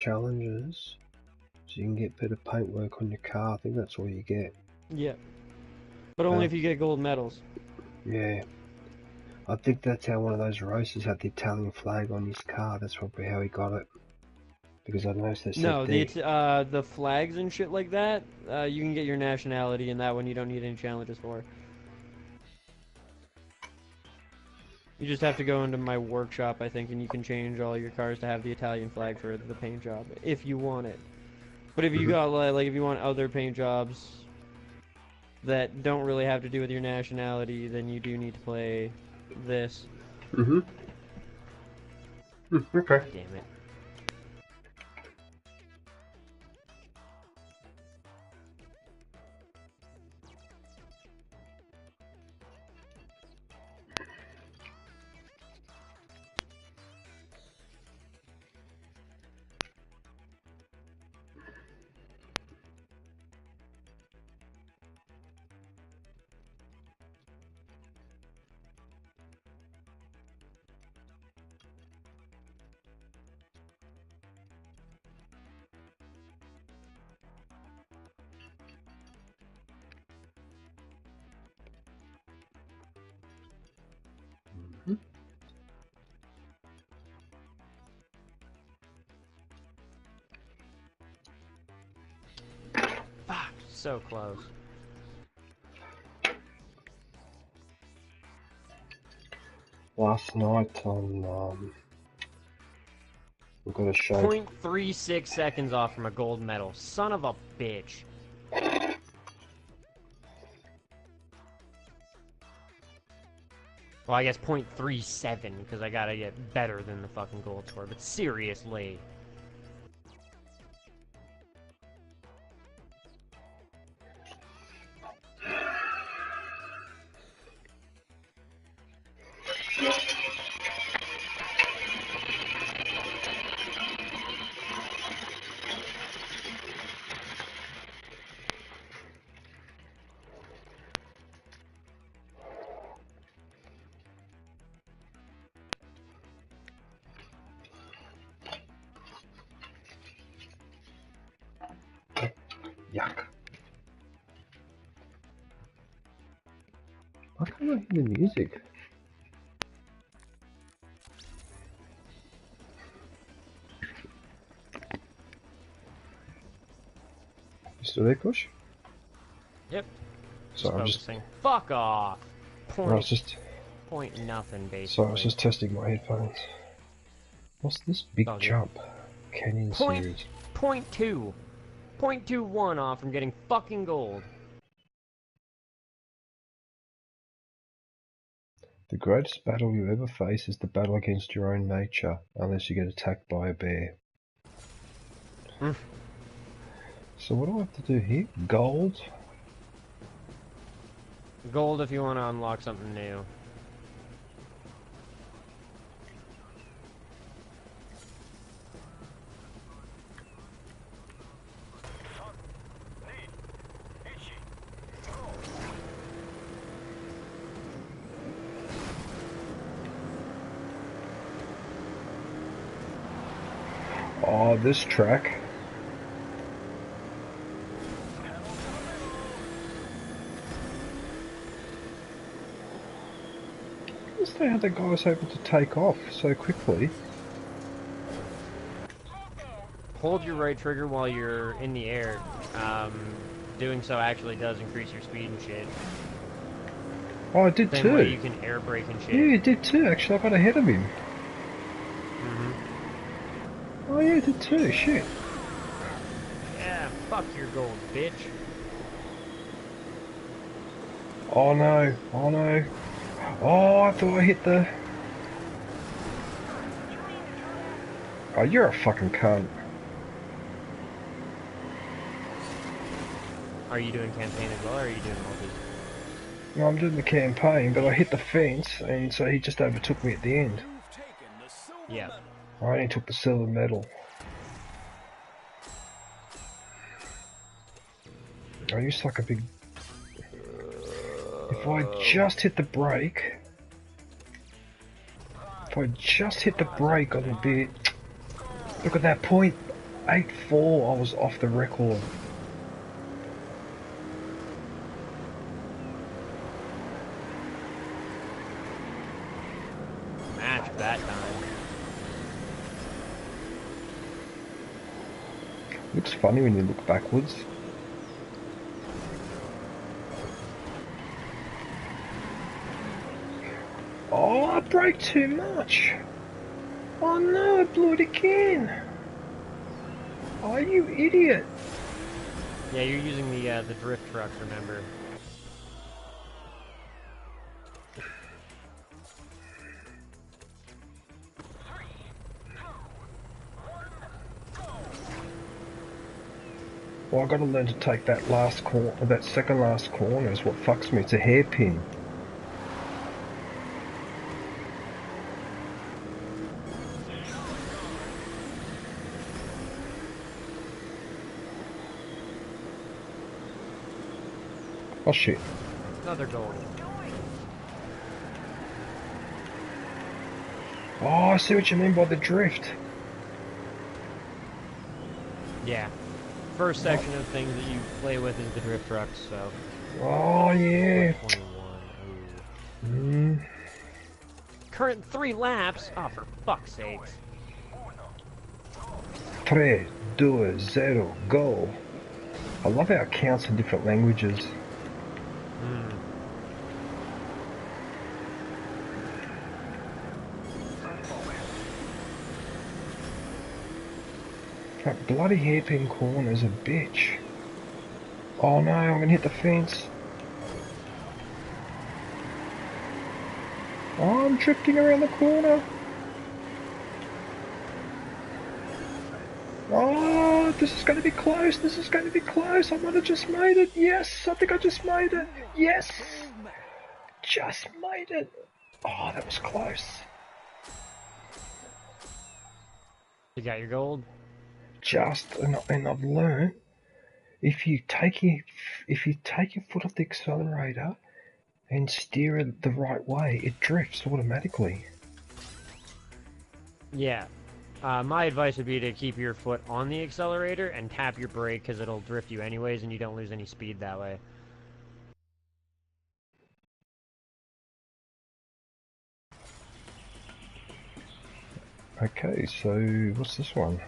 challenges, so you can get better paintwork on your car. I think that's all you get. Yeah. But only if you get gold medals. Yeah. I think that's how one of those racers had the Italian flag on his car. That's probably how he got it. Because I noticed that said No, the flags and shit like that, you can get your nationality, and that one you don't need any challenges for. You just have to go into my workshop, I think, and you can change all your cars to have the Italian flag for the paint job, if you want it. But if you got, like, if you want other paint jobs that don't really have to do with your nationality, then you do need to play this. Okay. Damn it. Fuck, so close. Last night on, we've got a show. 0.36 seconds off from a gold medal. Son of a bitch. Well, I guess 0.37, because I gotta get better than the fucking gold score, but seriously. Yuck. Why can't I hear the music? You still there, Kush? Yep. Sorry, I'm just... Fuck off! Point nothing, basically. Sorry, I was just testing my headphones. What's this big jump? Canyon series. 0.2. 0.21 off from getting fucking gold. The greatest battle you ever face is the battle against your own nature, unless you get attacked by a bear. So what do I have to do here? Gold? Gold if you want to unlock something new. Oh, this track. I understand how the guy was able to take off so quickly. Hold your right trigger while you're in the air. Doing so actually does increase your speed and shit. Oh, I did too. Same way you can air brake and shit. Yeah, it did too. Actually, I got ahead of him. Oh yeah, it did too. Shit. Yeah, fuck your gold, bitch. Oh no. Oh no. Oh, I thought I hit the... Oh, you're a fucking cunt. Are you doing campaign as well, or are you doing multi? No, I'm doing the campaign, but I hit the fence, and so he just overtook me at the end. Yeah. I only took the silver medal. I used like a big... If I just hit the brake... If I just hit the brake on a bit... Look at that point! 8-4, I was off the record. Match that time. Looks funny when you look backwards. Oh, I braked too much. Oh no, I blew it again. Oh, you idiot. Yeah, you're using the drift truck, remember? Well, I gotta learn to take that last corner, that second last corner is what fucks me. It's a hairpin. Oh shit. Another goal. Oh, I see what you mean by the drift. Yeah. First section of things that you play with is the drift trucks, so. Oh yeah. 21. Current 3 laps? Oh, for fuck's sakes. 3, 2, 0, go. I love how it counts in different languages. That bloody hairpin corner is a bitch. Oh no, I'm gonna hit the fence. Oh, I'm drifting around the corner. Oh, this is going to be close. This is going to be close. I might have just made it. Yes, I think I just made it. Yes, just made it. Oh, that was close. You got your gold? Just, and I've learned if you take your foot off the accelerator and steer it the right way, it drifts automatically. Yeah. My advice would be to keep your foot on the accelerator and tap your brake because it'll drift you anyways and you don't lose any speed that way. Okay, so what's this one?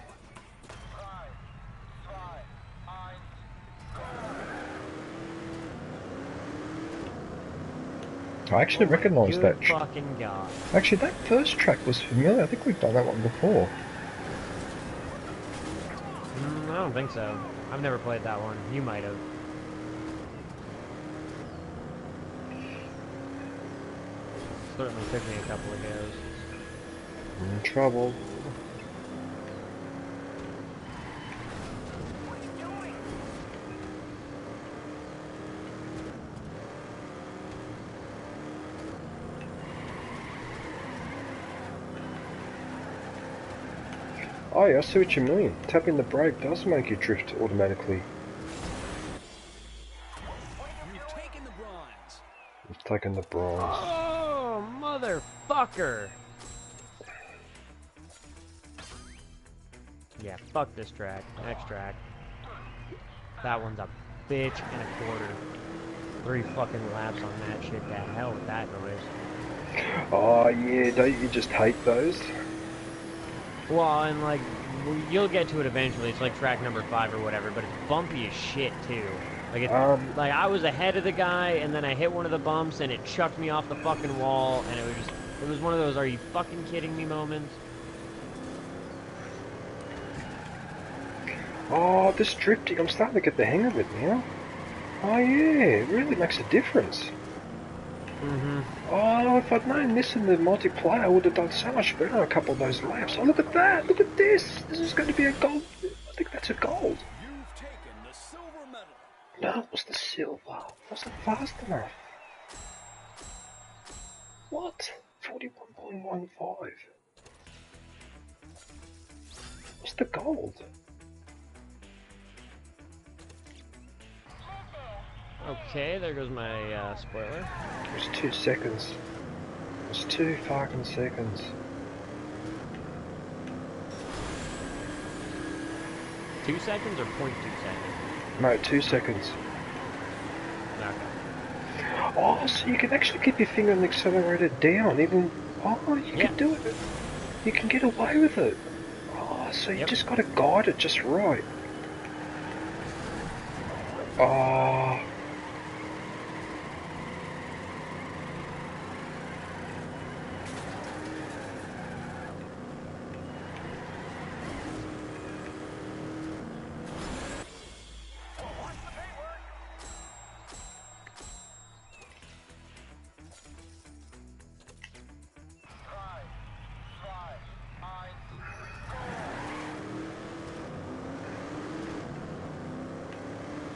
I actually recognise that. Fucking God. Actually, that first track was familiar. I think we've done that one before. I don't think so. I've never played that one. You might have. Certainly took me a couple of goes. In trouble. Oh yeah, I see what you mean. Tapping the brake does make you drift automatically. You've taken the bronze. We've taken the bronze. Oh, motherfucker! Yeah, fuck this track. Next track. That one's a bitch and a quarter. 3 fucking laps on that shit. The hell with that noise. Oh yeah, don't you just hate those? Well, and like, you'll get to it eventually. It's like track number 5 or whatever, but it's bumpy as shit too. Like, like I was ahead of the guy, and then I hit one of the bumps, and it chucked me off the fucking wall, and it was one of those "Are you fucking kidding me?" moments. Oh, this drifting, I'm starting to get the hang of it now. Oh yeah, it really makes a difference. Oh, if I'd known this in the multiplayer, I would have done so much better on a couple of those laps. Oh, look at that! Look at this! This is going to be a gold. I think that's a gold. You've taken the silver medal. No, it was the silver. Wasn't fast enough. What? 41.15. What's the gold? Okay, there goes my spoiler. It was 2 seconds. It was 2 fucking seconds. 2 seconds or 0.2 seconds? No, 2 seconds. Okay. Oh, so you can actually keep your finger on the accelerator down, even... Oh, you Yeah. can do it. You can get away with it. Oh, so you Yep. just gotta guide it just right. Oh...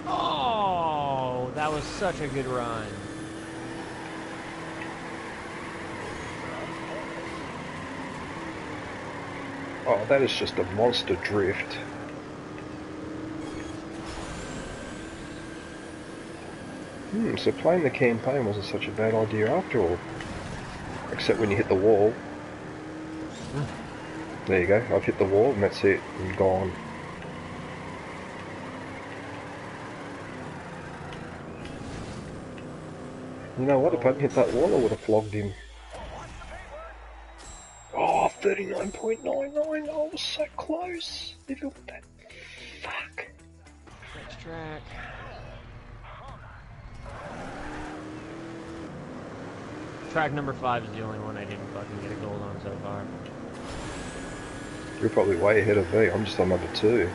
Oh, that was such a good run. Oh, that is just a monster drift. So playing the campaign wasn't such a bad idea after all. Except when you hit the wall. There you go, I've hit the wall and that's it, I'm gone. You know what, if I hadn't hit that wall I would have flogged him. Oh, 39.99, I was so close. Even with that, fuck. Next track. Track number 5 is the only one I didn't fucking get a gold on so far. You're probably way ahead of me, I'm just on number 2.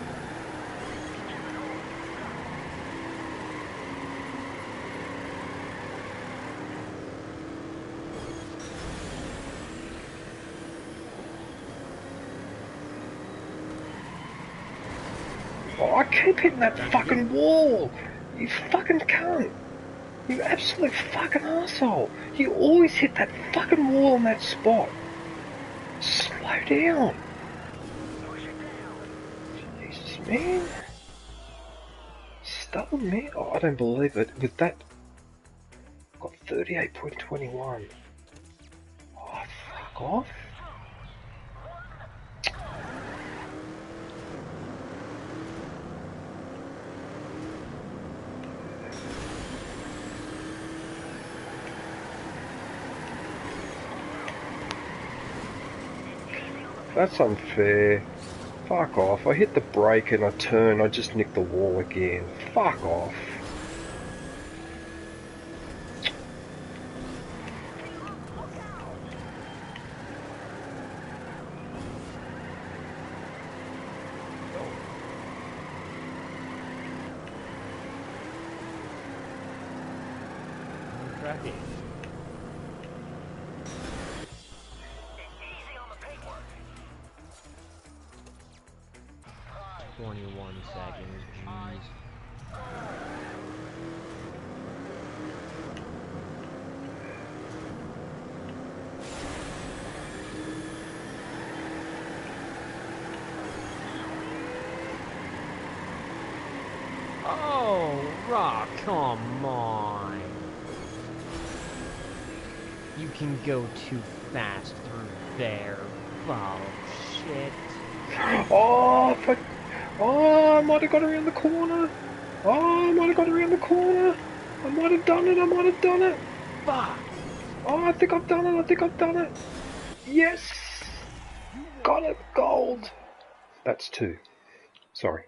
Oh, I keep hitting that fucking wall! You fucking cunt! You absolute fucking asshole! You always hit that fucking wall in that spot! Slow down! Jesus, man! Stubborn, man! Oh, I don't believe it. With that... Got 38.21. Oh, fuck off! That's unfair. Fuck off. I hit the brake and I turn, I just nicked the wall again. Fuck off. Tracking. 21 seconds, jeez. Oh, Rock, come on. You can go too fast through there. Oh, shit. Oh, fuck. Oh, I might have got around the corner. Oh, I might have got around the corner. I might have done it, I might have done it. Fuck. Oh, I think I've done it, I think I've done it. Yes! Got it, gold. That's 2. Sorry.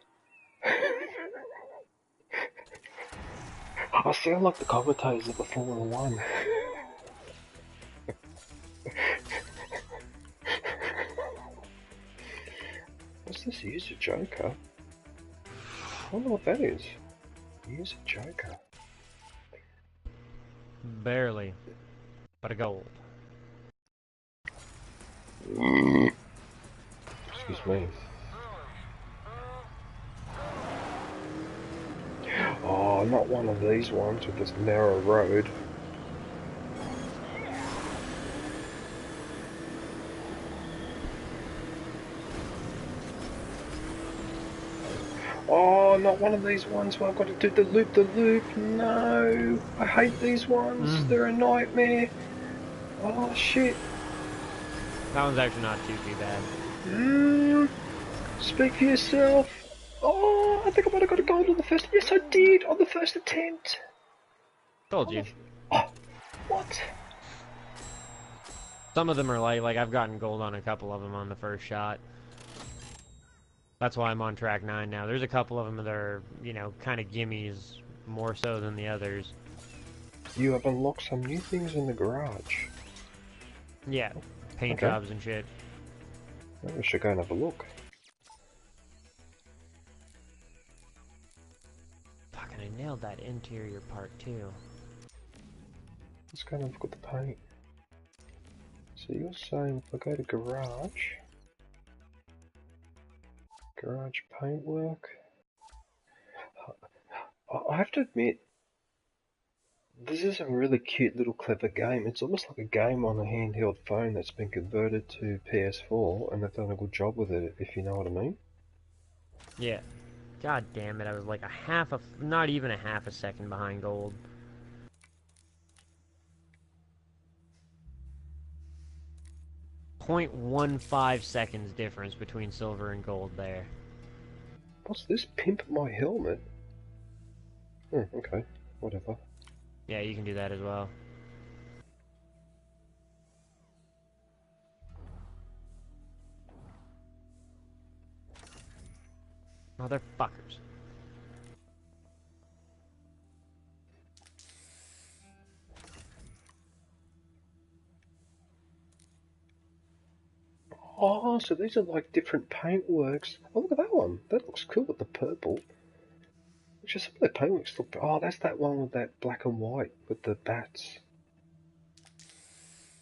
I sound like the commentators of the Formula 1. What's this? Use a joker? I don't know what that is. Use a joker. Barely. But a gold. Excuse me. Oh, not one of these ones with this narrow road. Oh, not one of these ones where I've got to do the loop. No, I hate these ones. They're a nightmare. Oh, shit. That one's actually not too bad. Speak for yourself. Oh, I think I might have got a gold on the first. Yes, I did on the first attempt. Told you. Oh, what? Some of them are like I've gotten gold on a couple of them on the first shot. That's why I'm on track 9 now. There's a couple of them that are, you know, kind of gimmies more so than the others. You have unlocked some new things in the garage. Yeah, paint Okay. jobs and shit. Maybe we should go and have a look. Fucking, I nailed that interior part too. Let's go and have a look at the paint. So you're saying if I go to garage paintwork, I have to admit, this is a really cute little clever game. It's almost like a game on a handheld phone that's been converted to PS4, and they've done a good job with it, if you know what I mean. Yeah. God damn it, I was like not even a half a second behind gold. 0.15 seconds difference between silver and gold there. What's this? Pimp my helmet? Okay. Whatever. Yeah, you can do that as well. Motherfuckers. Oh, so these are like different paintworks. Oh, look at that one. That looks cool with the purple. Which is some of the paintworks look. Oh, that's that one with that black and white with the bats.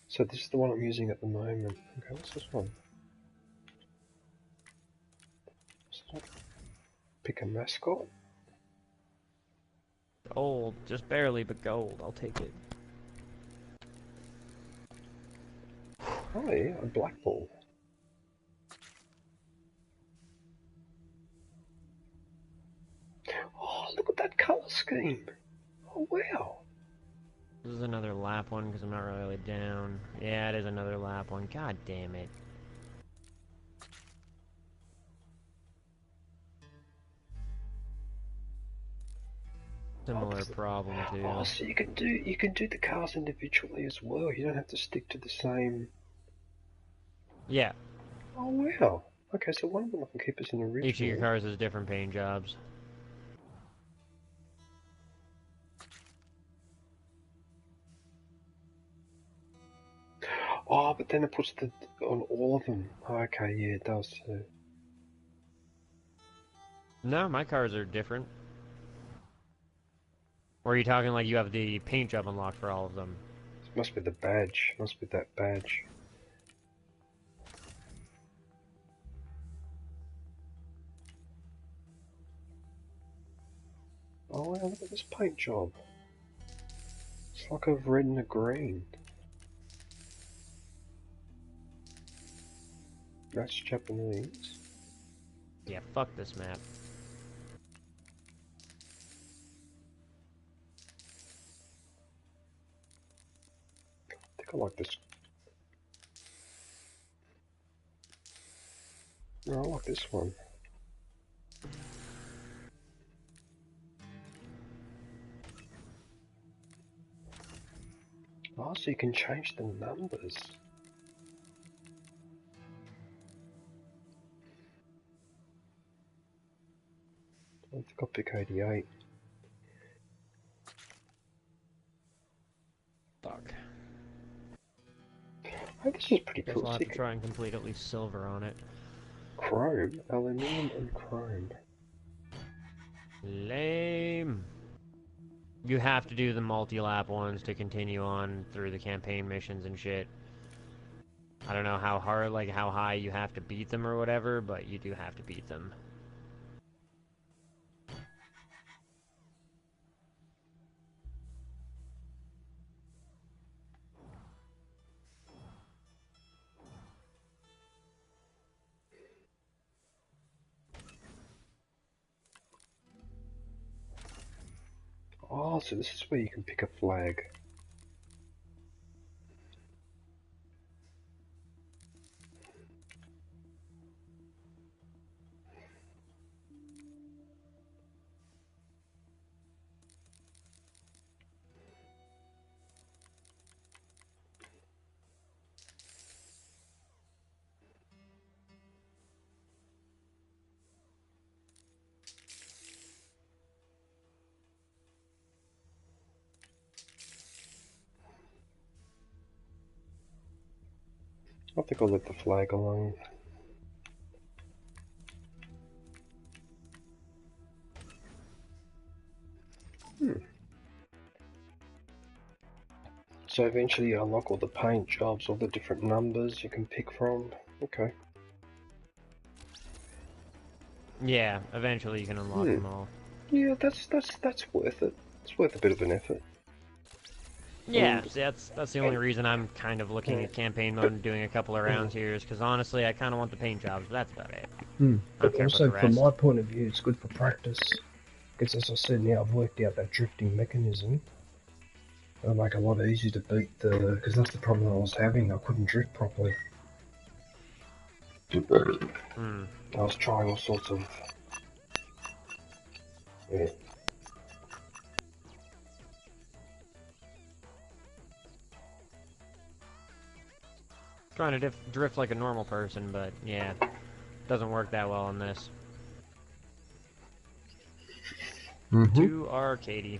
So this is the one I'm using at the moment. Okay, what's this one? Pick a mascot. Gold. Just barely, but gold. I'll take it. Oh yeah, a black ball. Oh, look at that colour scheme. Oh wow. This is another lap one because I'm not really down. Yeah, it is another lap one. God damn it. Similar problem too. Oh, so you can do the cars individually as well. You don't have to stick to the same. Yeah. Oh wow. Okay, so one of them I can keep as an original. Each of your cars has different paint jobs. Oh, but then it puts the on all of them. Okay, yeah, it does too. No, my cars are different. Or are you talking like you have the paint job unlocked for all of them? It must be the badge. Must be that badge. Oh wow, look at this paint job. It's like a red and a green. That's Japanese. Yeah, fuck this map. I think I like this. No, I like this one. Oh, so you can change the numbers. I think I'll pick 88. Fuck. Oh, this is pretty Guess cool. I'll have So to try and complete at least silver on it. Chrome, aluminium, and chrome. Lame. You have to do the multi-lap ones to continue on through the campaign missions and shit. I don't know how hard, like how high you have to beat them or whatever, but you do have to beat them. Oh, so this is where you can pick a flag. I think I'll let the flag alone. So eventually you unlock all the paint jobs, all the different numbers you can pick from. Okay. Yeah, eventually you can unlock them all. Yeah, that's worth it. It's worth a bit of an effort. Yeah, see, that's the only reason I'm kind of looking at campaign mode and doing a couple of rounds here is because honestly, I kind of want the paint jobs, but that's about it. But also, from my point of view, it's good for practice. Because as I said, now I've worked out that drifting mechanism. It'll make it a lot easier to beat the... Because that's the problem I was having. I couldn't drift properly. I was trying all sorts of... Yeah. Trying to drift like a normal person, but yeah, doesn't work that well on this. Too arcadey.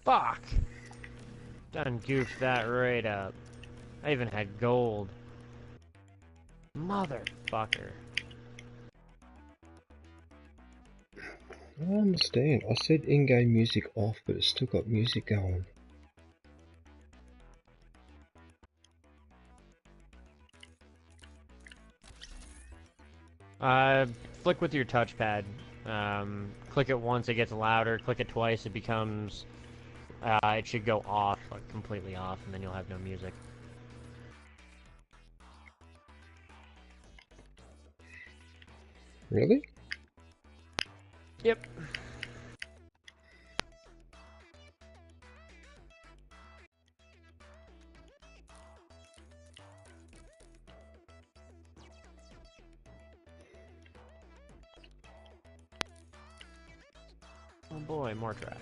Fuck! Done goofed that right up. I even had gold. Motherfucker. I don't understand. I said in-game music off, but it's still got music going. Flick with your touchpad. Click it once, it gets louder. Click it twice, it becomes... it should go off, like completely off, and then you'll have no music. Really? Yep. Oh boy, more tracks.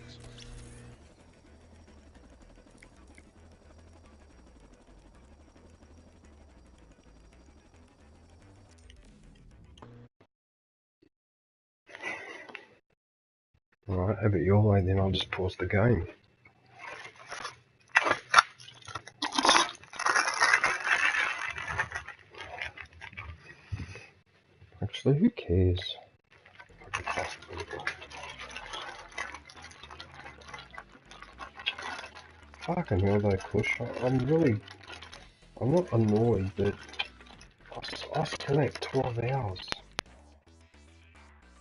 Alright, have it your way, then I'll just pause the game. Actually, who cares? Fucking hell, they push. I'm not annoyed, but I slept 12 hours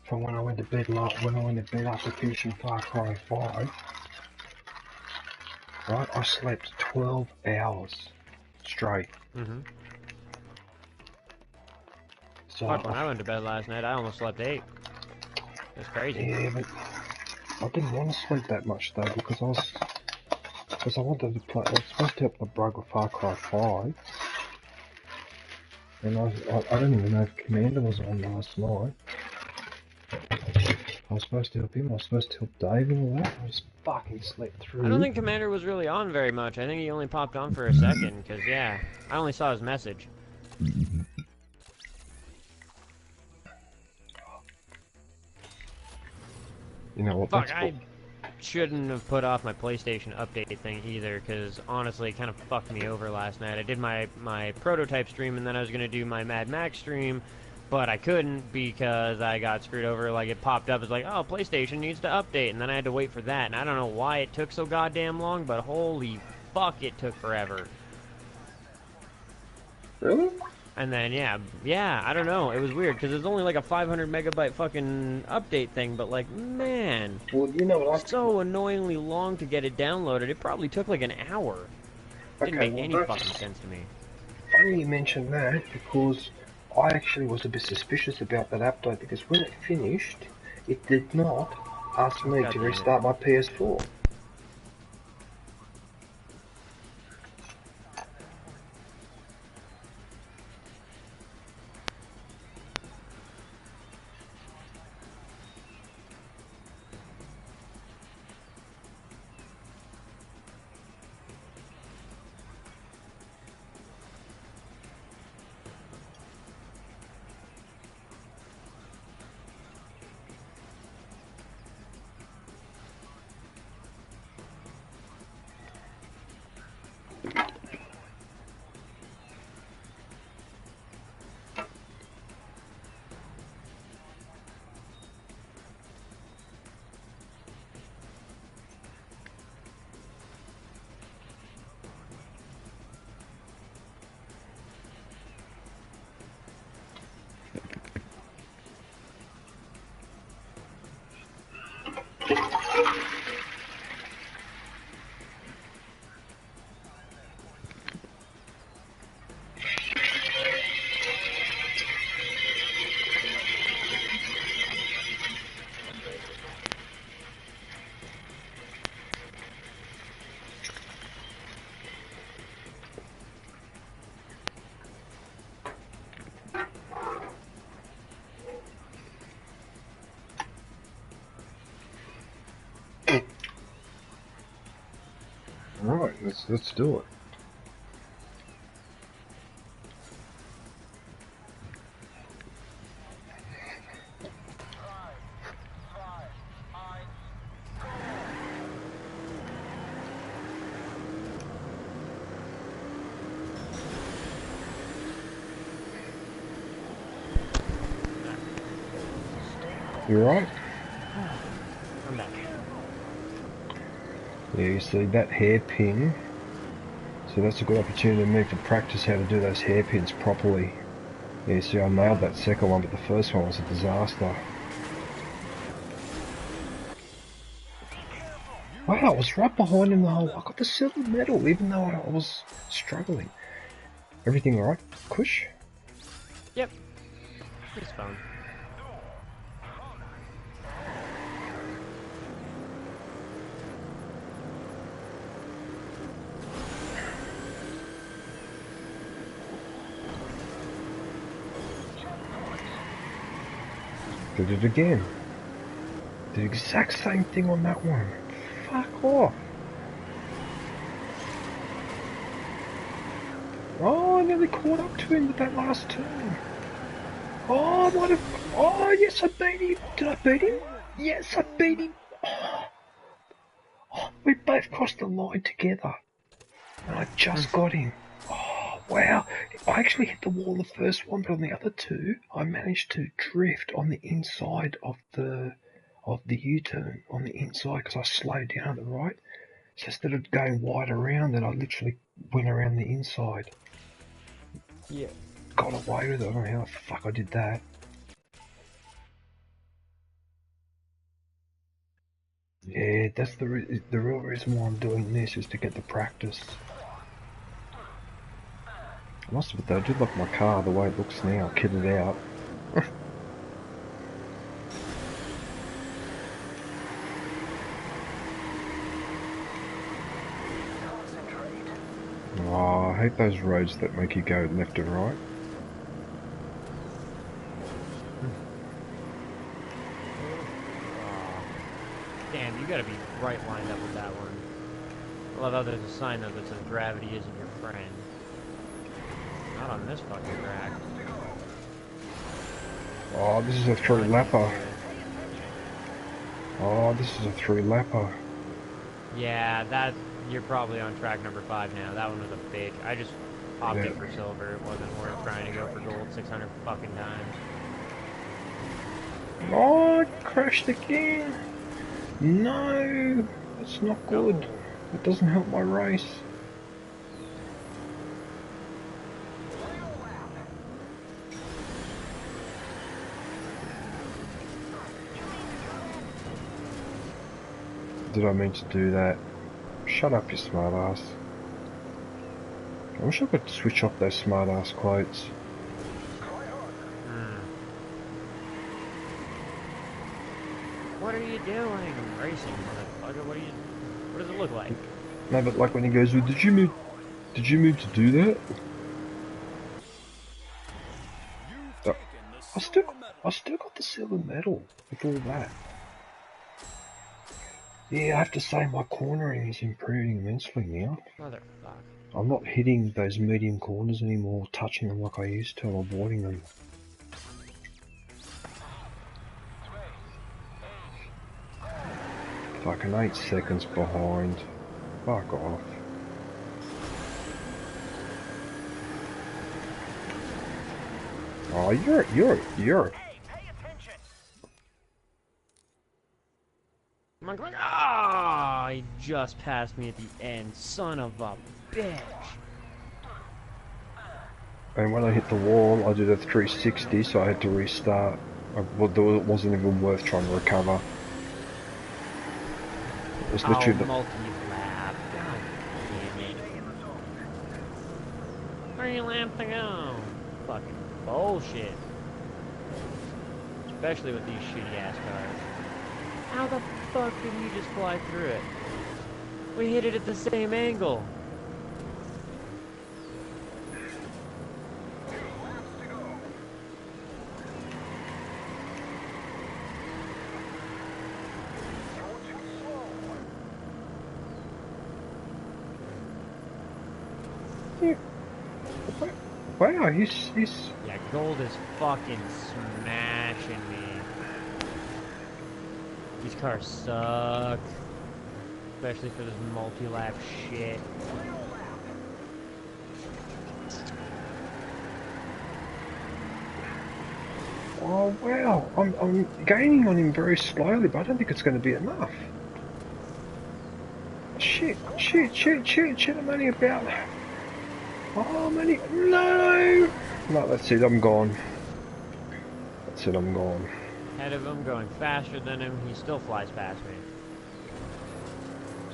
from when I went to bed after finishing Far Cry 5. Right, I slept 12 hours straight. So Fuck, when I went to bed last night, I almost slept 8. That's crazy. Yeah, but I didn't want to sleep that much though, because I wanted to play. I was supposed to help my brother with Far Cry 5, and I don't even know if Commander was on last night. I was supposed to help him. I was supposed to help Dave and all that. I just fucking slept through. I don't think Commander was really on very much. I think he only popped on for a second, because, yeah, I only saw his message. You know what? Fuck, I shouldn't have put off my PlayStation update thing either, because honestly, it kind of fucked me over last night. I did my prototype stream, and then I was going to do my Mad Max stream, but I couldn't because I got screwed over. Like, it popped up as like, oh, PlayStation needs to update, and then I had to wait for that, and I don't know why it took so goddamn long, but holy fuck, it took forever. Really? And then yeah, I don't know. It was weird because it's only like a 500 megabyte fucking update thing, but like, man, Well, you know what? so annoyingly long to get it downloaded. It probably took like an hour. Didn't Okay, make well any that's fucking sense to me. funny you mentioned that because I actually was a bit suspicious about that update because when it finished, it did not ask me God to damn it. restart my PS4. Right, let's do it. You right? I'm back. Yeah, you see that hairpin. So that's a good opportunity for me to practice how to do those hairpins properly. Yeah, see, I nailed that second one, but the first one was a disaster. Wow, I was right behind him the whole... I got the silver medal, even though I was struggling. Everything alright, Kush? Yep. It's fine. Did it again. The exact same thing on that one. Fuck off. Oh, I nearly caught up to him with that last turn. Oh, I might have... Oh, yes, I beat him. Did I beat him? Yes, I beat him. Oh, we both crossed the line together. And I just got him. Oh, wow. I actually hit the wall the first one, but on the other two, I managed to drift on the inside of the U-turn, on the inside, because I slowed down at the right. So instead of going wide around it, I literally went around the inside. Yeah. Got away with it. I don't know how the fuck I did that. Yeah, that's the real reason why I'm doing this, is to get the practice. I must admit though, I do like my car, the way it looks now, kitted out. Oh, I hate those roads that make you go left and right. Damn, you gotta be right lined up with that one. I love how there's a sign though that says gravity isn't your friend. Not on this fucking track. Oh, this is a three-lapper. Oh, this is a three-lapper. Yeah, that you're probably on track number 5 now. That one was a big. I just opted Yeah. for silver. It wasn't worth trying to go for gold 600 fucking times. Oh, it crashed again. No, that's not good. It doesn't help my race. did I mean to do that? Shut up, you smartass. I wish I could switch off those smartass quotes. What are you doing? I'm racing, motherfucker. What does it look like? No, but like when he goes, well, did you mean to do that? You've taken the I silver medal. still got the silver medal with all that. Yeah, I have to say my cornering is improving immensely now. Motherfucker. I'm not hitting those medium corners anymore, touching them like I used to, or avoiding them. Fucking 8 seconds behind. Fuck off. Oh, you're. I'm like, ah! He just passed me at the end. Son of a bitch. And when I hit the wall, I did a 360, so I had to restart. Well, it wasn't even worth trying to recover. It was literally the... multi-lap. God damn it. Where you lap to go? Fucking bullshit. Especially with these shitty-ass cars. How the fuck did we just fly through it? We hit it at the same angle. Wow, he's... Yeah, gold is fucking smashing me. These cars suck. Especially for this multi-lap shit. Oh wow, I'm gaining on him very slowly, but I don't think it's going to be enough. Shit, I'm only about... Oh, I'm only... No! No, that's it, I'm gone. That's it, I'm gone. Ahead of him, going faster than him, he still flies past me.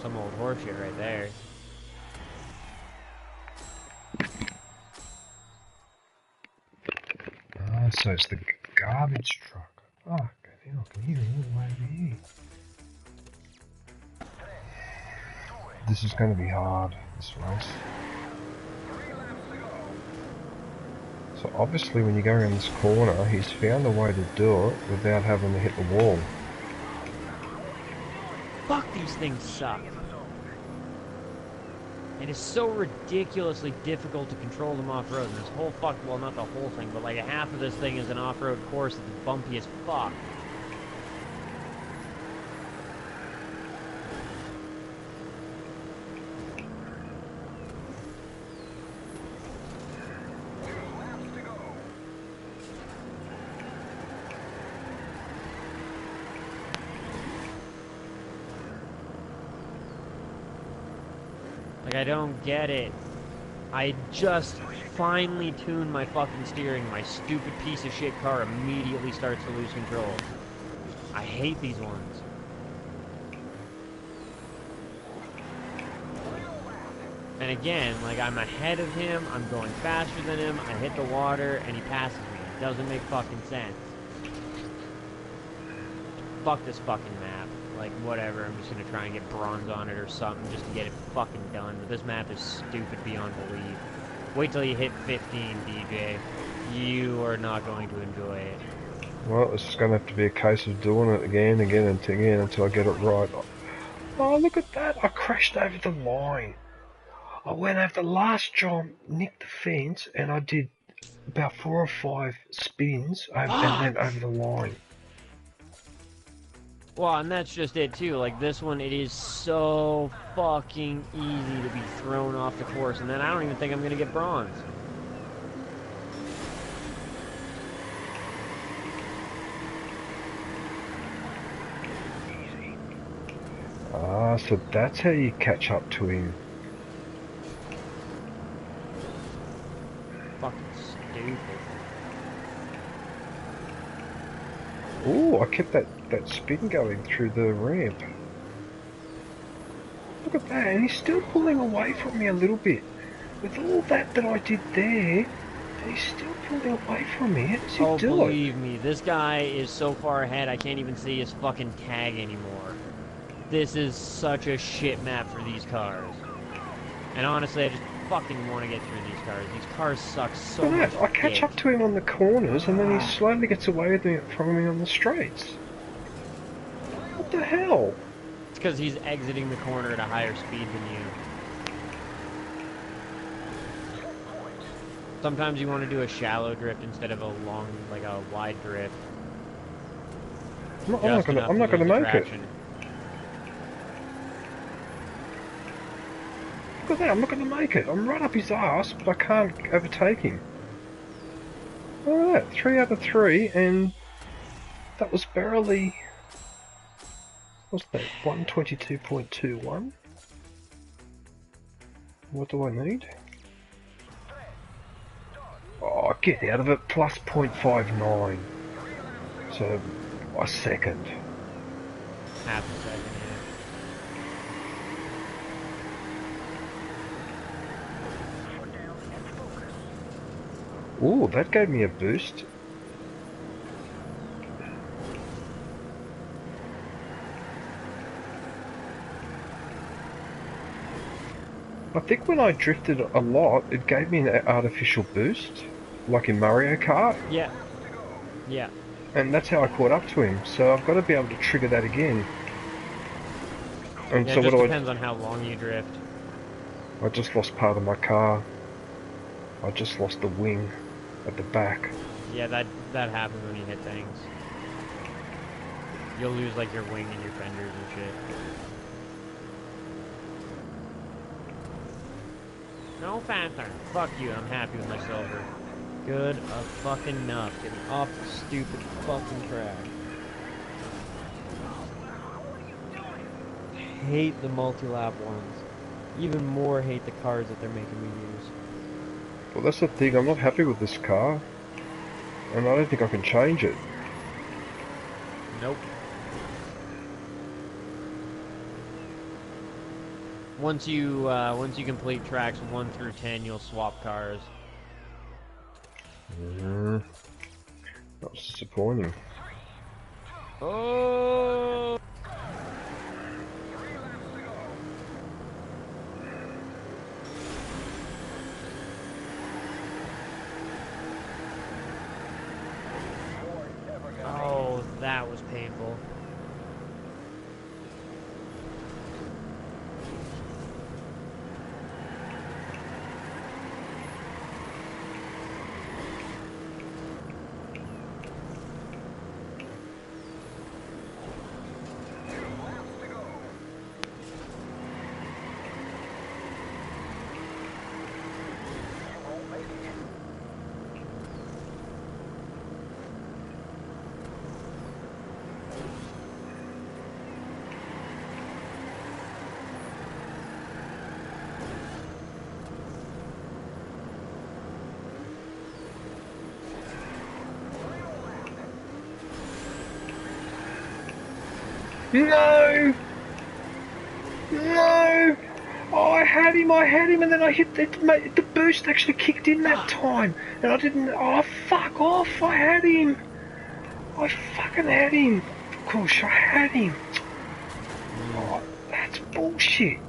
Some old horseshit right there. Ah, so it's the garbage truck. Fuck, I can hear it all the way over here. This is going to be hard, this race. So obviously when you go around this corner, he's found a way to do it without having to hit the wall. Fuck, these things suck. It is so ridiculously difficult to control them off-road. And this whole well, not the whole thing, but like a half of this thing is an off-road course that's bumpy as fuck. Like, I don't get it. I just finally tuned my fucking steering. My stupid piece of shit car immediately starts to lose control. I hate these ones. And again, like, I'm ahead of him, I'm going faster than him, I hit the water, and he passes me. It doesn't make fucking sense. Fuck this fucking map. Like, whatever, I'm just gonna try and get bronze on it or something just to get it fucking done. But this map is stupid beyond belief. Wait till you hit 15, DJ. You are not going to enjoy it. Well, it's just going to have to be a case of doing it again until I get it right. Oh, look at that! I crashed over the line. I went over the last jump, nicked the fence, and I did about 4 or 5 spins and then over the line. Well, and that's just it too. Like this one, it is so fucking easy to be thrown off the course, and then I don't even think I'm gonna get bronze. Ah, so that's how you catch up to him. Fucking stupid. Ooh, I kept that spin going through the ramp. look at that, and he's still pulling away from me a little bit. With all that I did there, he's still pulling away from me. How does he Oh, do it? believe me, this guy is so far ahead I can't even see his fucking tag anymore. This is such a shit map for these cars. And honestly, I just fucking want to get through these cars. These cars suck so Look much at that. I catch dick. up to him on the corners, and then he slowly gets away with me from me on the straights. What the hell? It's because he's exiting the corner at a higher speed than you. Sometimes you want to do a shallow drift instead of a long, like a wide drift. I'm not gonna make it. Look at that, I'm not gonna make it. I'm right up his ass, but I can't overtake him. Look at that, 3 out of 3, and that was barely... What's that, 122.21? What do I need? Oh, get out of it, plus 0.59. So, a second. Half a second, yeah. Ooh, that gave me a boost. I think when I drifted a lot, it gave me an artificial boost, like in Mario Kart. Yeah. Yeah. And that's how I caught up to him, so I've got to be able to trigger that again. And Yeah, so it just what depends on how long you drift. I just lost part of my car. I just lost the wing at the back. Yeah, that happens when you hit things. You'll lose like your wing and your fenders and shit. No faster. Fuck you, I'm happy with my silver. Good fucking enough. Get me off the stupid fucking track. Hate the multi-lap ones. Even more hate the cars that they're making me use. Well, that's the thing, I'm not happy with this car. And I don't think I can change it. Nope. Once you complete tracks 1 through 10, you'll swap cars. That was disappointing. Oh! Oh, that was painful. No! No! Oh, I had him, and then I hit it. The boost actually kicked in that time, and I didn't. Oh, fuck off! I had him. I fucking had him. Of course, I had him. Oh, that's bullshit.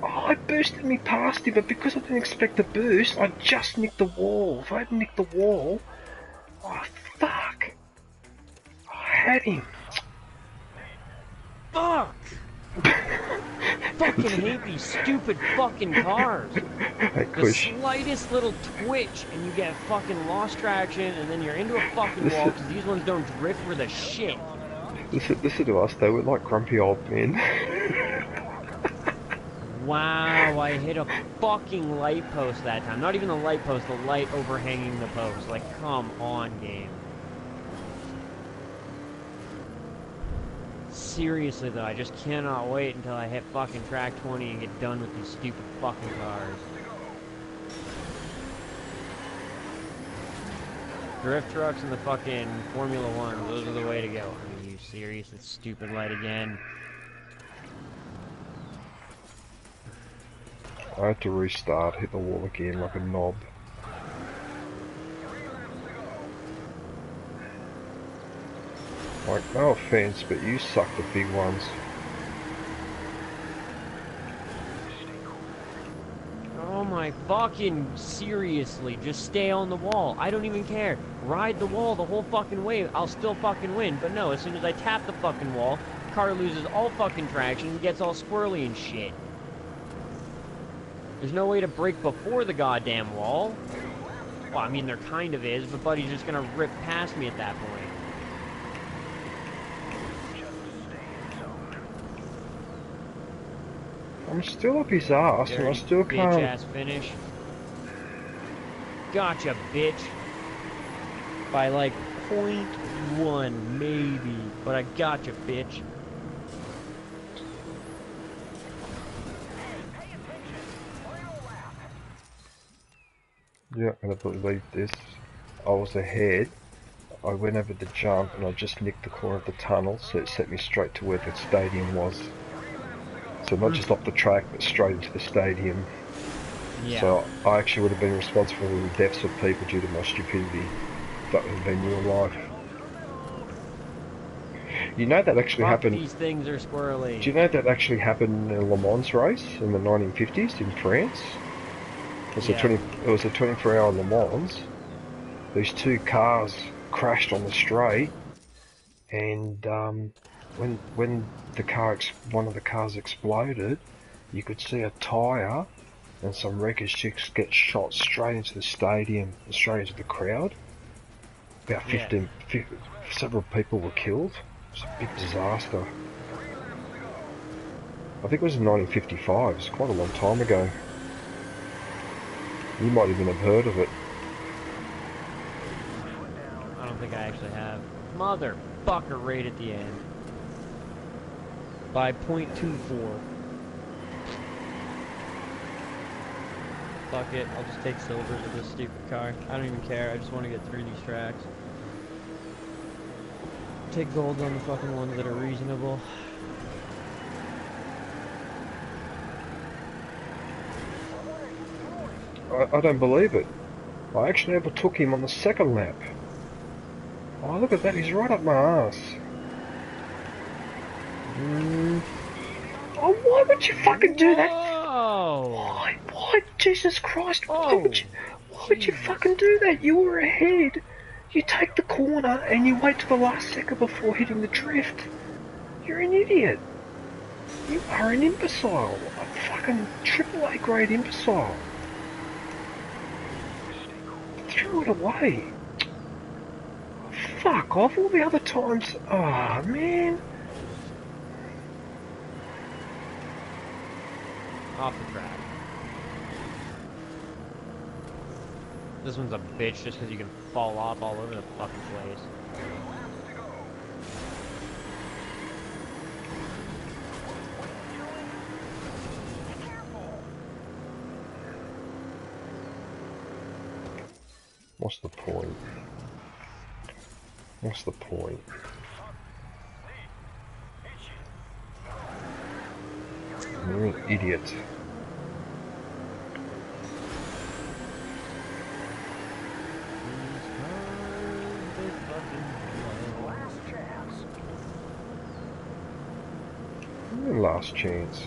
Oh, I boosted me past him, but because I didn't expect the boost, I just nicked the wall. If I hadn't nicked the wall, oh fuck! I had him. Fuck! Fucking hate these stupid fucking cars. The slightest little twitch and you get fucking lost traction and then you're into a fucking wall because these ones don't drift for the shit. Listen to us though, we're like grumpy old men. Wow, I hit a fucking light post that time. Not even the light post, the light overhanging the post. Like, come on, game. Seriously though, I just cannot wait until I hit fucking track 20 and get done with these stupid fucking cars. Drift trucks and the fucking Formula 1, those are the way to go. Are you serious? It's stupid light again. I had to restart, hit the wall again like a knob. Like, no offense, but you suck the big ones. Oh my fucking seriously, just stay on the wall. I don't even care. Ride the wall the whole fucking way. I'll still fucking win. But no, as soon as I tap the fucking wall, the car loses all fucking traction and gets all squirrely and shit. There's no way to brake before the goddamn wall. Well, I mean, there kind of is, but Buddy's just gonna rip past me at that point. I'm still up his ass, and I still can't. Bitch ass finish. Gotcha, bitch. By like 0.1, maybe. But I gotcha, bitch. You're not going to believe this. I was ahead. I went over the jump and I just nicked the corner of the tunnel, so it set me straight to where the stadium was. So not just off the track, but straight into the stadium. Yeah. So I actually would have been responsible for the deaths of people due to my stupidity. That would have been real life. You know that actually happened. These things are squirrely. Do you know that actually happened in a Le Mans race in the 1950s in France? It was a 24-hour Le Mans. These two cars crashed on the straight, and when one of the cars exploded, you could see a tyre and some wreckage chicks get shot straight into the stadium, straight into the crowd. About 15, several people were killed. It was a big disaster. I think it was in 1955. It's quite a long time ago. You might even have heard of it. I don't think I actually have. Motherfucker right at the end. By 0.24. Fuck it, I'll just take silvers with this stupid car. I don't even care, I just want to get through these tracks. Take golds on the fucking ones that are reasonable. I don't believe it. I actually overtook him on the second lap. Oh, look at that, he's right up my ass. Oh, why would you fucking do that? Why? Jesus Christ, why would you fucking do that? You were ahead. You take the corner and you wait till the last second before hitting the drift. You're an idiot. You are an imbecile. A fucking AAA grade imbecile. Threw it away. Fuck off, all the other times. Ah, man. Off the track. This one's a bitch just because you can fall off all over the fucking place. What's the point? What's the point? You're an idiot. Your last chance.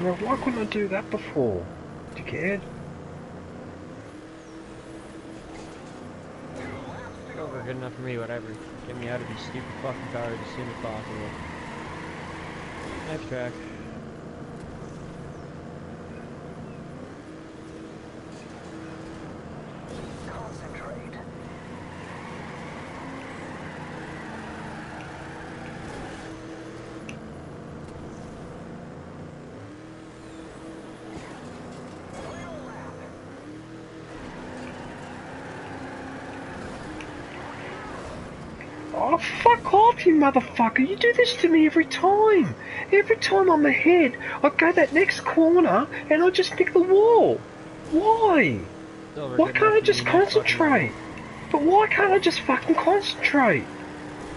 Now, why couldn't I do that before? Dickhead. Over, good enough for me, whatever. Get me out of these stupid fucking cars as soon as possible. Next track. Oh, fuck off, you motherfucker. You do this to me every time. Every time I'm ahead, I go that next corner and I just pick the wall. Why? Why can't I just concentrate? But why can't I just fucking concentrate?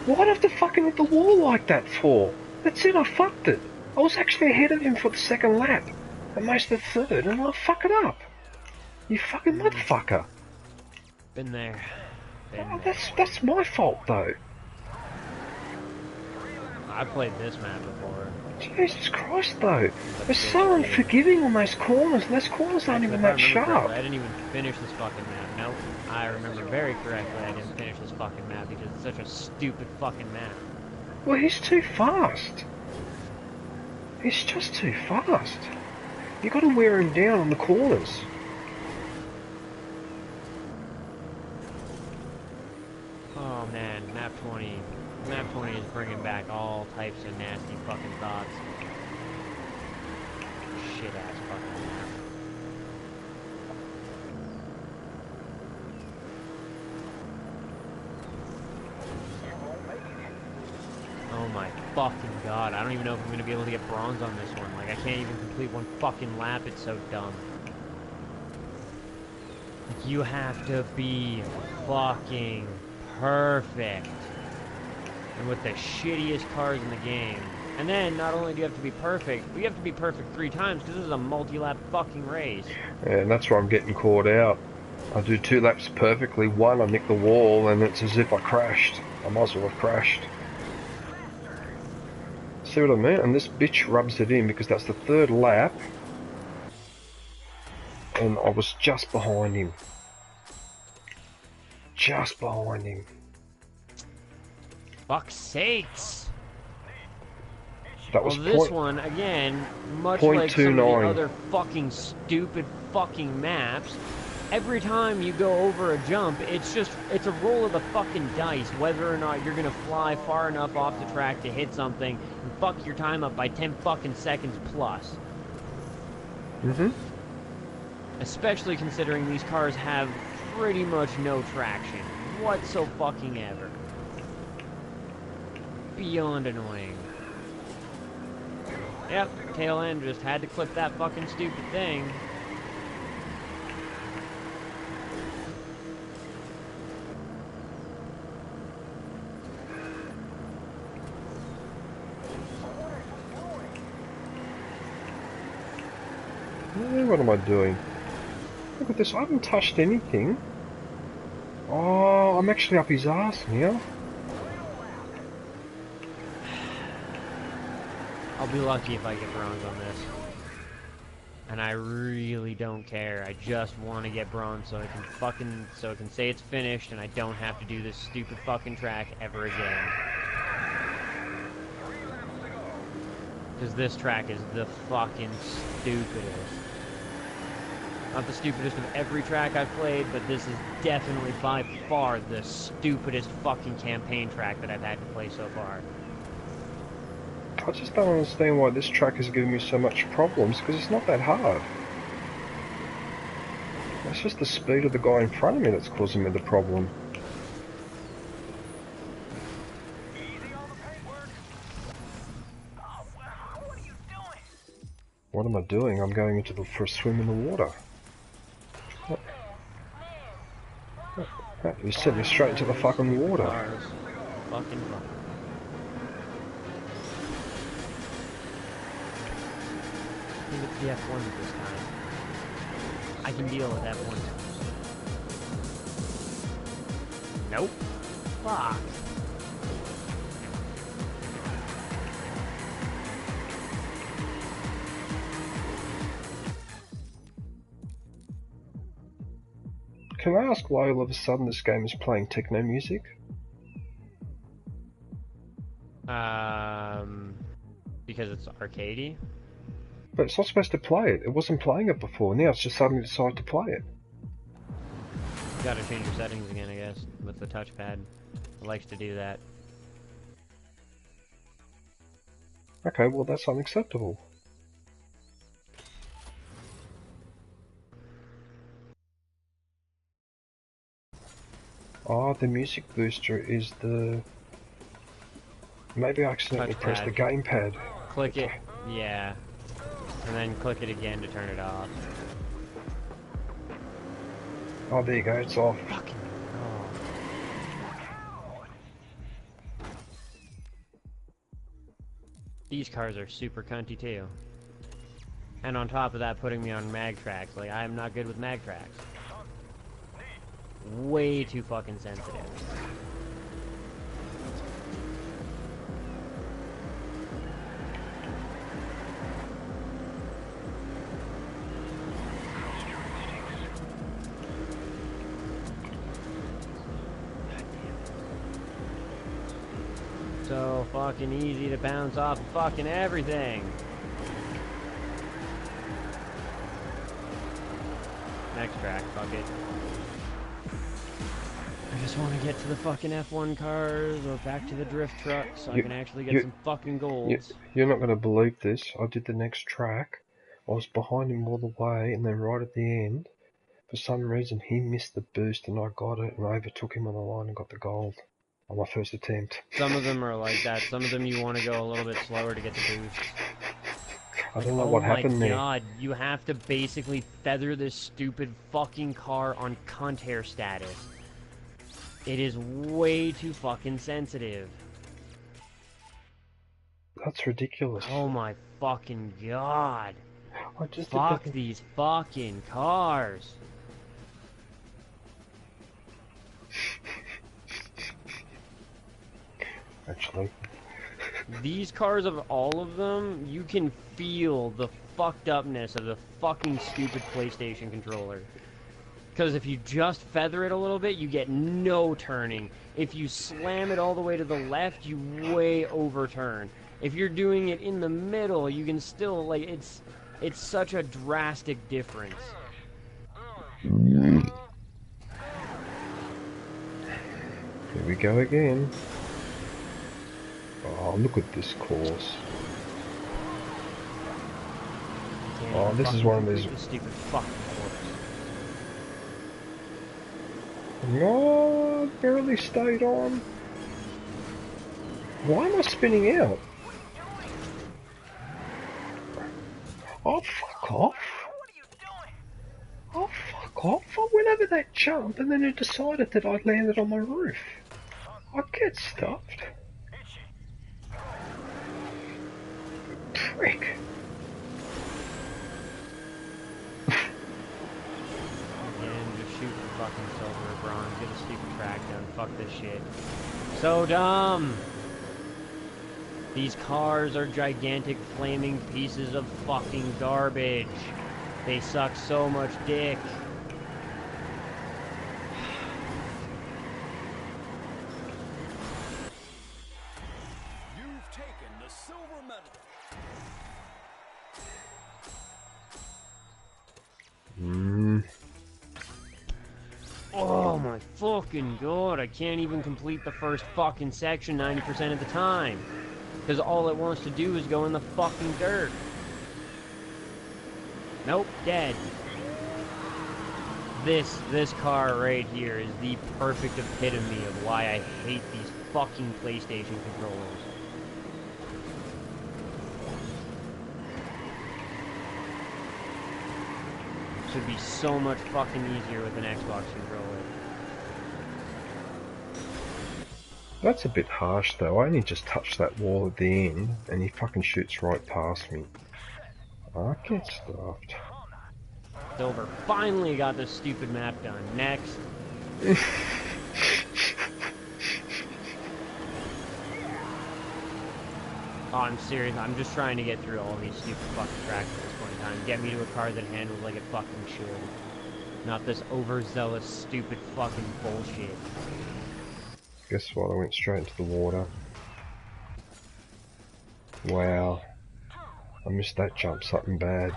Why'd I have to fucking hit the wall like that for? That's it, I fucked it. I was actually ahead of him for the second lap, and most of the third, and I fuck it up. You fucking motherfucker. Been there. Oh, that's my fault though. I played this map before. Jesus Christ though. They're so unforgiving on those corners, and those corners aren't Actually, even if I that remember sharp. correctly, I didn't even finish this fucking map. Nope. I remember very correctly I didn't finish this fucking map because it's such a stupid fucking map. Well, he's too fast. He's just too fast. You gotta wear him down on the corners. Oh man, map 20. Map 20 is bringing back all types of nasty fucking thoughts. Shit ass fucking map. Oh my fucking god, I don't even know if I'm gonna be able to get bronze on this one. Like, I can't even complete one fucking lap, it's so dumb. You have to be fucking perfect. And with the shittiest cars in the game. And then, not only do you have to be perfect, but you have to be perfect 3 times, because this is a multi-lap fucking race. Yeah, and that's where I'm getting caught out. I do 2 laps perfectly, 1 I nick the wall, and it's as if I crashed. I might as well have crashed. See what I mean? And this bitch rubs it in because that's the 3rd lap. And I was just behind him. Just behind him. Fuck's sakes! That was well, this one, again, much like some of the other fucking stupid fucking maps, every time you go over a jump, it's a roll of the fucking dice, whether or not you're gonna fly far enough off the track to hit something and fuck your time up by 10 fucking seconds plus. Especially considering these cars have pretty much no traction whatsoever. Beyond annoying. Yep, tail end just had to clip that fucking stupid thing. What am I doing? Look at this, I haven't touched anything. Oh, I'm actually up his ass now. I'll be lucky if I get bronze on this. And I really don't care. I just want to get bronze so I can say it's finished and I don't have to do this stupid fucking track ever again. Because this track is the fucking stupidest. Not the stupidest of every track I've played, but this is definitely by far the stupidest fucking campaign track that I've had to play so far. I just don't understand why this track is giving me so much problems, because it's not that hard. It's just the speed of the guy in front of me that's causing me the problem. What am I doing? I'm going for a swim in the water. You sent me straight into the fucking water. Fucking fun. I think it's the F1 this time. I can deal with F1. Nope. Fuck. Can I ask why all of a sudden this game is playing techno music? Because it's arcadey. But it's not supposed to play it. It wasn't playing it before. Now it's just suddenly decided to play it. You gotta change your settings again, I guess, with the touchpad. It likes to do that. Okay, well that's unacceptable. Oh, the music booster is the... Maybe I accidentally pressed the gamepad. Click it, yeah. And then click it again to turn it off. Oh, there you go, it's off. Fucking These cars are super cunty too. And on top of that, putting me on mag tracks. Like, I am not good with mag tracks. Way too fucking sensitive. So fucking easy to bounce off of fucking everything. Next track, fuck it. I just want to get to the fucking F1 cars or back to the drift truck so I can actually get some fucking golds. You're not going to believe this. I did the next track. I was behind him all the way, and then right at the end, for some reason, he missed the boost, and I got it, and I overtook him on the line and got the gold on my first attempt. Some of them are like that. Some of them you want to go a little bit slower to get the boost. I don't know what happened there. Oh my god, you have to basically feather this stupid fucking car on cunt hair status. It is way too fucking sensitive. That's ridiculous. Oh my fucking god. I just Fuck these fucking cars. Actually. These cars, of all of them, you can feel the fucked upness of the fucking stupid PlayStation controller. Because if you just feather it a little bit, you get no turning. If you slam it all the way to the left, you way overturn. If you're doing it in the middle, you can still, like, it's such a drastic difference. Here we go again. Oh, look at this course. Oh, this is one of these stupid fucking course. No, barely stayed on. Why am I spinning out? Oh, fuck off. Oh, fuck off. I went over that jump and then it decided that I'd landed on my roof. I get stuffed. Prick. Fucking silver or bronze, get a stupid track done, fuck this shit. So dumb! These cars are gigantic flaming pieces of fucking garbage. They suck so much dick. You've taken the silver medal. Oh my fucking god, I can't even complete the first fucking section 90% of the time. Because all it wants to do is go in the fucking dirt. Nope, dead. This car right here is the perfect epitome of why I hate these fucking PlayStation controllers. Should be so much fucking easier with an Xbox controller. That's a bit harsh though. I only just touched that wall at the end and he fucking shoots right past me. I get stuffed. Silver finally got this stupid map done. Next. Oh, I'm serious. I'm just trying to get through all these stupid fucking tracks at this point in time. Get me to a car that handles like it fucking should. Not this overzealous, stupid fucking bullshit. Guess what? I went straight into the water. Wow. I missed that jump, something bad.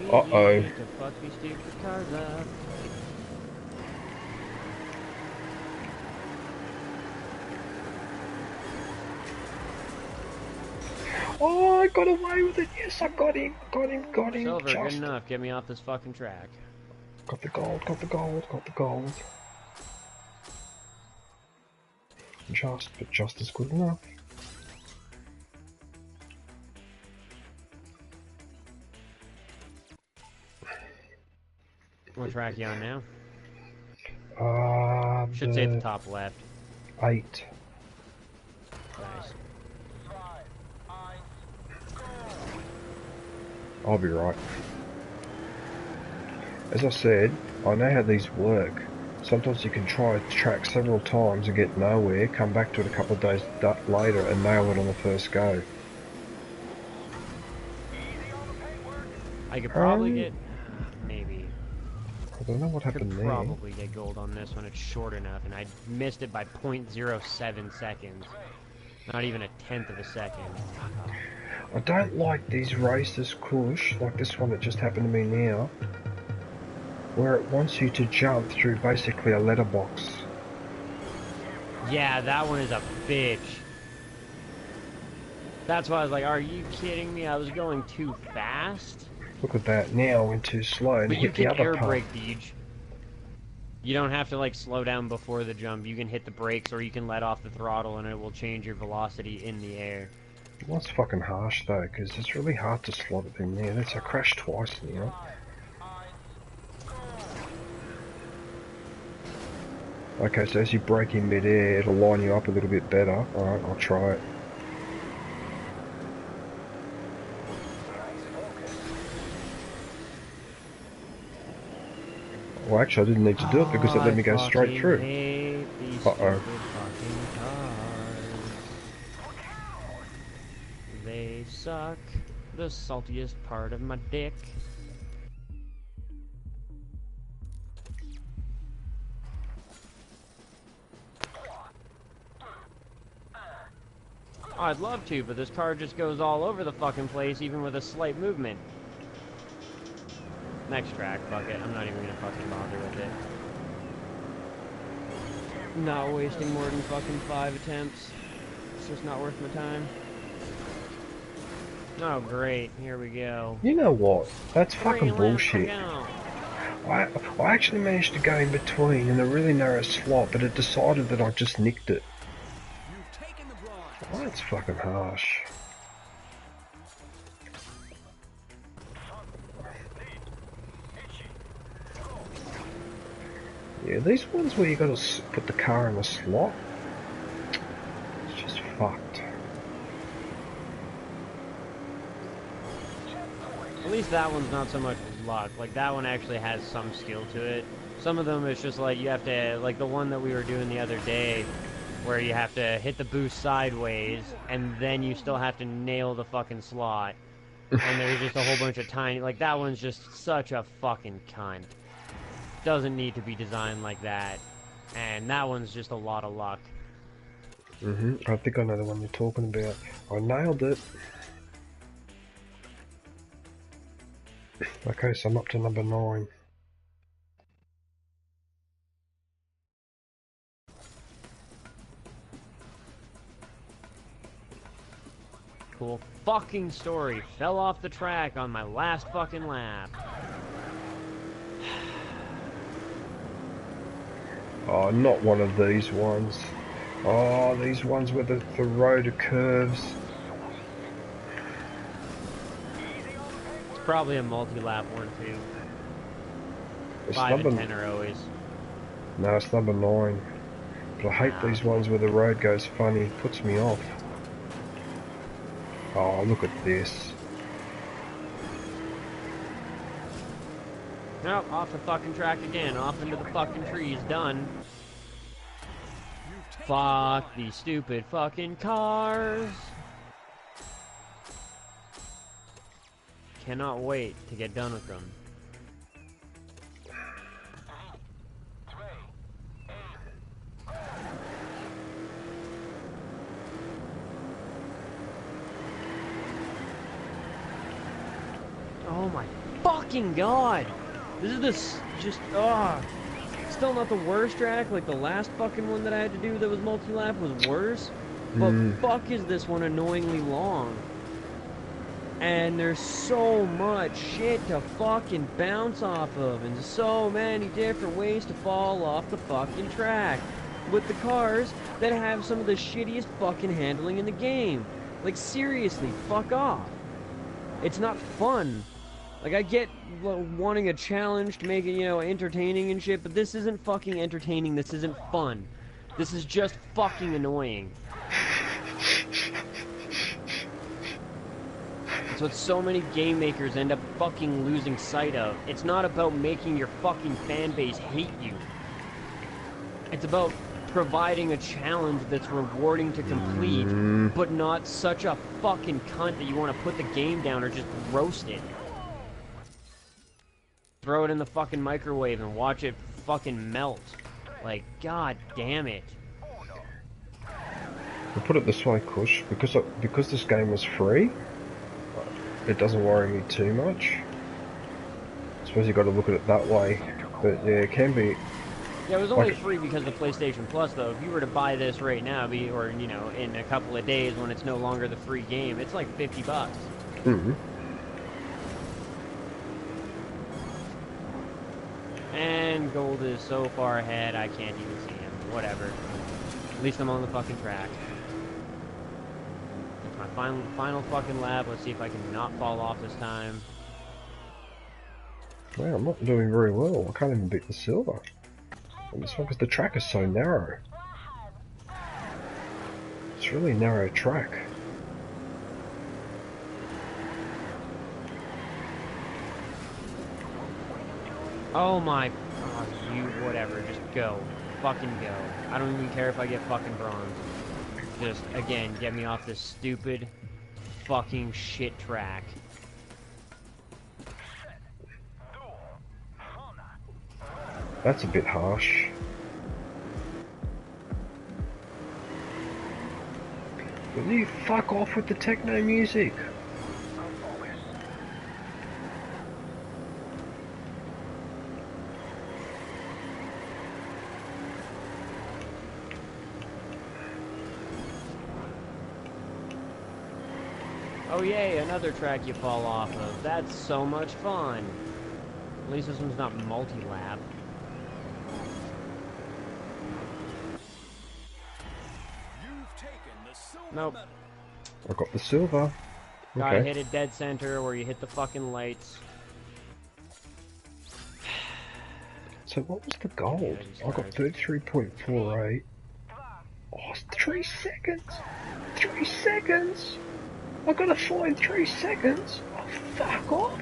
Uh-oh. Fuck these stupid cars up. Oh, I got away with it. Yes, I got him. Got him. Silver, good enough. Get me off this fucking track. Got the gold. Got the gold. Got the gold. But just as good enough. What track you on now? Should say at the top left. 8. Nice. I'll be right. As I said, I know how these work. Sometimes you can try a track several times and get nowhere, come back to it a couple of days later and nail it on the first go. I could probably get... maybe. I don't know what happened there. I could probably get gold on this one. It's short enough, and I missed it by 0.07 seconds. Not even a tenth of a second. I don't like these races, Kush, like this one that just happened to me now, where it wants you to jump through basically a letterbox. Yeah, that one is a bitch. That's why I was like, are you kidding me? I was going too fast. Look at that, now I went too slow and but you hit the can other air part. brake, Deej. You don't have to like slow down before the jump. You can hit the brakes or you can let off the throttle and it will change your velocity in the air. Well, that's fucking harsh though, because it's really hard to slot it in there. That's I crashed twice now. Okay, so as you brake in mid-air, it'll line you up a little bit better. Alright, I'll try it. Well, actually, I didn't need to do it because it let me go straight through. Uh-oh. They suck. The saltiest part of my dick. Oh, I'd love to, but this car just goes all over the fucking place, even with a slight movement. Next track, fuck it. I'm not even gonna fucking bother with it. Not wasting more than fucking 5 attempts. It's just not worth my time. Oh, great. Here we go. You know what? That's fucking bullshit. Go. I actually managed to go in between in a really narrow slot, but it decided that I just nicked it. Oh, that's fucking harsh. Yeah, these ones where you gotta put the car in a slot, it's just fucked. At least that one's not so much luck. Like, that one actually has some skill to it. Some of them it's just like you have to, like the one that we were doing the other day, where you have to hit the boost sideways, and then you still have to nail the fucking slot. And there's just a whole bunch of tiny, like that one's just such a fucking cunt. Doesn't need to be designed like that. And that one's just a lot of luck. I think I know the one you're talking about. I nailed it. Okay, so I'm up to number 9. Cool fucking story. Fell off the track on my last fucking lap. Oh, not one of these ones. Oh, these ones where the road are curves. It's probably a multi-lap one too. It's 5 and 10 are always. No, it's number 9. But I hate these ones where the road goes funny. Puts me off. Oh, look at this. Nope, off the fucking track again. Off into the fucking trees. Done. Fuck these stupid fucking cars. Cannot wait to get done with them. Oh my fucking god! This is this just still not the worst track. Like the last fucking one that I had to do that was multi-lap was worse. But fuck is this one annoyingly long. And there's so much shit to fucking bounce off of, and so many different ways to fall off the fucking track with the cars that have some of the shittiest fucking handling in the game. Like seriously, fuck off. It's not fun. Like, I get wanting a challenge to make it, you know, entertaining and shit, but this isn't fucking entertaining, this isn't fun. This is just fucking annoying. It's what so many game makers end up fucking losing sight of. It's not about making your fucking fan base hate you. It's about providing a challenge that's rewarding to complete, but not such a fucking cunt that you want to put the game down or just roast it. Throw it in the fucking microwave and watch it fucking melt. Like, god damn it. I'll put it this way, Kush, because this game was free, it doesn't worry me too much. I suppose you got to look at it that way, but yeah, it can be. Yeah, it was only free because of PlayStation Plus, though. If you were to buy this right now, or, you know, in a couple of days when it's no longer the free game, it's like $50. Mm-hmm. And Gold is so far ahead, I can't even see him. Whatever. At least I'm on the fucking track. It's my final fucking lap. Let's see if I can not fall off this time. Man, I'm not doing very well. I can't even beat the silver. And this one, because the track is so narrow. It's really a narrow track. Oh my... Oh, you... Whatever. Just go. Fucking go. I don't even care if I get fucking bronze. Just, again, get me off this stupid fucking shit track. That's a bit harsh. Will you fuck off with the techno music? Oh yay, another track you fall off of. That's so much fun. At least this one's not multi-lap. Nope. I got the silver. Gotta Okay. hit it dead center where you hit the fucking lights. So what was the gold? I got 33.48. Oh, it's 3 seconds! 3 seconds! I gotta find 3 seconds! Oh, fuck off!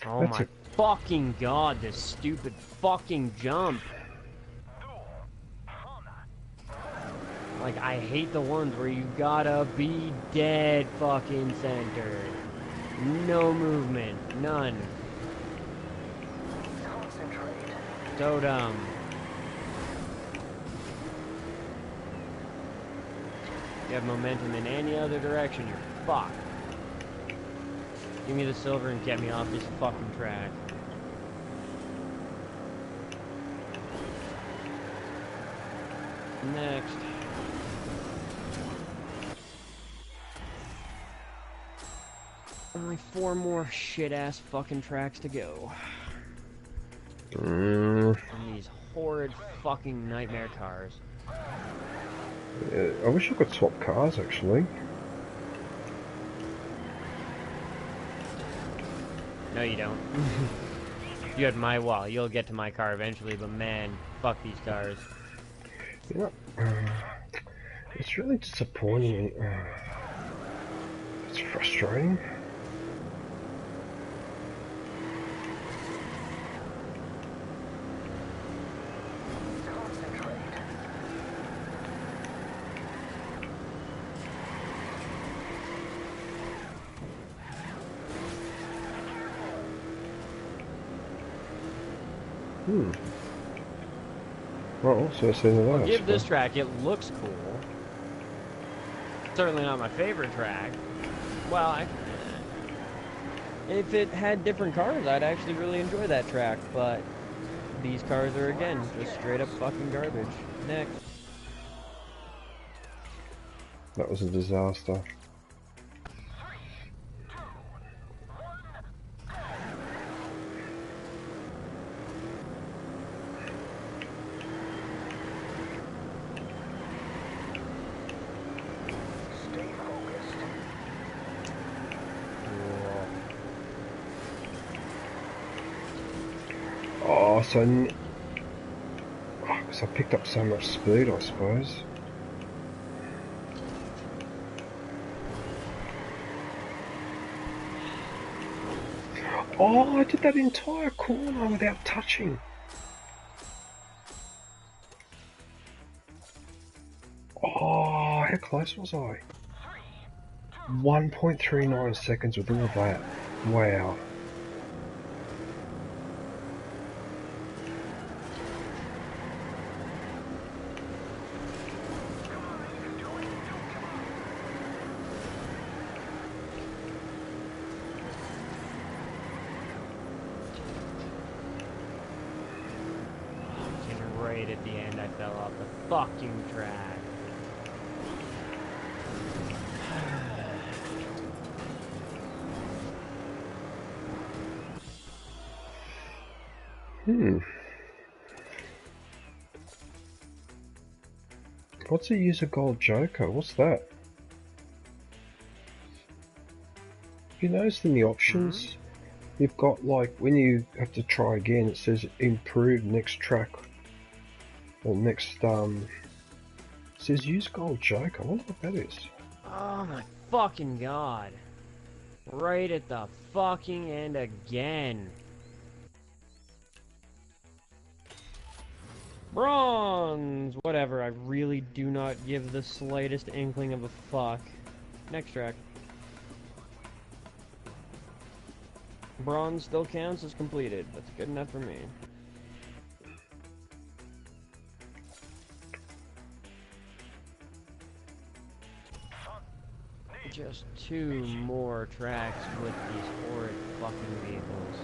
Oh my fucking god, this stupid fucking jump. Like, I hate the ones where you gotta be dead fucking center. No movement. None. So dumb. You have momentum in any other direction, you're fucked. Give me the silver and get me off this fucking track. Next. Only 4 more shit-ass fucking tracks to go. And these horrid fucking nightmare cars. I wish I could swap cars, actually. No, you don't. You had my wall. You'll get to my car eventually, but man, fuck these cars. You know, it's really disappointing. It's frustrating. Well, so it's in the I'll last. give this track, it looks cool. Certainly not my favorite track. Well, if it had different cars, I'd actually really enjoy that track, but these cars are, again, just straight up fucking garbage. Next. That was a disaster. Oh, so... because I picked up so much speed, I suppose. Oh, I did that entire corner without touching. Oh, how close was I? 1.39 seconds with all that. Wow. Right at the end, I fell off the fucking track. What's a user gold joker? What's that? You notice in the options, you've got like, when you have to try again, it says improve next track. Or next, it says use gold joker. I wonder what that is. Oh my fucking god. Right at the fucking end again. Bronze! Whatever, I really do not give the slightest inkling of a fuck. Next track. Bronze still counts as completed. That's good enough for me. Just 2 more tracks with these horrid fucking vehicles.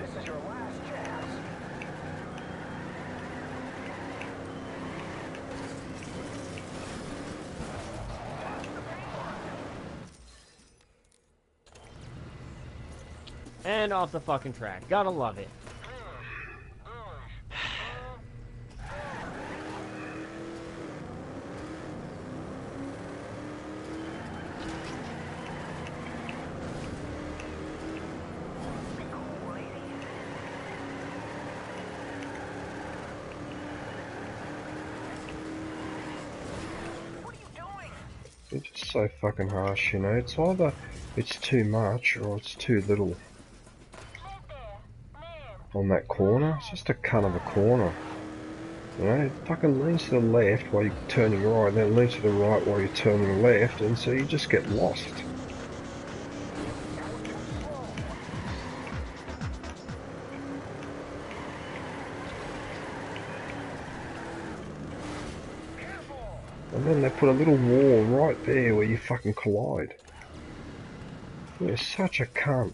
This is your last chance. And off the fucking track. Gotta love it. It's just so fucking harsh, you know. It's either it's too much or it's too little. On that corner, it's just a cunt of a corner. You know, it fucking leans to the left while you're turning right, then it leans to the right while you're turning left, and so you just get lost. And then they put a little wall right there where you fucking collide. You're such a cunt.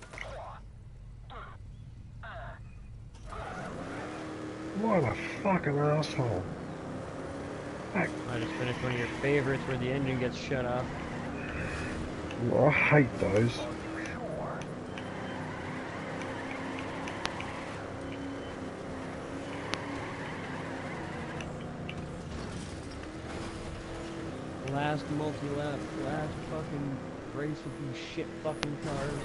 What a fucking asshole. I just finished one of your favorites where the engine gets shut off. Oh, I hate those. Last multi-lap, last fucking race with these shit fucking cars.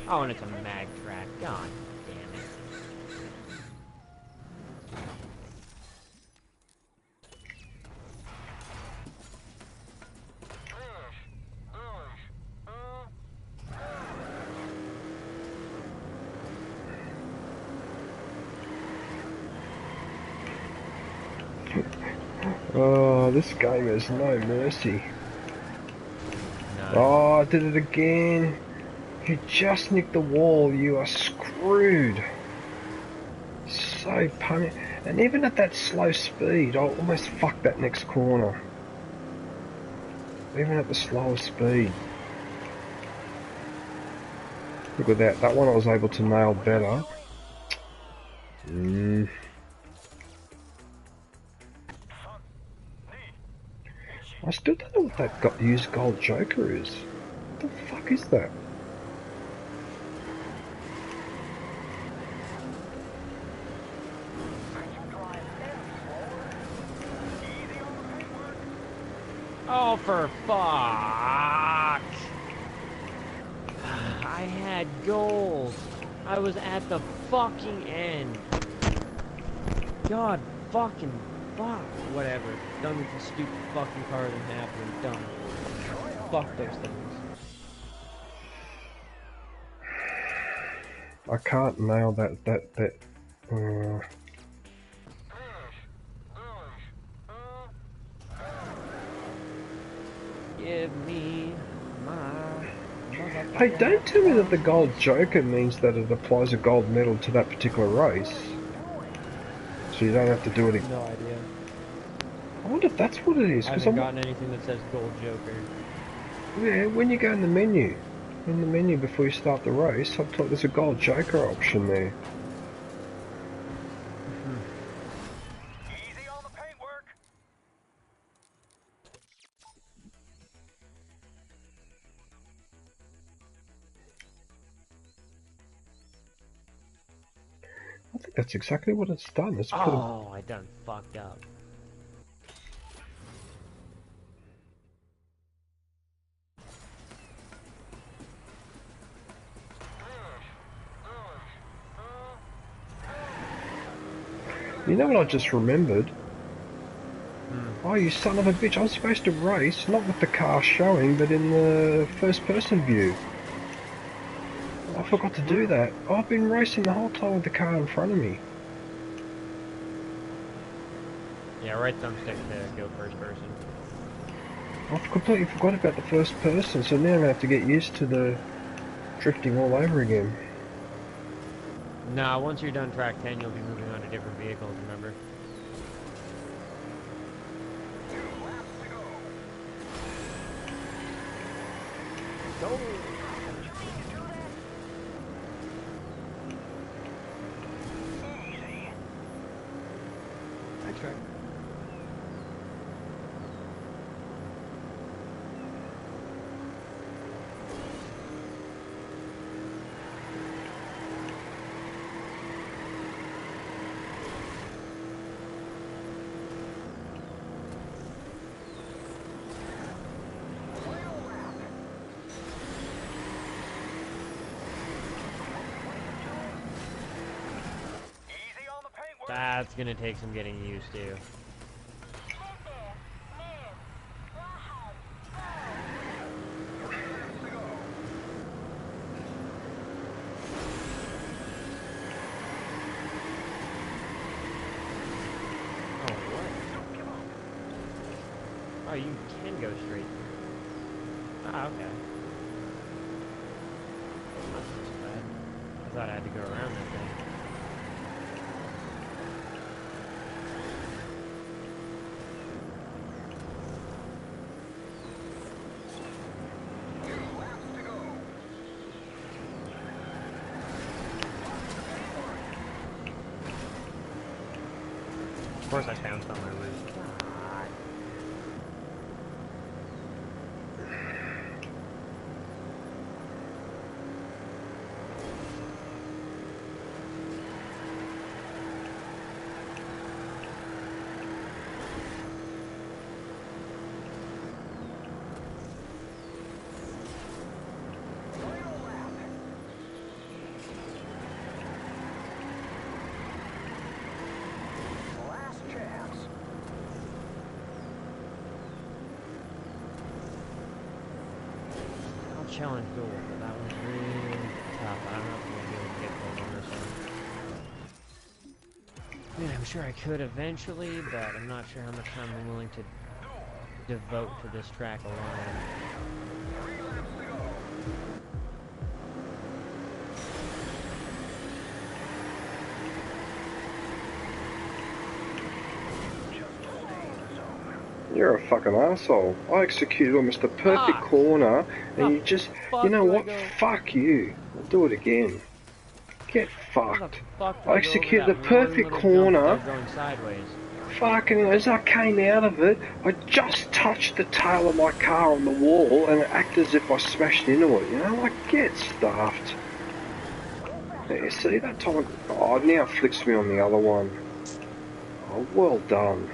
Oh, and it's a mag track. God damn it. Oh, this game has no mercy. No. Oh, I did it again. If you just nick the wall, you are screwed. So punny. And even at that slow speed, I almost fucked that next corner. Even at the slower speed. Look at that. That one I was able to nail better. I still don't know what that used gold joker is. What the fuck is that? Oh, for fuck's I had goals. I was at the fucking end. God fucking fuck. Whatever. Done with the stupid fucking car than happening. Done. Fuck those things. I can't nail that. Give me my Hey, motherfucking don't tell me that the Xbox. gold joker means that it applies a gold medal to that particular race. So you don't have to do it again. No idea. I wonder if that's what it is, I because haven't gotten anything that says gold joker. yeah, when you go in the menu before you start the race, up top there's a gold joker option there. Easy on the paintwork. I think that's exactly what it's done. It's put a, Oh, I done fucked up. you know what I just remembered? Oh, you son of a bitch, I was supposed to race, not with the car showing, but in the first person view. I forgot to do that. I've been racing the whole time with the car in front of me. Yeah, right thumbstick to go first person. I completely forgot about the first person, so now I'm going to have to get used to the drifting all over again. Nah, once you're done track 10, you'll be moving on to different vehicles, remember? Go! Thanks, Trey. That's gonna take some getting used to. Oh, what? Oh, you can go straight. Ah, okay. That's not so bad. I thought I had to go around that thing. Of course I bounced on my roof. God. Challenge goal, but that was really tough. I don't know if I'm gonna be able to get gold on this one. I mean, I'm sure I could eventually, but I'm not sure how much time I'm willing to devote to this track alone. You're a fucking asshole. I executed almost the perfect corner, and you just, you know what? Fuck you. I'll do it again. Get fucked. I executed the perfect corner. Fucking, as I came out of it, I just touched the tail of my car on the wall, and it acted as if I smashed into it. You know, like, get stuffed. You see that time? Oh, now it flicks me on the other one. Oh, well done.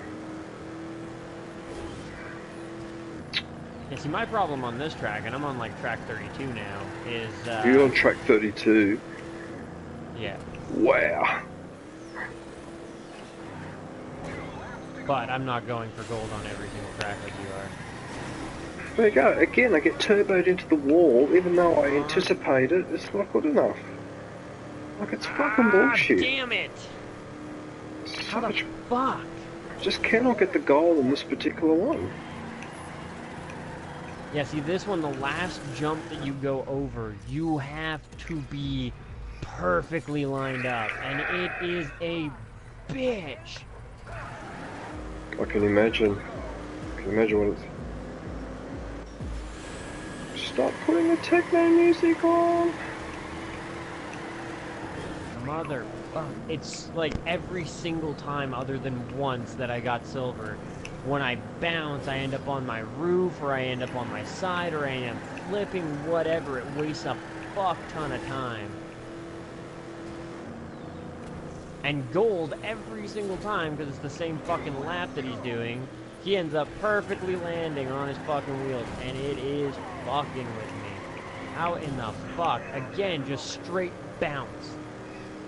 Yeah, see, my problem on this track, and I'm on like track 32 now, is You're on track 32. yeah. Wow. But I'm not going for gold on every single track like you are. There you go. Again, I get turboed into the wall, even though I anticipate it. It's not good enough. Like, it's fucking bullshit. Damn it! How the Such... fuck? Just cannot get the goal in this particular one. Yeah, see, this one, the last jump that you go over, you have to be perfectly lined up, and it is a bitch. I can imagine. I can imagine what it's... Stop putting the techno music on! Mother... it's like every single time other than once that I got silver. When I bounce, I end up on my roof, or I end up on my side, or I end up flipping, whatever. It wastes a fuck ton of time. And gold, every single time, because it's the same fucking lap that he's doing, he ends up perfectly landing on his fucking wheels, and it is fucking with me. How in the fuck? Again, just straight bounce.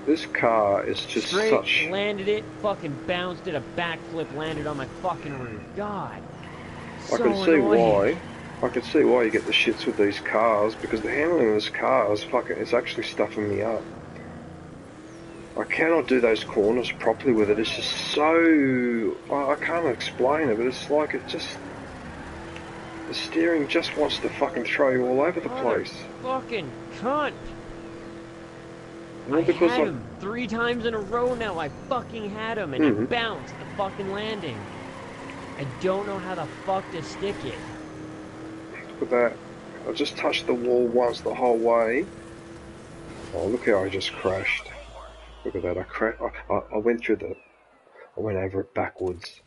This car is just Straight, such... landed it, fucking bounced, did a backflip, landed on my fucking roof. God. So I can see annoying. why. I can see why you get the shits with these cars, because the handling of this car is fucking... It's actually stuffing me up. I cannot do those corners properly with it. It's just so... I can't explain it, but it's like it just... The steering just wants to fucking throw you all over the place. Fucking cunt. Well, I because had him 3 times in a row now. I fucking had him, and he bounced the fucking landing. I don't know how the fuck to stick it. Look at that. I just touched the wall once the whole way. Oh, look how I just crashed. Look at that. I went through the... I went over it backwards.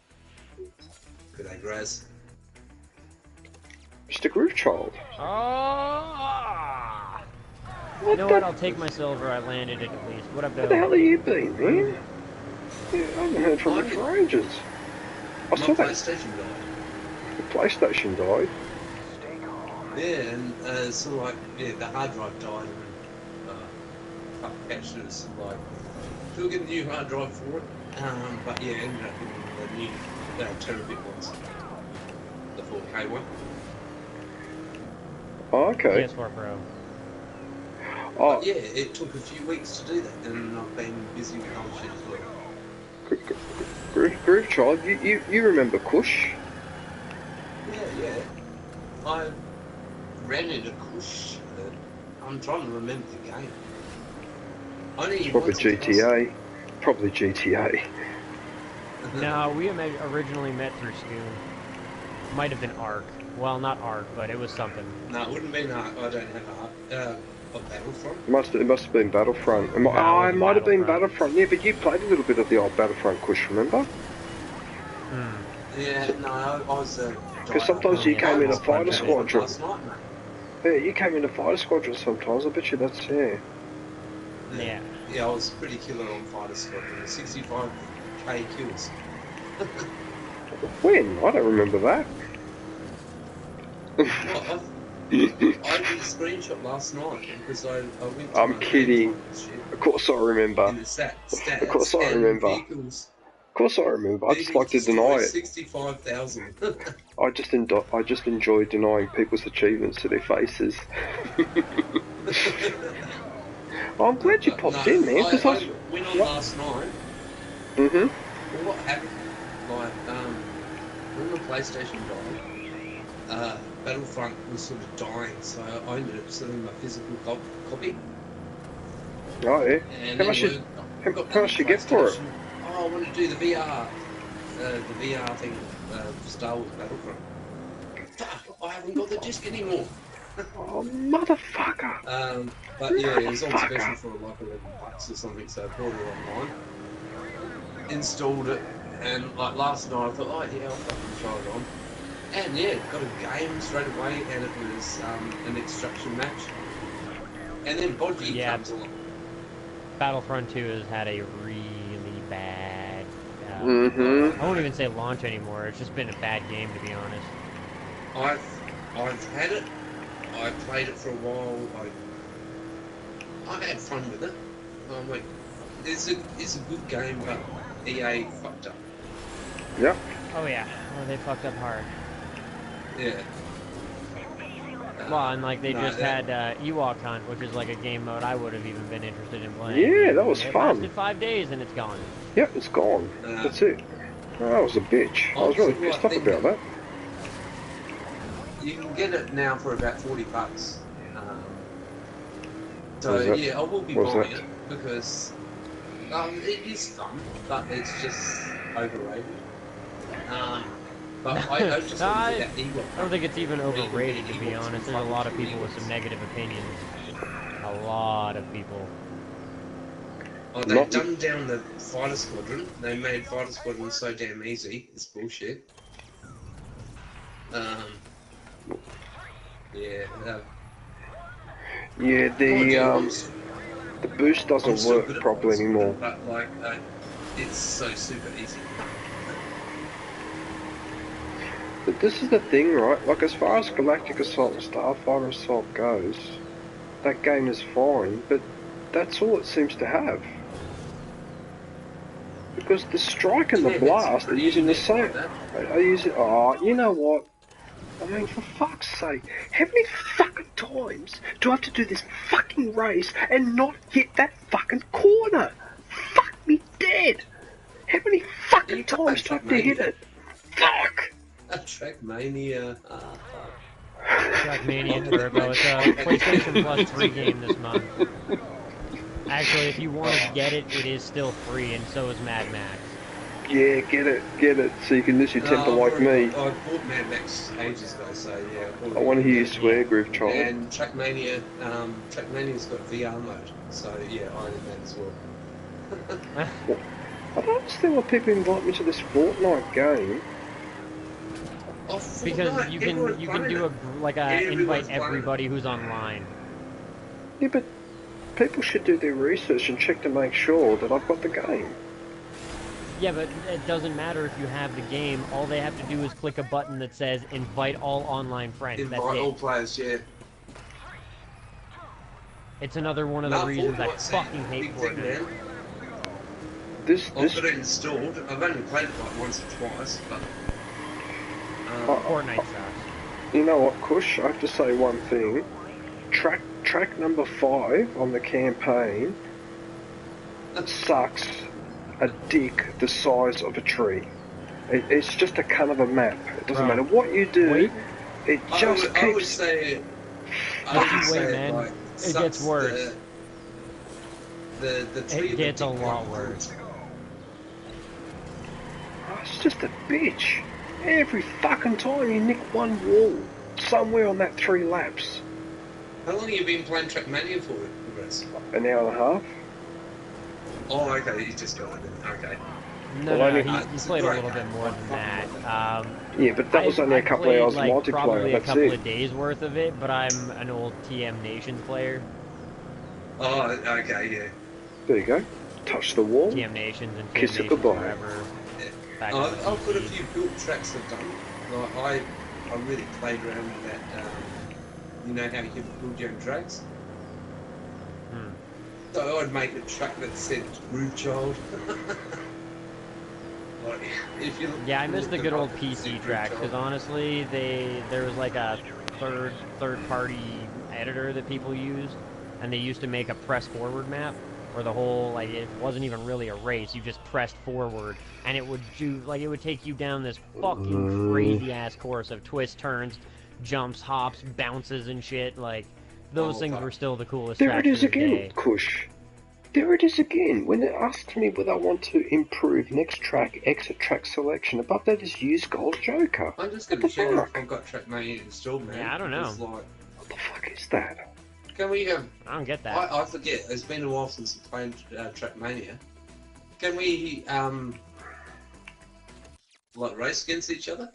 G'day, Graz. Mr. Groove-Child. Oh! You know what? I'll take my silver. I landed it at least. What up, Where the hell have you been, man? Yeah, I haven't heard from you for ages. I saw that. PlayStation died. The PlayStation died. Yeah, and so like, yeah, the hard drive died, and patched it. So like, still get a new hard drive for it. But yeah, ended up getting the new terabit ones, the 4K one. Oh, okay. PS4 Pro. Oh, but yeah, it took a few weeks to do that, and I've been busy with other shit as well. Groove-Child, you remember Kush? Yeah. I ran into Kush. I'm trying to remember the game. Probably GTA. Probably GTA. No, we originally met through Scoon. Might have been Ark. Well, not Ark, but it was something. No, it wouldn't have been Ark. I don't have Ark. Battlefront? It must have been Battlefront. It might have been Battlefront. Yeah, but you played a little bit of the old Battlefront, Kush, remember? Yeah, no, I was... Because sometimes you came in a fighter squadron. Last night, mate. Yeah, you came in a fighter squadron sometimes. I bet you that's... Yeah. Yeah, I was pretty killer on fighter squadron. 65k kills. When? I don't remember that. Well, I did a screenshot last night because I went to I'm kidding. Of course I remember. In the stats, Of course I remember. Vehicles, Of course I remember. I just like to deny it. 65,000. I just enjoy denying people's achievements to their faces. I'm glad you popped in, man. I went on last night. Well, what happened? Like, when the PlayStation died, Battlefront was sort of dying, so I ended up selling my physical copy. Oh yeah. And How much did you get for it? Oh, I want to do the VR thing, Star Wars Battlefront. Fuck, I haven't got the disc anymore. Oh, motherfucker! But yeah, it was on special for like $11 or something, so I bought it online, installed it, and like last night I thought, oh yeah, I'll fucking try it on. And yeah, got a game straight away, and it was an extraction match. And then Bodgy comes along. Battlefront 2 has had a really bad... I won't even say launch anymore, it's just been a bad game, to be honest. I've had it. I played it for a while. I had fun with it. I'm like, it's a good game, but EA fucked up. Yep. Oh yeah, well they fucked up hard. Yeah. Well, and like they no, just had Ewok Hunt, which is like a game mode I would have even been interested in playing. Yeah, that was it fun. Lasted 5 days and it's gone. Yep, it's gone. That's it. Oh, that was a bitch. I was really pissed off about that. You can get it now for about $40. So yeah, I will be buying it because it is fun, but it's just overrated. But I just want to get that Ewok. I don't think it's even overrated, to be honest. There's a lot of people with some negative opinions. A lot of people. Oh, they've dumbed down the Fighter Squadron. They made Fighter Squadron so damn easy. It's bullshit. Yeah. Yeah, the boost doesn't work properly anymore. But like, it's so super easy. But this is the thing, right? Like, as far as Galactic Assault and Starfighter Assault goes, that game is fine, but that's all it seems to have. Because the Strike and the Blast are using the same... Oh, you know what? I mean, for fuck's sake, how many fucking times do I have to do this fucking race and not hit that fucking corner? Fuck me dead! How many fucking times do I have to hit it? Fuck! TRACKMANIA. TRACKMANIA Turbo. It's a PlayStation Plus 3 game this month. Actually, if you want to get it, it is still free, and so is Mad Max. Yeah, get it, so you can lose your temper like me. I bought Mad Max ages ago, so yeah. I want to hear you swear, Groove Child. And TRACKMANIA's got VR mode, so yeah, I did that as well. I don't understand why people invite me to this Fortnite game. Oh, because you can do invite everybody who's online. Yeah, but people should do their research and check to make sure that I've got the game. Yeah, but it doesn't matter if you have the game. All they have to do is click a button that says invite all online friends. Invite That's all it. players, yeah. It's another one of the reasons I fucking hate Fortnite. I've got it installed. I've only played it like once or twice, but Fortnite sucks. You know what, Kush? I have to say one thing. Track number 5 on the campaign sucks a dick the size of a tree. It's just a cunt of a map. It doesn't matter what you do. It just keeps. I would say. Man. Like, it gets worse. The tree it gets a lot worse. Oh, it's just a bitch. Every fucking time you nick one wall, somewhere on that 3 laps. How long have you been playing TRACKMANIA for, Chris? An hour and a half. Oh, okay, you just got it. Okay. No, he played a little bit more than that. Yeah, but that was only a couple of hours multiplayer. Probably that's a couple it. of days worth of it, but I'm an old TM Nations player. Oh, okay, yeah. There you go. Touch the wall. TM Nations and Kiss TM it Nations goodbye. forever. I've got a few built tracks I've done. Like, I really played around with that. You know how you can build your own tracks? So I'd make a track that said Groove Child. Like, if you I miss the good old PC tracks, because honestly, there was like a third-party editor that people used, and they used to make a press forward map, where the whole, like, it wasn't even really a race, you just pressed forward, and it would do, like, it would take you down this fucking crazy-ass course of twists, turns, jumps, hops, bounces, and shit, like, those things were still the coolest tracks. There it is again, Kush. There it is again. When it asks me whether I want to improve next track, exit track selection, above that is use Gold Joker. I'm just going to check if I've got TRACKMANIA installed, man. Yeah, I don't know. What the fuck is that? Can we, I don't get that. I forget. It's been a while since I played TRACKMANIA. Can we, like, race against each other?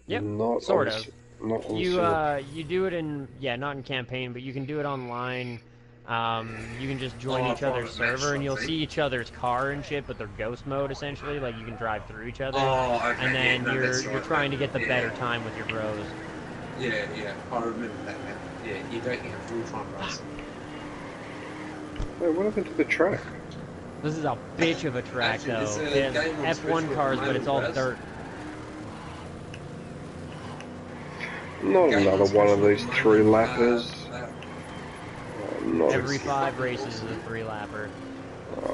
Yep, Not sort on, of. Not on You do it in, not in campaign, but you can do it online. You can just join each other's server, and you'll see each other's car and shit, but they're ghost mode, essentially. Like, you can drive through each other. Oh, okay. And then yeah, you're trying to get the better time with your bros. Yeah, I remember that now. Yeah, you don't get full-time racing. Wait, what happened to the track? This is a bitch of a track, Actually, though. there's It a has game on F1 special cars, at the but it's moment, all Raz. dirt. Not Game another on one of special at these the three moment, lappers. Not Every It's 5 fucking races awesome. is a 3-lapper.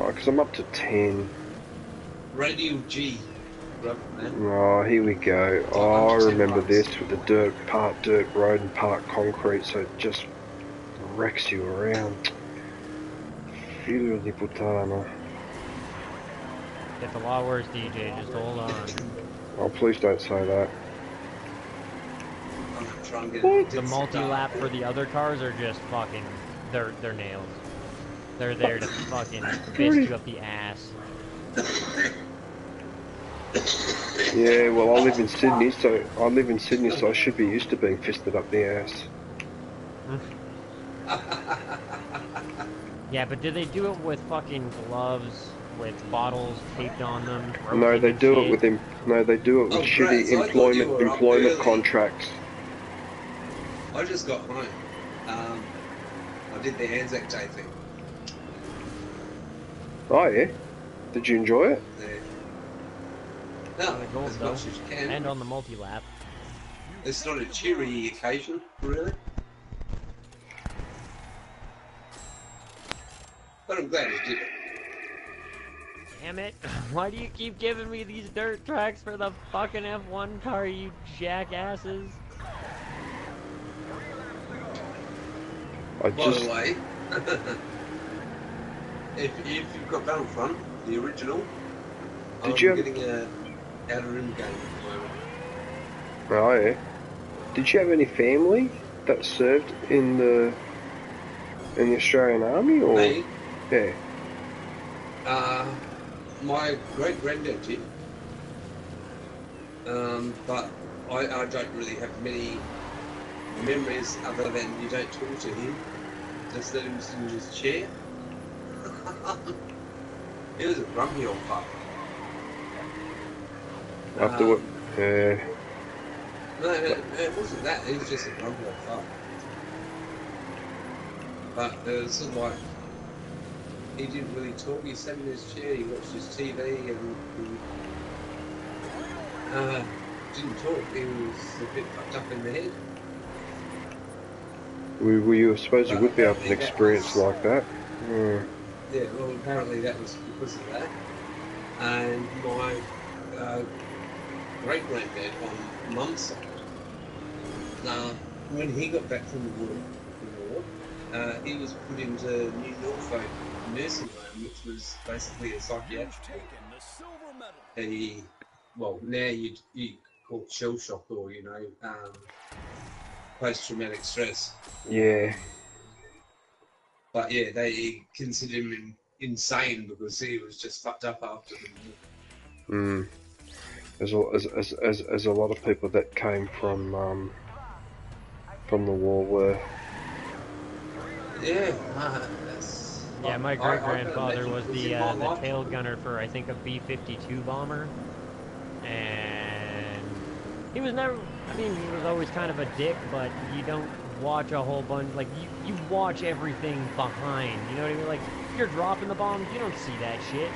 because I'm up to 10. Radio G. Rubber, man. Oh, here we go. It's like Oh, I under 10 remember bucks. this with the part dirt road and part concrete, so it just wrecks you around. Figlio di puttana. Gets a lot worse, DJ. Just hold on. Oh, please don't say that. I'm gonna try and get What? The multi-lap for the other cars are just fucking... They're nails. They're there to fucking fist you up the ass. Yeah, well, I live in Sydney, so I should be used to being fisted up the ass. Yeah, but do they do it with fucking gloves, with bottles taped on them? No, they do it shit? with him. No, they do it with Oh, shitty great, so I thought you were up employment early. contracts. I just got home. I did the Anzac Day thing. Oh yeah, did you enjoy it? There. On No, the gold, as though. much as you can. And on the multi-lap. It's not a cheery occasion, really. But I'm glad you did it. Damn it. Why do you keep giving me these dirt tracks for the fucking F1 car, you jackasses? I By just the way, if you've got Battlefront, the original, Did I'm you have- getting a outer rim game at the moment. oh yeah. Did you have any family that served in the Australian Army or? Me, Yeah. my great granddad did, but I don't really have many memories other than you don't talk to him, just let him sit in his chair. He was a grumpy old fuck. After what? Yeah. No, it wasn't that. He was just a grumpy old fuck. But it was sort of like he didn't really talk. He sat in his chair. He watched his TV and didn't talk. He was a bit fucked up in the head. Were you suppose you would be able to Apparently that experience was- like that? Yeah. Yeah, well, apparently that was because of that. And my great granddad on mum's side, when he got back from the war, he was put into New Norfolk nursing home, which was basically a psychiatric ward. Well, now you'd call it shell shock or post-traumatic stress. Yeah. But yeah, they considered him insane because he was just fucked up after the war. As a lot of people that came from the war were. Yeah, Yeah, my I great-grandfather can was imagine, the in my life- tail gunner for, I think, a B-52 bomber. And he was never, I mean, he was always kind of a dick, but you don't watch a whole bunch, like, you watch everything behind, you know what I mean? Like, if you're dropping the bombs, you don't see that shit.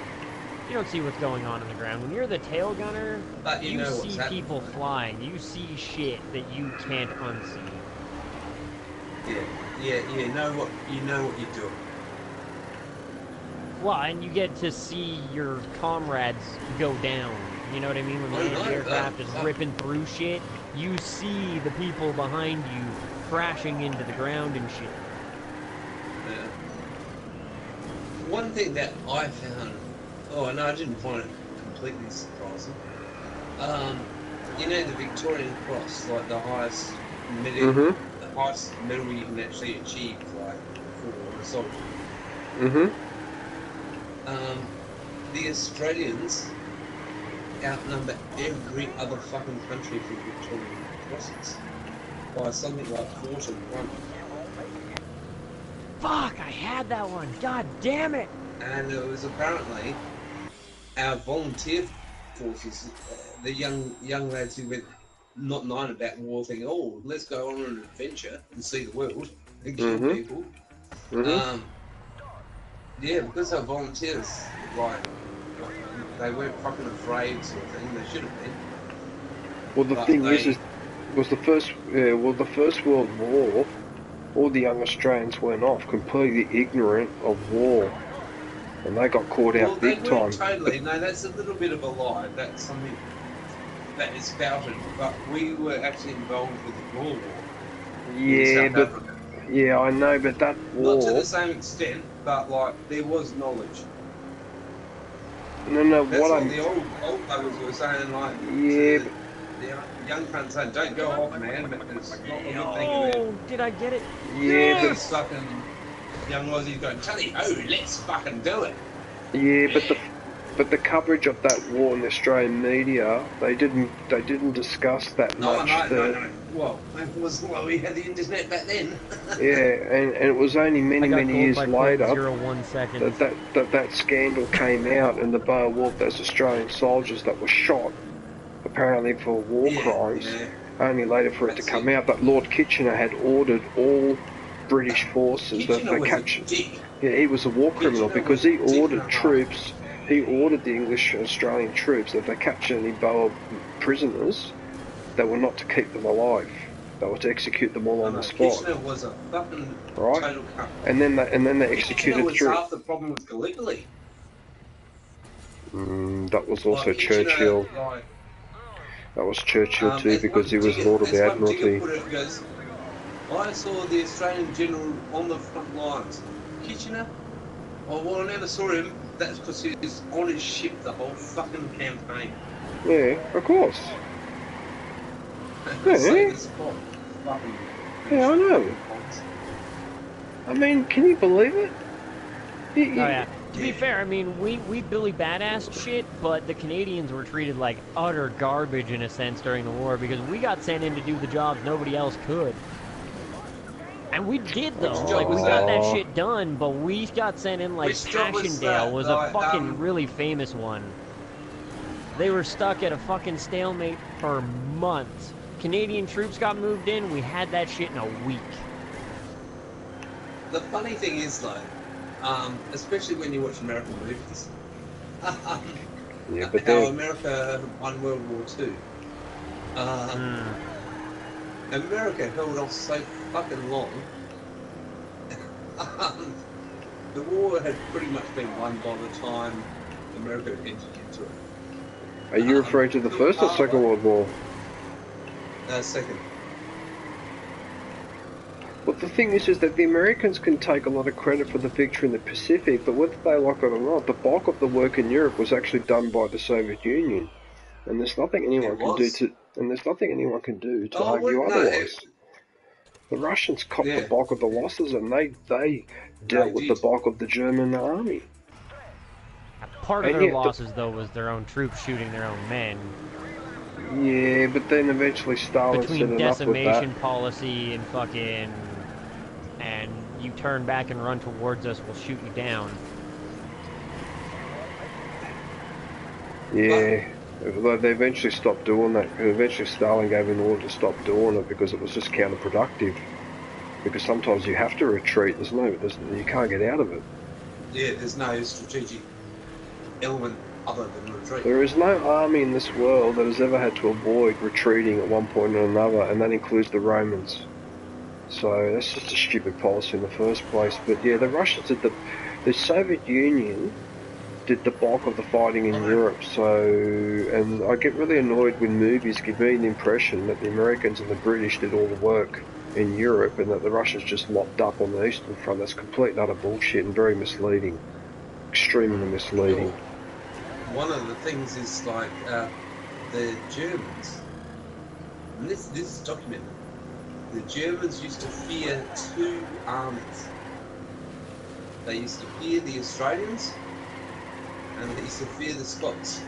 You don't see what's going on in the ground. When you're the tail gunner, But you know what's see happening. people flying. You see shit that you can't unsee. Yeah. You know what you're doing. Well, and you get to see your comrades go down. You know what I mean? When the I know, anti-aircraft is but- ripping through shit, you see the people behind you crashing into the ground and shit. One thing that I found, and I didn't find it completely surprising. You know the Victorian Cross, like the highest medal, Mm-hmm. the highest medal you can actually achieve, like for a soldier. Mm-hmm. The Australians outnumber every other fucking country for Victorian crosses by something like 4 to 1. Fuck, I had that one. God damn it. And it was apparently our volunteer forces, the young lads who went not knowing about war, thinking, oh, let's go on an adventure and see the world and kill people. Yeah, because they're volunteers, like they weren't fucking afraid, sort of thing. They should have been. Well, the thing is, was the first World War. All the young Australians went off completely ignorant of war, and they got caught out big time. Totally. No, that's a little bit of a lie. That's something that is spouted. But we were actually involved with the Boer War. Yeah, but Africa. Yeah, I know, but that war. Not to the same extent, but like there was knowledge. No, that's what I'm. The old buggers were saying, like. Yeah. The young cunts saying, don't go off, man. It's not a good thing. Oh, did I get it? Yeah, but these fucking young Aussies going, Tally ho, let's fucking do it. Yeah, but the coverage of that war in the Australian media, they didn't discuss that much. No. Well, it was we had the internet back then. Yeah, and it was only many years later that scandal came out, and the Boer War, those Australian soldiers that were shot, apparently for war crimes. Yeah. Only later for it to come out that Lord Kitchener had ordered all British forces that they captured. Yeah, he was a war criminal because he ordered troops. He ordered the English and Australian troops that if they captured any Boer prisoners, they were not to keep them alive. They were to execute them all on the spot. Kitchener was a fucking total cunt. And then they executed was half the problem with Gallipoli. That was also Churchill. That was Churchill too, because he was Lord of the Admiralty. I saw the Australian general on the front lines. Kitchener? Oh, well, I never saw him. That's because he was on his ship the whole fucking campaign. Yeah, of course. Yeah, I know. I mean, can you believe it? Oh yeah. To be fair, I mean, we Billy Badass shit, but the Canadians were treated like utter garbage in a sense during the war because we got sent in to do the jobs nobody else could. And we did though, like we got that shit done, but we got sent in like Passchendaele was a fucking really famous one. They were stuck at a fucking stalemate for months. Canadian troops got moved in, we had that shit in a week. The funny thing is though, especially when you watch American movies, how America won World War II. America held off so fucking long. The war had pretty much been won by the time America entered into it. Are you referring to the First or Second World War? Second. Well, the thing is that the Americans can take a lot of credit for the victory in the Pacific, but whether they like it or not, the bulk of the work in Europe was actually done by the Soviet Union, and there's nothing anyone can do to argue otherwise. The Russians copped the bulk of the losses, and they dealt with the bulk of the German army. Part of their losses, though, was their own troops shooting their own men. Yeah, but then eventually Stalin said enough with that. Between decimation policy and fucking... and you turn back and run towards us, we'll shoot you down. Yeah, they eventually stopped doing that. Eventually Stalin gave an order to stop doing it because it was just counterproductive. Because sometimes you have to retreat, you can't get out of it. Yeah, there's no strategic element other than retreat. There is no army in this world that has ever had to avoid retreating at one point or another, and that includes the Romans. So that's just a stupid policy in the first place. But yeah, the Russians did the Soviet Union did the bulk of the fighting in Europe. So, and I get really annoyed when movies give me the impression that the Americans and the British did all the work in Europe, and that the Russians just locked up on the Eastern Front. That's complete and utter bullshit and very misleading, extremely misleading. One of the things is like the Germans, and this is documented. The Germans used to fear two armies. They used to fear the Australians, and they used to fear the Scots.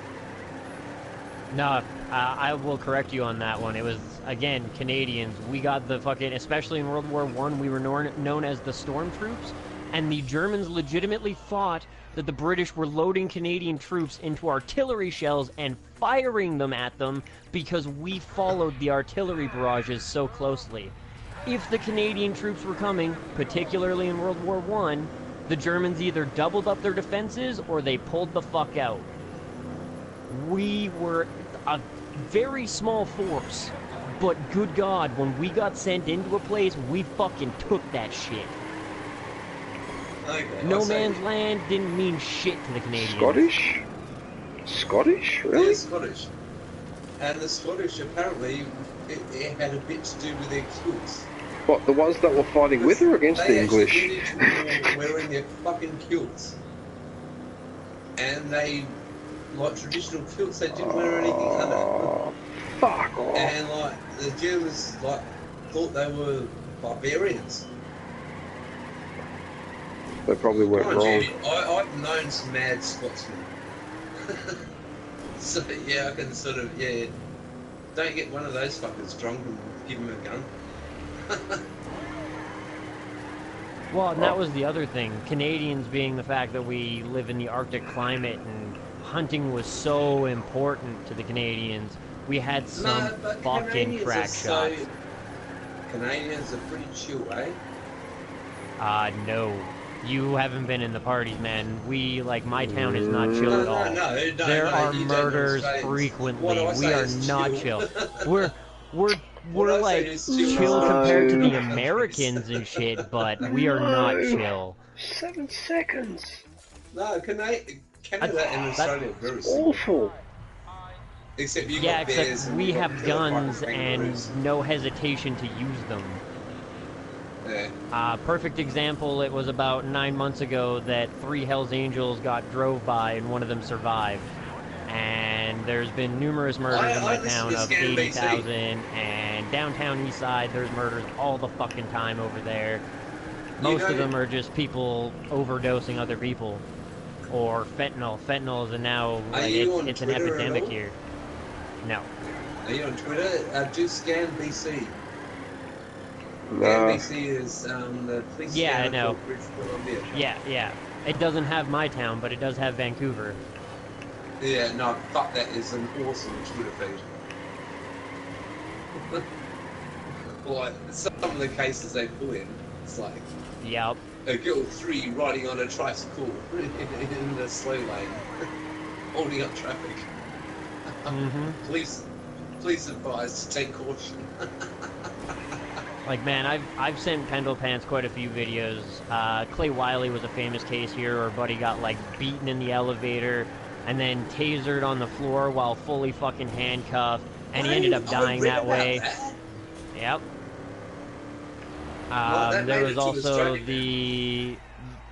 No, I will correct you on that one. It was, again, Canadians. We got the fucking, especially in World War I, we were known as the Stormtroops, And the Germans legitimately thought that the British were loading Canadian troops into artillery shells and firing them at them because we followed the artillery barrages so closely. If the Canadian troops were coming, particularly in World War I, the Germans either doubled up their defenses or they pulled the fuck out. We were a very small force, but good God, when we got sent into a place, we fucking took that shit. Okay, No Man's Land didn't mean shit to the Canadians. Scottish? Scottish? Really? Yeah, Scottish. And the Scottish, apparently, it had a bit to do with their kilts. What, the ones that were fighting with or against the English? They actually were wearing their fucking kilts. And they, like traditional kilts, they didn't wear anything under. Oh, fuck off. And like, the Germans, like, thought they were barbarians. They probably weren't Mind wrong. you, I've known some mad Scotsmen. So yeah, I can sort of, yeah, don't get one of those fuckers drunk and give him a gun. Well, and that was the other thing. Canadians being the fact that we live in the Arctic climate and hunting was so important to the Canadians, we had some fucking crack shots. Canadians are pretty chill, eh? No. You haven't been in the parties, man. We, like, my town is not chill at all. No, there are you don't murders understand. frequently. What I We say are is not chill. We're What I like say is chill. chill compared to the No. Americans and shit, but we are not chill. 7 seconds. No, Canada and Australia are very similar. Awful. Except you Yeah, got bears except and we you got have guns fucking and kangaroos. no hesitation to use them. Yeah. Perfect example, it was about 9 months ago that 3 Hells Angels drove by and one of them survived. And there's been numerous murders in my town of 80,000, and downtown East Side, there's murders all the fucking time over there. Most of them are just people overdosing other people. Or fentanyl. Fentanyl is now, like, it's an epidemic here. No. Are you on Twitter? Do scan BC. No. BC is the police Yeah, I scanner know. for British Columbia. Yeah. It doesn't have my town, but it does have Vancouver. Yeah, no, fuck, that is an awesome Twitter feed. Like, some of the cases they pull in, it's like Yep. a girl 3 riding on a tricycle in the slow lane, holding up traffic. Mm-hmm. Please advise to take caution. Like, man, I've sent Pendle Pants quite a few videos. Clay Wiley was a famous case here where a buddy got, like, beaten in the elevator and then tasered on the floor while fully fucking handcuffed, and he ended up dying that way. Yep. There was also the...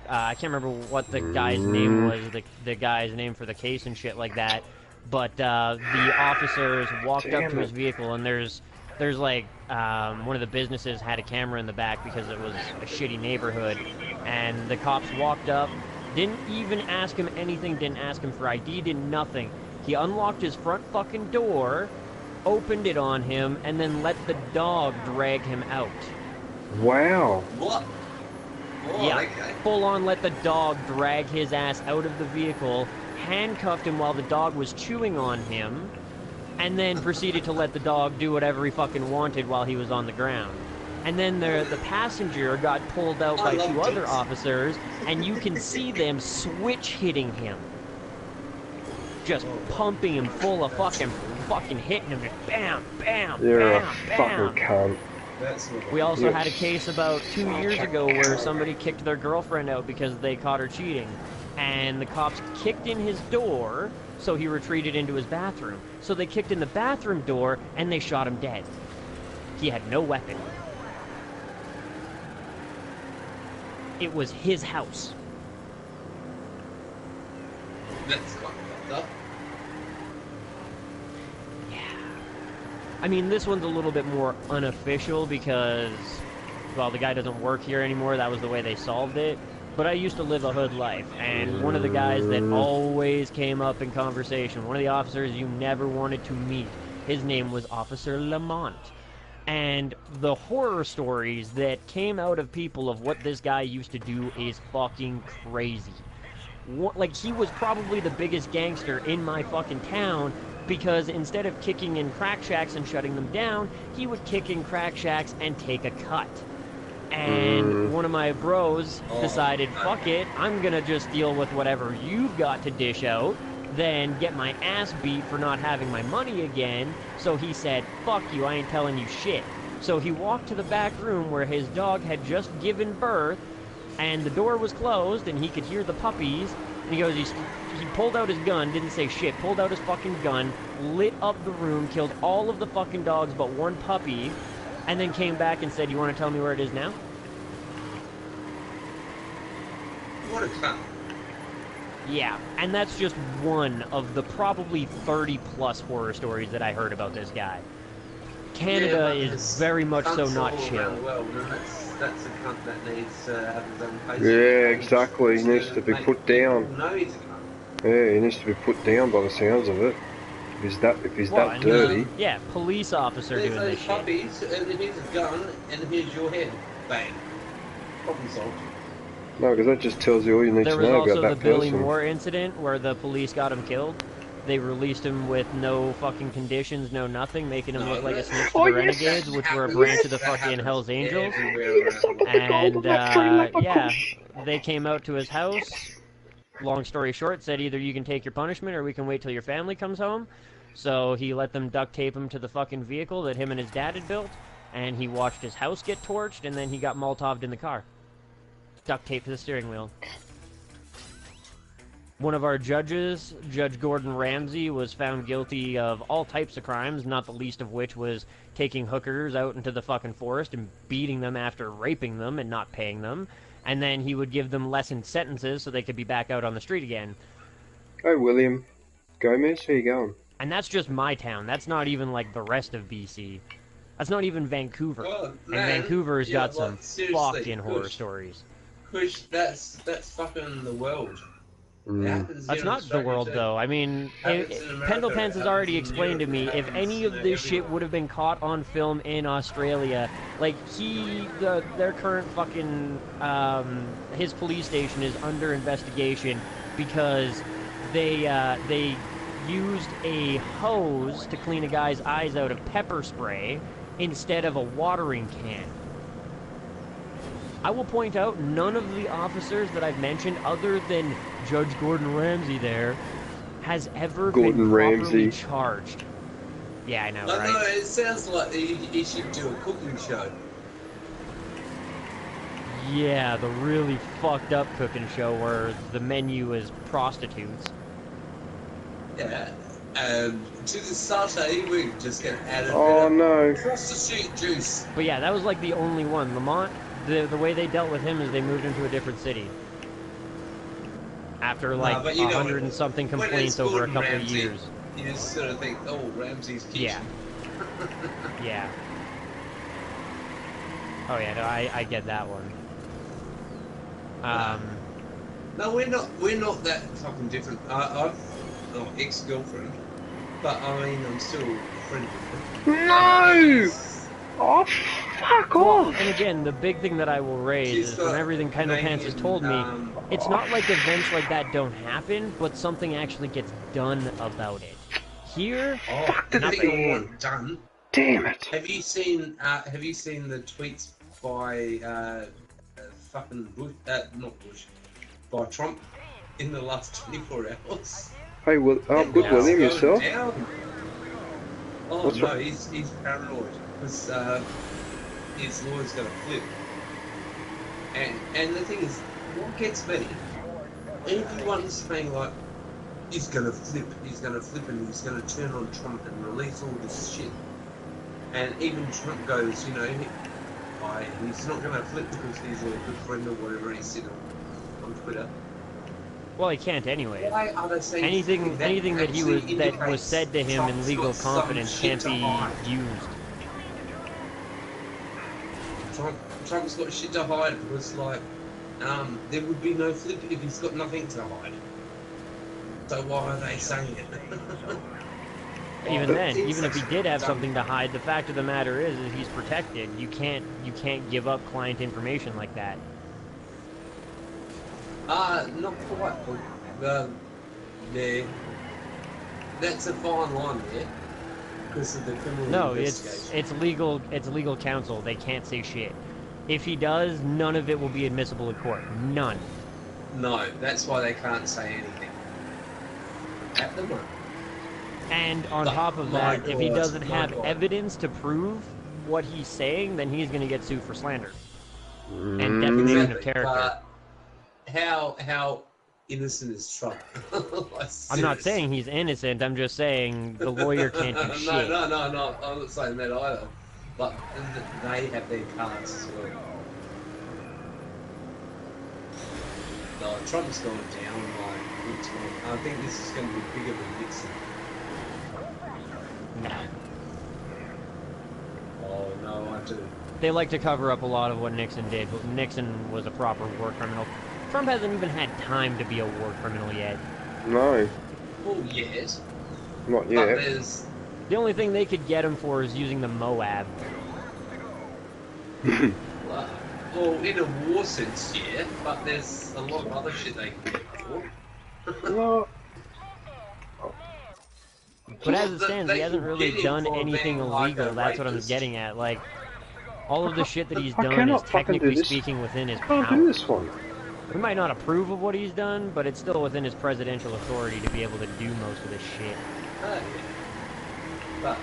I can't remember what the guy's name was, the guy's name for the case and shit like that, but the officers walked up to his vehicle, and there's like, one of the businesses had a camera in the back because it was a shitty neighborhood, and the cops walked up, didn't even ask him anything, didn't ask him for ID, did nothing. He unlocked his front fucking door, opened it on him, and then let the dog drag him out. Wow. What? Oh, Yeah, okay. full on let the dog drag his ass out of the vehicle, handcuffed him while the dog was chewing on him, and then proceeded to let the dog do whatever he fucking wanted while he was on the ground. And then the passenger got pulled out by 2 other officers, and you can see them switch hitting him. Just pumping him full of fucking hitting him, just bam, bam, You're bam, a bam. fucking cunt. We also had a case about 2 years ago where somebody kicked their girlfriend out because they caught her cheating. And the cops kicked in his door, so he retreated into his bathroom. So they kicked in the bathroom door, and they shot him dead. He had no weapon. It was his house. That's fucked up. I mean, this one's a little bit more unofficial because, well, the guy doesn't work here anymore. That was the way they solved it. But I used to live a hood life, and one of the guys that always came up in conversation, one of the officers you never wanted to meet, his name was Officer Lamont. And the horror stories that came out of people of what this guy used to do is fucking crazy. Like, he was probably the biggest gangster in my fucking town, because instead of kicking in crack shacks and shutting them down, he would kick in crack shacks and take a cut. And one of my bros decided, fuck it, I'm gonna just deal with whatever you've got to dish out, then get my ass beat for not having my money again. So he said, fuck you, I ain't telling you shit. So he walked to the back room where his dog had just given birth, and the door was closed, and he could hear the puppies, and he goes, he pulled out his gun, didn't say shit, pulled out his fucking gun, lit up the room, killed all of the fucking dogs but one puppy, and then came back and said, you want to tell me where it is now? What a cunt. Yeah, and that's just one of the probably 30-plus horror stories that I heard about this guy. Canada is very much so not chill. That's a cunt that needs to have his own place. Yeah, exactly. He needs to be put down. No, he's a cunt. Yeah, he needs to be put down by the sounds of it. If he's that dirty. Yeah, police officer doing There's this puppies, shit. and here's a gun, and here's your head. Bang. Problem solved. No, because that just tells you all you need There to was know also about the that Billy person. Moore incident where the police got him killed. They released him with no fucking conditions, no nothing, making him look like a snitch to the Renegades, which were a branch of the fucking Hells Angels. And, yeah, they came out to his house. Long story short, said either you can take your punishment or we can wait till your family comes home. So he let them duct tape him to the fucking vehicle that him and his dad had built, and he watched his house get torched, and then he got Molotoved in the car. Duct tape to the steering wheel. One of our judges, Judge Gordon Ramsay, was found guilty of all types of crimes, not the least of which was taking hookers out into the fucking forest and beating them after raping them and not paying them. And then he would give them lessened sentences so they could be back out on the street again. Hey, William Gomez, how you going? And that's just my town. That's not even, like, the rest of BC. That's not even Vancouver. Oh, man. And Vancouver's got like, some seriously, fucking horror stories. Push, that's fucking the world. It happens That's here in not the Australia world, too. though. I mean, Happens in America, Pendlepants has already explained to me, Europe, if any of this shit would have been caught on film in Australia, like, their current fucking, his police station is under investigation because they used a hose to clean a guy's eyes out of pepper spray instead of a watering can. I will point out, none of the officers that I've mentioned, other than Judge Gordon Ramsay there, has ever been properly charged. Yeah, I know, right? No, it sounds like he should do a cooking show. Yeah, the really fucked up cooking show where the menu is prostitutes. Yeah. To the satay, we're just gonna add a Oh, no. prostitute juice. But yeah, that was like the only one. Lamont, the way they dealt with him is they moved him to a different city. After like 100 and something complaints over a couple of years. You just sort of think, oh, Ramsay's kitchen. Yeah. Yeah. Oh yeah, no, I get that one. No, we're not that fucking different. I've ex-girlfriend, but I mean, I'm still a friend with her. No! Oh, fuck off! And again, the big thing that I will raise is from everything Pendlepants has told me, it's not like events like that don't happen, but something actually gets done about it. Here, nothing done. Damn it! Have you seen the tweets by fucking Bush, not Bush, by Trump in the last 24 hours? Hey, good William, yourself? Down. Oh What's no, he's paranoid because his lawyer's gonna flip. And the thing is, what gets me? Everyone's saying like, he's gonna flip, and he's gonna turn on Trump and release all this shit. And even Trump goes, you know, he's not gonna flip because he's a good friend or whatever he said on Twitter. well, he can't anyway. Why are they saying Anything that was said to him in legal confidence can't be used. Trump's got shit to hide because, like, there would be no flip if he's got nothing to hide. So why are they saying it? Even then, even if he did have dumb. something to hide, the fact of the matter is he's protected. You can't give up client information like that. Not quite. Yeah, that's a fine line there because of the criminal No, investigation. it's legal. It's legal counsel. They can't say shit. If he does, none of it will be admissible in court. None. No, that's why they can't say anything at the moment. And on top of that, if he doesn't have evidence to prove what he's saying, then he's going to get sued for slander and defamation of character. But how innocent is Trump? Like, I'm not saying he's innocent. I'm just saying the lawyer can't do shit. No. I'm not saying that either. But they have their cards as well. No, Trump's going down like big time. I think this is going to be bigger than Nixon. No. Oh no, I do. They like to cover up a lot of what Nixon did, but Nixon was a proper war criminal. Trump hasn't even had time to be a war criminal yet. No. Well, yes. Not But yet. there's... The only thing they could get him for is using the Moab. Well, in a war sense, yeah, but there's a lot of other shit they can get for. No. But as it stands, They he hasn't can really get him done for anything being like illegal. a That's what I'm rapist. getting at. Like, all of the shit that he's I done is cannot fucking do technically this. speaking within his I can't power. do this one. We might not approve of what he's done, but it's still within his presidential authority to be able to do most of this shit. Yeah. But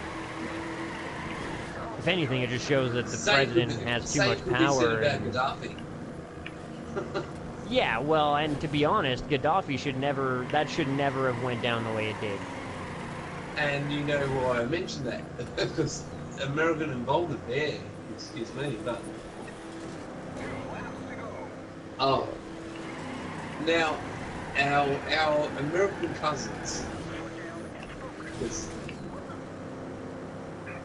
If anything, it just shows that the same president with- has too same much with what they said power. about And, Gaddafi. yeah, well, and to be honest, Gaddafi should never have went down the way it did. And you know why I mentioned that? Because American involvement there, excuse me, but... Oh. Now, our American cousins... Because,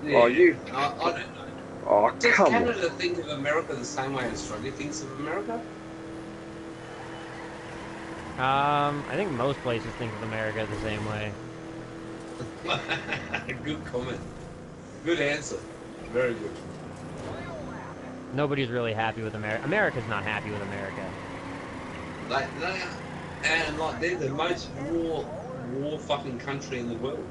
yeah, Oh, you- I don't know. Oh, Does come on. Canada think of America the same way Australia thinks of America? I think most places think of America the same way. Good comment. Good answer. Very good. Nobody's really happy with America. America's not happy with America. They're the most war fucking country in the world.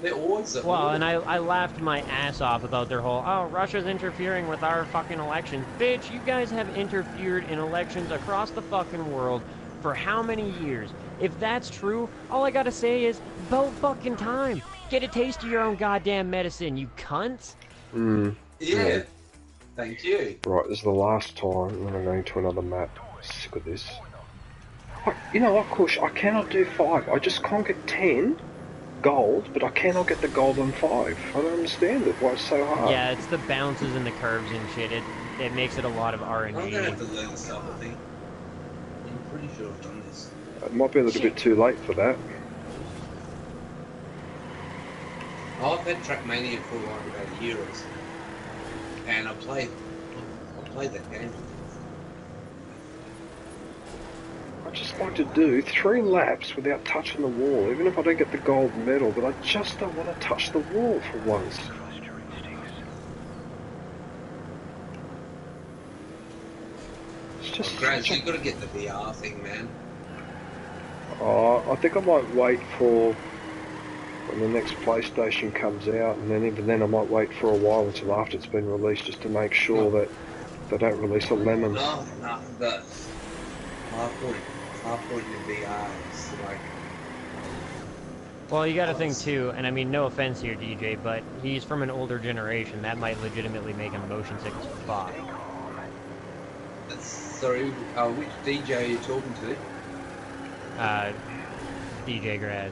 They're always at Well, war. and I laughed my ass off about their whole, oh, Russia's interfering with our fucking elections. Bitch, you guys have interfered in elections across the fucking world for how many years? If that's true, all I gotta say is, about fucking time. Get a taste of your own goddamn medicine, you cunts. Yeah. Thank you. Right, this is the last time, and then I'm going to another map. I'm sick of this. You know what, Kush? I cannot do 5. I just can't get 10 gold, but I cannot get the gold on 5. I don't understand it. Why it's so hard? Yeah, it's the bounces and the curves and shit. It makes it a lot of I'm gonna have RNG. to learn this stuff, I think. I'm pretty sure I've done this. It might be a little bit too late for that. I've had TRACKMANIA for like about a year or so. And I played that game. I just like to do 3 laps without touching the wall, even if I don't get the gold medal, but I just don't want to touch the wall for once. It's just Grant, such a... you've got to get the VR thing, man. I think I might wait for when the next PlayStation comes out, and then even then I might wait for a while until after it's been released, just to make sure that they don't release a lemons. No, but my point in VR is like, Well, you gotta think too, and I mean, no offense here, DJ, but he's from an older generation. That might legitimately make him motion sick as fuck. sorry, which DJ are you talking to? DJ Graz.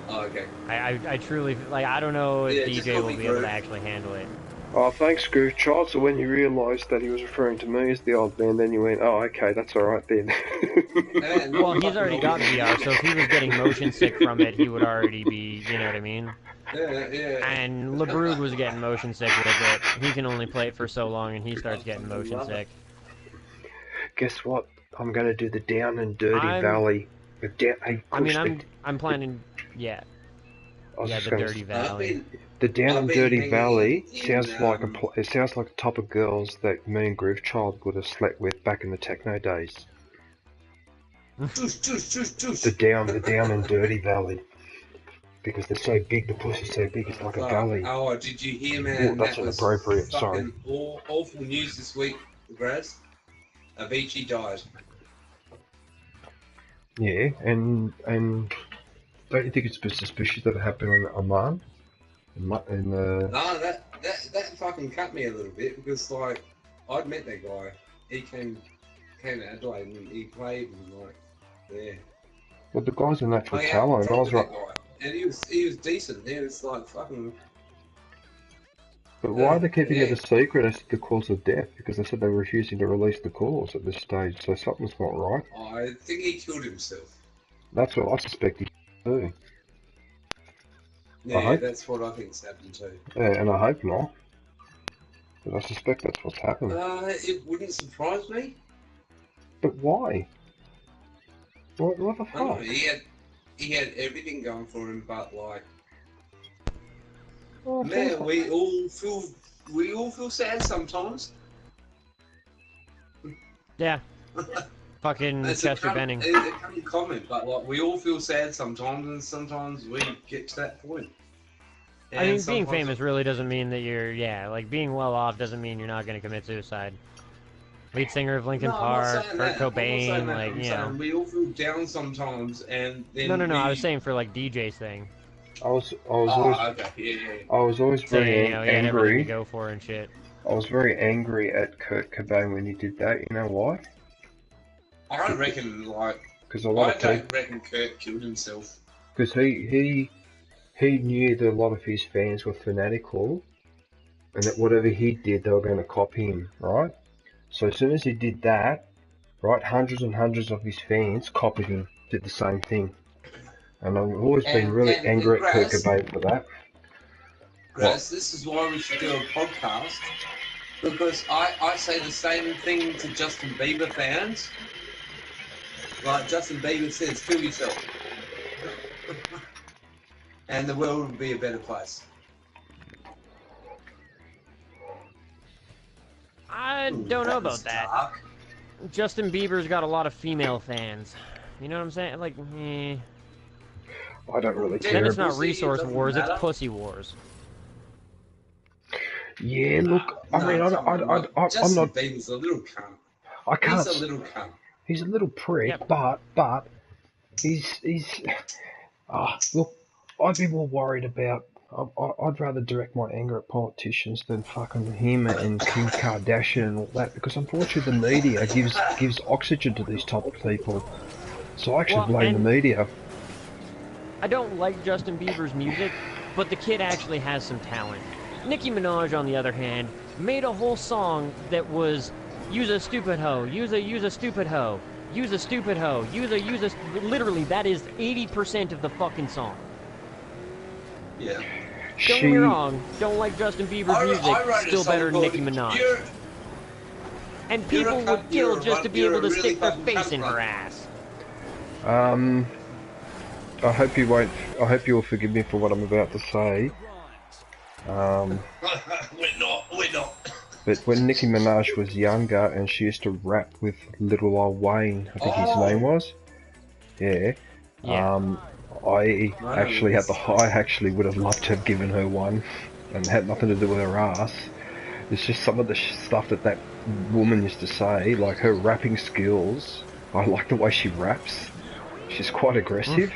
Oh, okay. I truly, like, I don't know if Yeah, just DJ call will me be able to Groove. actually handle it. Oh, thanks, Groovechart. So when you realised that he was referring to me as the old man, then you went, oh, okay, that's alright then. Well, he's already got VR, so if he was getting motion sick from it, he would already be, you know what I mean? Yeah. And LeBrug was getting motion sick with it. He can only play it for so long, and he starts getting motion sick. Guess what? I'm going to do the down and dirty valley. I'm planning, yeah. was Yeah, just the gonna Dirty say, Valley. the Down I've and been Dirty hanging Valley in, sounds like it sounds like the type of girls that me and Groovchild would have slept with back in the techno days. The Down and Dirty Valley. Because they're so big, the pussy's so big, it's like a gully. Oh, did you hear, Oh, man? that's That was inappropriate, sorry. fucking awful news this week, Graz. Avicii died. Yeah, and don't you think it's a bit suspicious that it happened in Oman? No, that fucking cut me a little bit because, like, I'd met that guy. He came to Adelaide and he played and, like, yeah. Well, the guy's a natural I talent, and I was that right. guy. And he was decent. He was, like, fucking... But why are they keeping yeah. it a secret as to the cause of death? Because they said they were refusing to release the cause at this stage, so something's not right. I think he killed himself. That's what I suspect he do. Yeah, that's what I think's happened too. Yeah, and I hope not. But I suspect that's what's happened. It wouldn't surprise me. But why? What the I don't know, fuck? he had everything going for him, but like, Oh, man, we all feel sad sometimes. Yeah. Fucking Chester Benning. It's a common comment, but like, we all feel sad sometimes, and sometimes we get to that point. I mean, being sometimes- famous really doesn't mean that you're, like, being well off doesn't mean you're not going to commit suicide. Lead singer of Linkin No, I'm Park, not saying Kurt that. I'm not Cobain, saying that. like, I'm you saying know. we all feel down sometimes, and then No, I was saying for, like, DJ's thing. I was Oh, always, okay, yeah. I was always Saying, very you know, he had everything to angry. go for and shit. I was very angry at Kurt Cobain when he did that. You know why? I don't reckon, like, Because a lot I of people, don't reckon Kurt killed himself. because he knew that a lot of his fans were fanatical, and that whatever he did, they were going to copy him, right? So as soon as he did that, right, hundreds and hundreds of his fans copied him, did the same thing. And I've always been really angry at Kurt Cobain for that. Graz, this is why we should do a podcast, because I say the same thing to Justin Bieber fans. Like Justin Bieber says, kill yourself. And the world would be a better place. I don't know about that. Dark. Justin Bieber's got a lot of female fans. You know what I'm saying? Like, I don't really Then care. it's not Pussy, resource doesn't wars, matter. it's pussy wars. Yeah, look, I mean, I'm Justin not, Bieber's a little cunt. I can't. He's a little cunt. He's a little prick, Yep. but he's look, I'd be more worried about. I'd rather direct my anger at politicians than fucking him and Kim Kardashian and all that, because unfortunately the media gives oxygen to these type of people. So I actually Well, blame the and- media. I don't like Justin Bieber's music, but the kid actually has some talent. Nicki Minaj, on the other hand, made a whole song that was use a stupid hoe, use a stupid hoe, use a stupid hoe, use a literally that is 80% of the fucking song. Yeah. Don't get me wrong, don't like Justin Bieber's music, I wrote a still song better than called Nicki Minaj. You're- And you're a people cunt, would kill you're a just to runt, be you're able a to really stick their fucking face cunt in her runt. ass. I hope you won't. I hope you will forgive me for what I'm about to say. We're not. But when Nicki Minaj was younger and she used to rap with little old Wayne, I think his Oh. name was. Yeah. Yeah. I actually would have loved to have given her one, and had nothing to do with her ass. It's just some of the stuff that woman used to say, like her rapping skills. I like the way she raps. She's quite aggressive.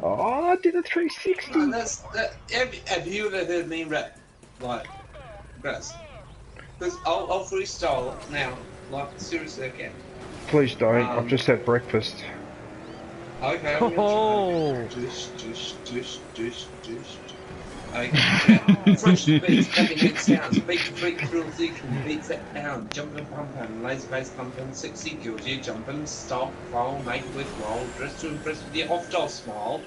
Oh, I did a 360. No, have you ever heard me rap? Like, Graz? Because I'll freestyle now. Like, seriously, I can. Please don't. I've just had breakfast. Okay. Oh. Just. Okay. Fresh beats, cutting-edge sounds, beat to beat, thrill seeking, beats that pound, jumping, pumping, laser bass pumping, sexy girls, you jumping, stop, fall, make with roll, dress to impress with your off-doll smile.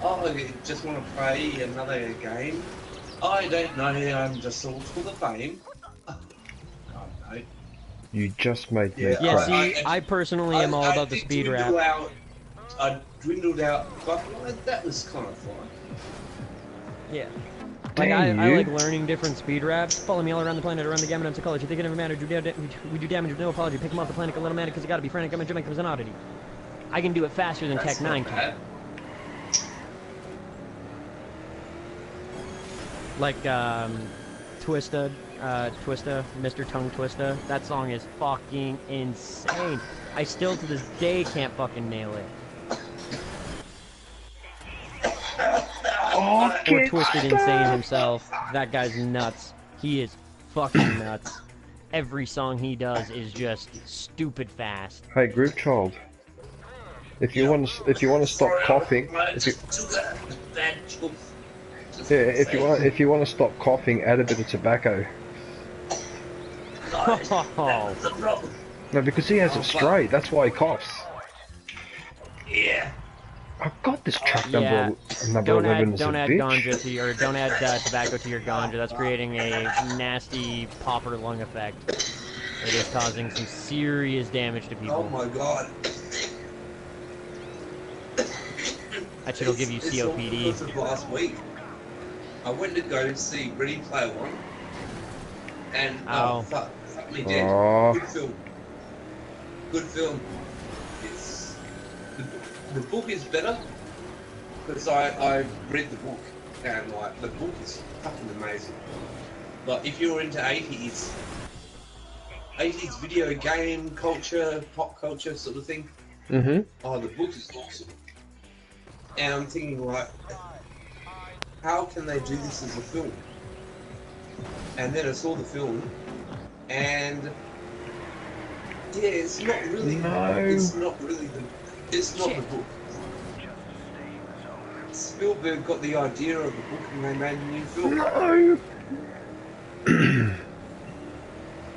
Oh, you just want to play another game? I don't know, I'm just all for the fame. I don't know. You just made me Yeah, Yeah, cry. see, I personally am all about the think speed we rap. do our- I dwindled out. But like, that was kind of fun. Yeah. Like, I like learning different speed raps. Follow me all around the planet, around the gamut of colors. You think it never mattered. We do damage with no apology. Pick him off the planet, a little manic, because you gotta be frantic. I'm a Jamaican was an oddity. I can do it faster than Tech 9 can. Like, Twista, Mr. Tongue Twista. That song is fucking insane. I still, to this day, can't fucking nail it. Oh, Or Twisted Insane himself. That guy's nuts. He is fucking nuts. Every song he does is just stupid fast. Hey, group child. If you want to stop coughing, if you want to stop coughing, add a bit of tobacco. Oh. No, because he has it straight. That's why he coughs. Yeah. I've got this track Yeah. number 11 as a Don't add bitch. ganja to your, don't add tobacco to your ganja. That's creating a nasty popper lung effect. It is causing some serious damage to Oh people. my god. That shit'll give you It's all COPD. because of last week. I went to go see Ready Player One, and fuck me dead. Oh. Good film. Good film. It's the book is better because I read the book and like the book is fucking amazing. Like if you're into 80s video game culture, pop culture sort of thing. Oh, the book is awesome. And I'm thinking like, how can they do this as a film? And then I saw the film, and yeah, it's not really. No. It's not really the. It's not the book. Spielberg got the idea of the book and they made a new film. No.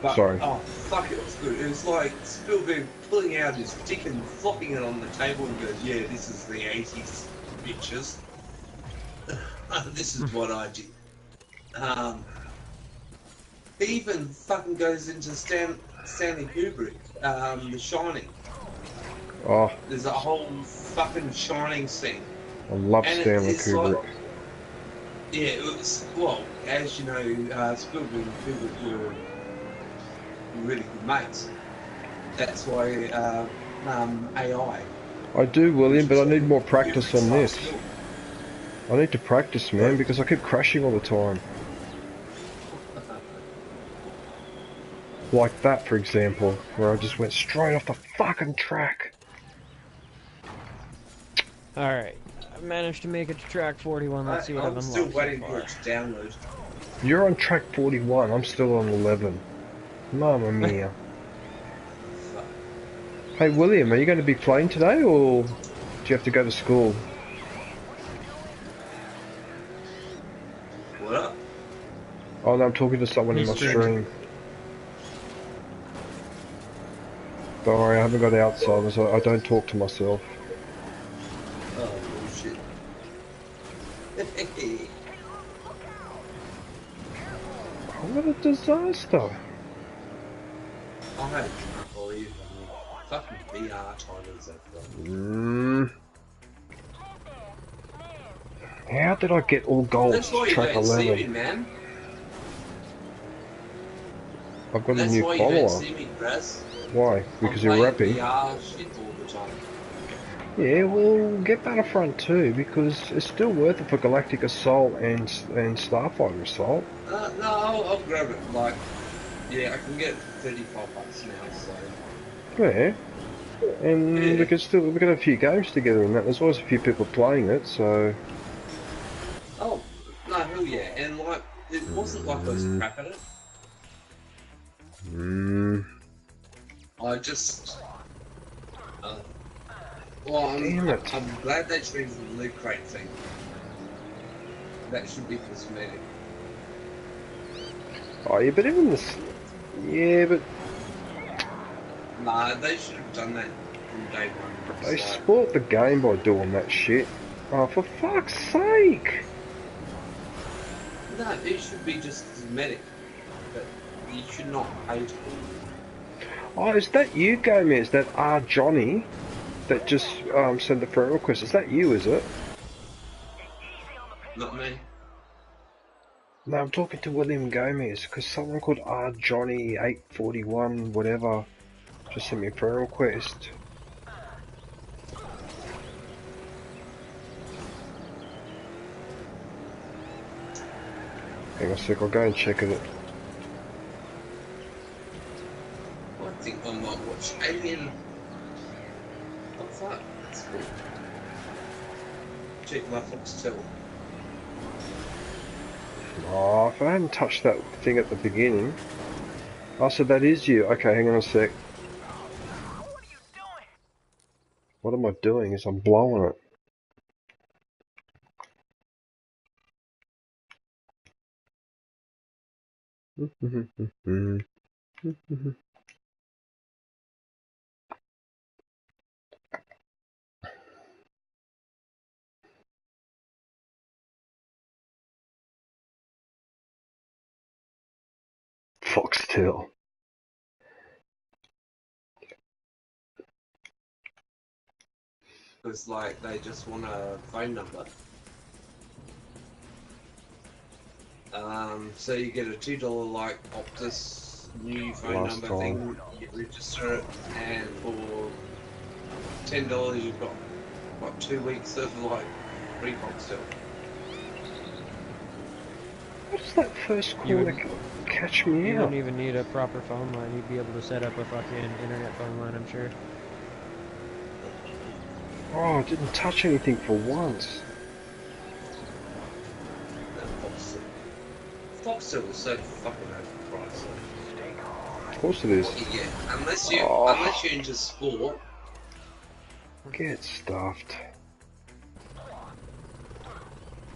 But, Sorry. Oh fuck! It was good. It was like Spielberg pulling out his dick and flopping it on the table and goes, "Yeah, this is the '80s, bitches. This is what I did." He even fucking goes into Stanley Kubrick, The Shining. Oh, There's a whole fucking Shining scene. I love And Stanley it's Kubrick. like, yeah, it was, well, as you know, Spielberg and Kubrick were really good mates. That's why AI. I do, William, but I need more practice on this. I need to practice, man, because I keep crashing all the time. Like that, for example, where I just went straight off the fucking track. Alright. I managed to make it to track 41. Let's see what I've I'm unlocked still so waiting far. for it to download. You're on track 41, I'm still on 11. Mamma mia. Hey, William, are you going to be playing today, or do you have to go to school? What up? Oh, no, I'm talking to someone in my He's stream. Don't worry, I haven't got Alzheimer's, so I don't talk to myself. Oh, bullshit. What a disaster. I can't believe fucking VR timers that How did I get all gold That's why you track don't see 11? me, man. I've got a That's new why you don't follower. see me, Braz. Why? Because I'm you're playing rapping? VR shit all the time. Yeah, well, get Battlefront 2, because it's still worth it for Galactic Assault and Starfighter Assault. No, I'll grab it. Like, yeah, I can get it for $35 now, so. Yeah. And Yeah. we can have a few games together and that. There's always a few people playing it, so... Oh, no, hell yeah. And, like, it wasn't like I was crap at it. I just. Well, Damn it. I'm glad they changed the loot crate thing. That should be cosmetic. Oh yeah, but even this... Yeah, but Nah, they should have done that from day one. they It's like, spoilt the game by doing that shit. Oh, for fuck's sake! no, it should be just cosmetic. But you should not pay to. Oh, is that you, Gomez? That Johnny? that just sent the friend request. Is that you, is it? Not me. No, I'm talking to William Gomez, because someone called R Johnny 841 whatever just sent me a friend request. Hang on a sec, I'll go and check it. I think I might watch Alien. What's that? That's cool. Check my Foxtel. Oh, if I hadn't touched that thing at the beginning. Oh, so that is you. Okay, hang on a sec. What am I doing is I'm blowing it. Foxtel. Because, like, they just want a phone number. So you get a $2 like Optus new phone Last number time. thing, you register it, and for $10 you've got, what, 2 weeks of, like, free Foxtel. What's that first call You that catch me You out? wouldn't even need a proper phone line. You'd be able to set up a fucking internet phone line, I'm sure. Oh, I didn't touch anything for once. Foxtel is so fucking overpriced. Of course it is. What you get, unless you're into sport. Get stuffed.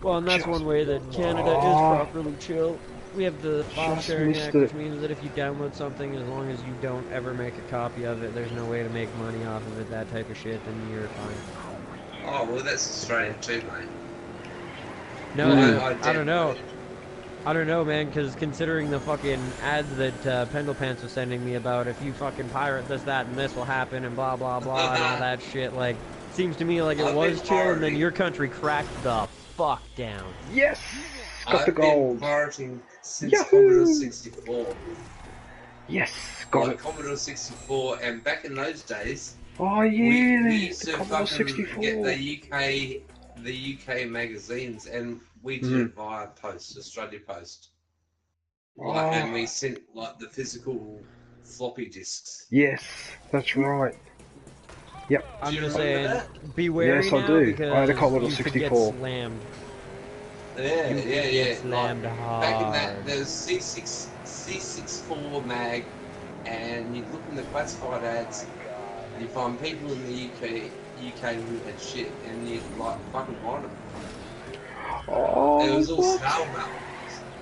Well, and that's one way that Canada is properly chill. We have the File Just Sharing missed Act, it. which means that if you download something, as long as you don't ever make a copy of it, there's no way to make money off of it, that type of shit, then you're fine. Oh, well, that's Australian too, mate. No, I don't know. downloaded. I don't know, man, because considering the fucking ads that Pendle Pants was sending me about if you fucking pirate this, that, and this will happen, and blah, blah, blah, and all that shit, like, seems to me like it I've was been chill, and then pirating. your country cracked the fuck down. Yes! Got the I've gold. been pirating since Yahoo! Commodore 64. Yes, got Like it. Commodore 64, and back in those days, Oh we yeah, used the to Commodore fucking 64. get the UK magazines, and we did it via post, Australia Post. Like, Oh, and we sent like the physical floppy disks. yes, that's right. Yep. I'm Do you just remember saying, that? be wary Yes, I now, do. because I had a Commodore you could 64. get slammed. Yeah, You yeah, could yeah. get slammed Like, hard. back in that, there was C64 mag, and you'd look in the classified ads, and you find people in the UK who had shit, and you'd like fucking buy them. Oh, It was all what? snail mail.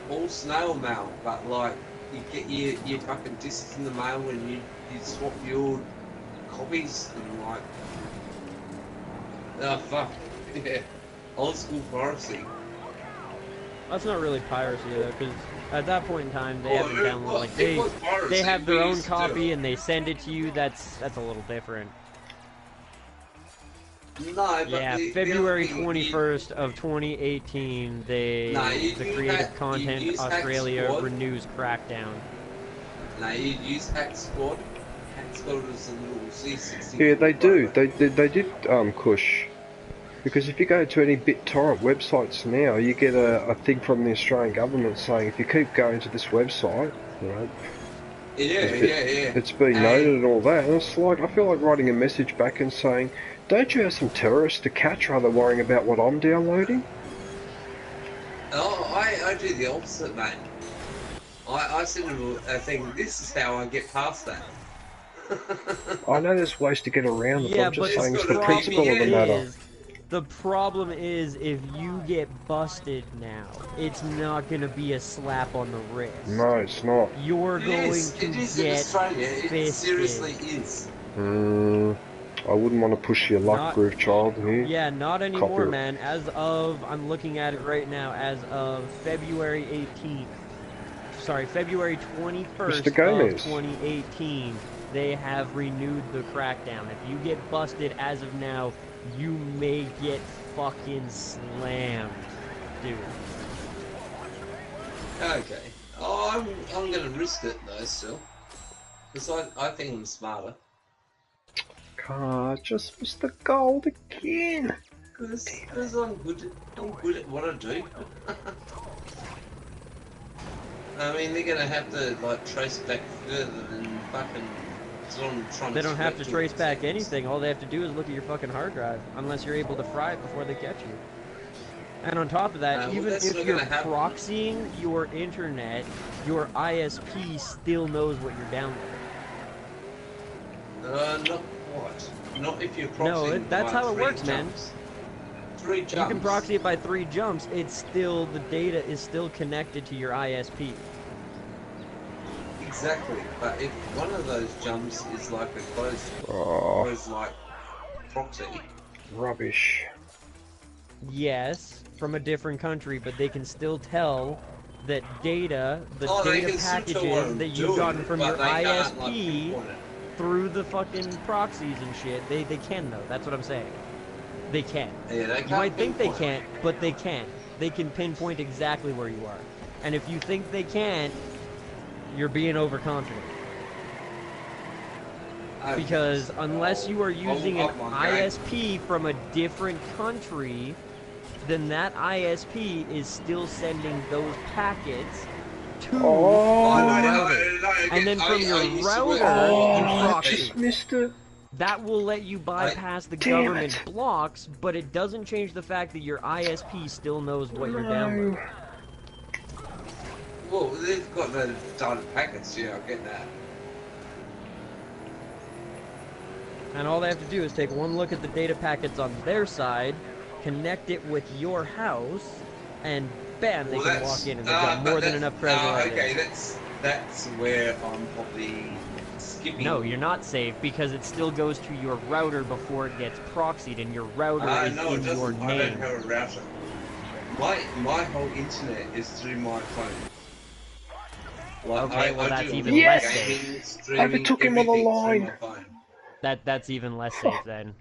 All snail mail, but like, you get your fucking discs in the mail and you'd swap your copies and like, oh fuck, yeah, old school piracy. That's not really piracy though, because at that point in time they haven't downloaded, like it was piracy. they have their We own used to do copy it. and they send it to you. That's a little different. No, but Yeah, the February other thing, 21st of 2018, the Creative Content use Hack Australia Squad. renews Crackdown. No, you'd use Hack Squad. Hack Squad was a little C64. Yeah, they do. program. They did, Kush. Because if you go to any BitTorrent websites now, you get a thing from the Australian government saying if you keep going to this website, you know, Yeah. it's been noted and all that. And it's like, I feel like writing a message back and saying, don't you have some terrorists to catch rather worrying about what I'm downloading? Oh, I do the opposite, mate. I send them a thing, this is how I get past that. I know there's ways to get around it, but Yeah, I'm just but saying it's it's the gotta be principle of the matter. the problem is if you get busted now, it's not gonna be a slap on the wrist. No, it's not. You're going to It is get in Australia, it fisted. seriously is. I wouldn't want to push your luck, Groove Child, here. Yeah, not anymore, Copy. man. As of, I'm looking at it right now, as of February 18th, sorry, February 21st Mr. Gomez. of 2018, they have renewed the crackdown. If you get busted as of now, you may get fucking slammed, dude. Okay. Oh, I'm gonna risk it though still, because I think I'm smarter. Ah, just missed the gold again. Because I'm good at what I do. I mean, they're gonna have to like trace back further than fucking. They don't have to trace back anything. All they have to do is look at your fucking hard drive, unless you're able to fry it before they catch you. And on top of that, even if you're proxying your internet, your ISP still knows what you're downloading. Not what? Not if you're proxying. No, that's how it works, jumps. Man. 3 jumps. You can proxy it by 3 jumps. It's still, the data is still connected to your ISP. Exactly, but if one of those jumps is like a closed like proxy. Rubbish. Yes, from a different country, but they can still tell that data, the data packages that you've gotten from your ISP through the fucking proxies and shit. They can though. That's what I'm saying. They can. Yeah, you might think they can't, but they can. They can pinpoint exactly where you are. And if you think they can't, you're being overconfident. Because unless you are using an ISP from a different country, then that ISP is still sending those packets to your router. And then from your router, you proxy. Missed it. That will let you bypass the government blocks, but it doesn't change the fact that your ISP still knows what you're downloading. Well, they've got the data packets, yeah, I get that. And all they have to do is take one look at the data packets on their side, connect it with your house, and bam, they can walk in and they've got more than enough credit already. Okay, that's where I'm probably skipping. No, you're not safe because it still goes to your router before it gets proxied, and your router is no, in your name. I don't have a router. My whole internet is through my phone. Like, okay, well that's even less safe. I took him on the line. That's even less safe then.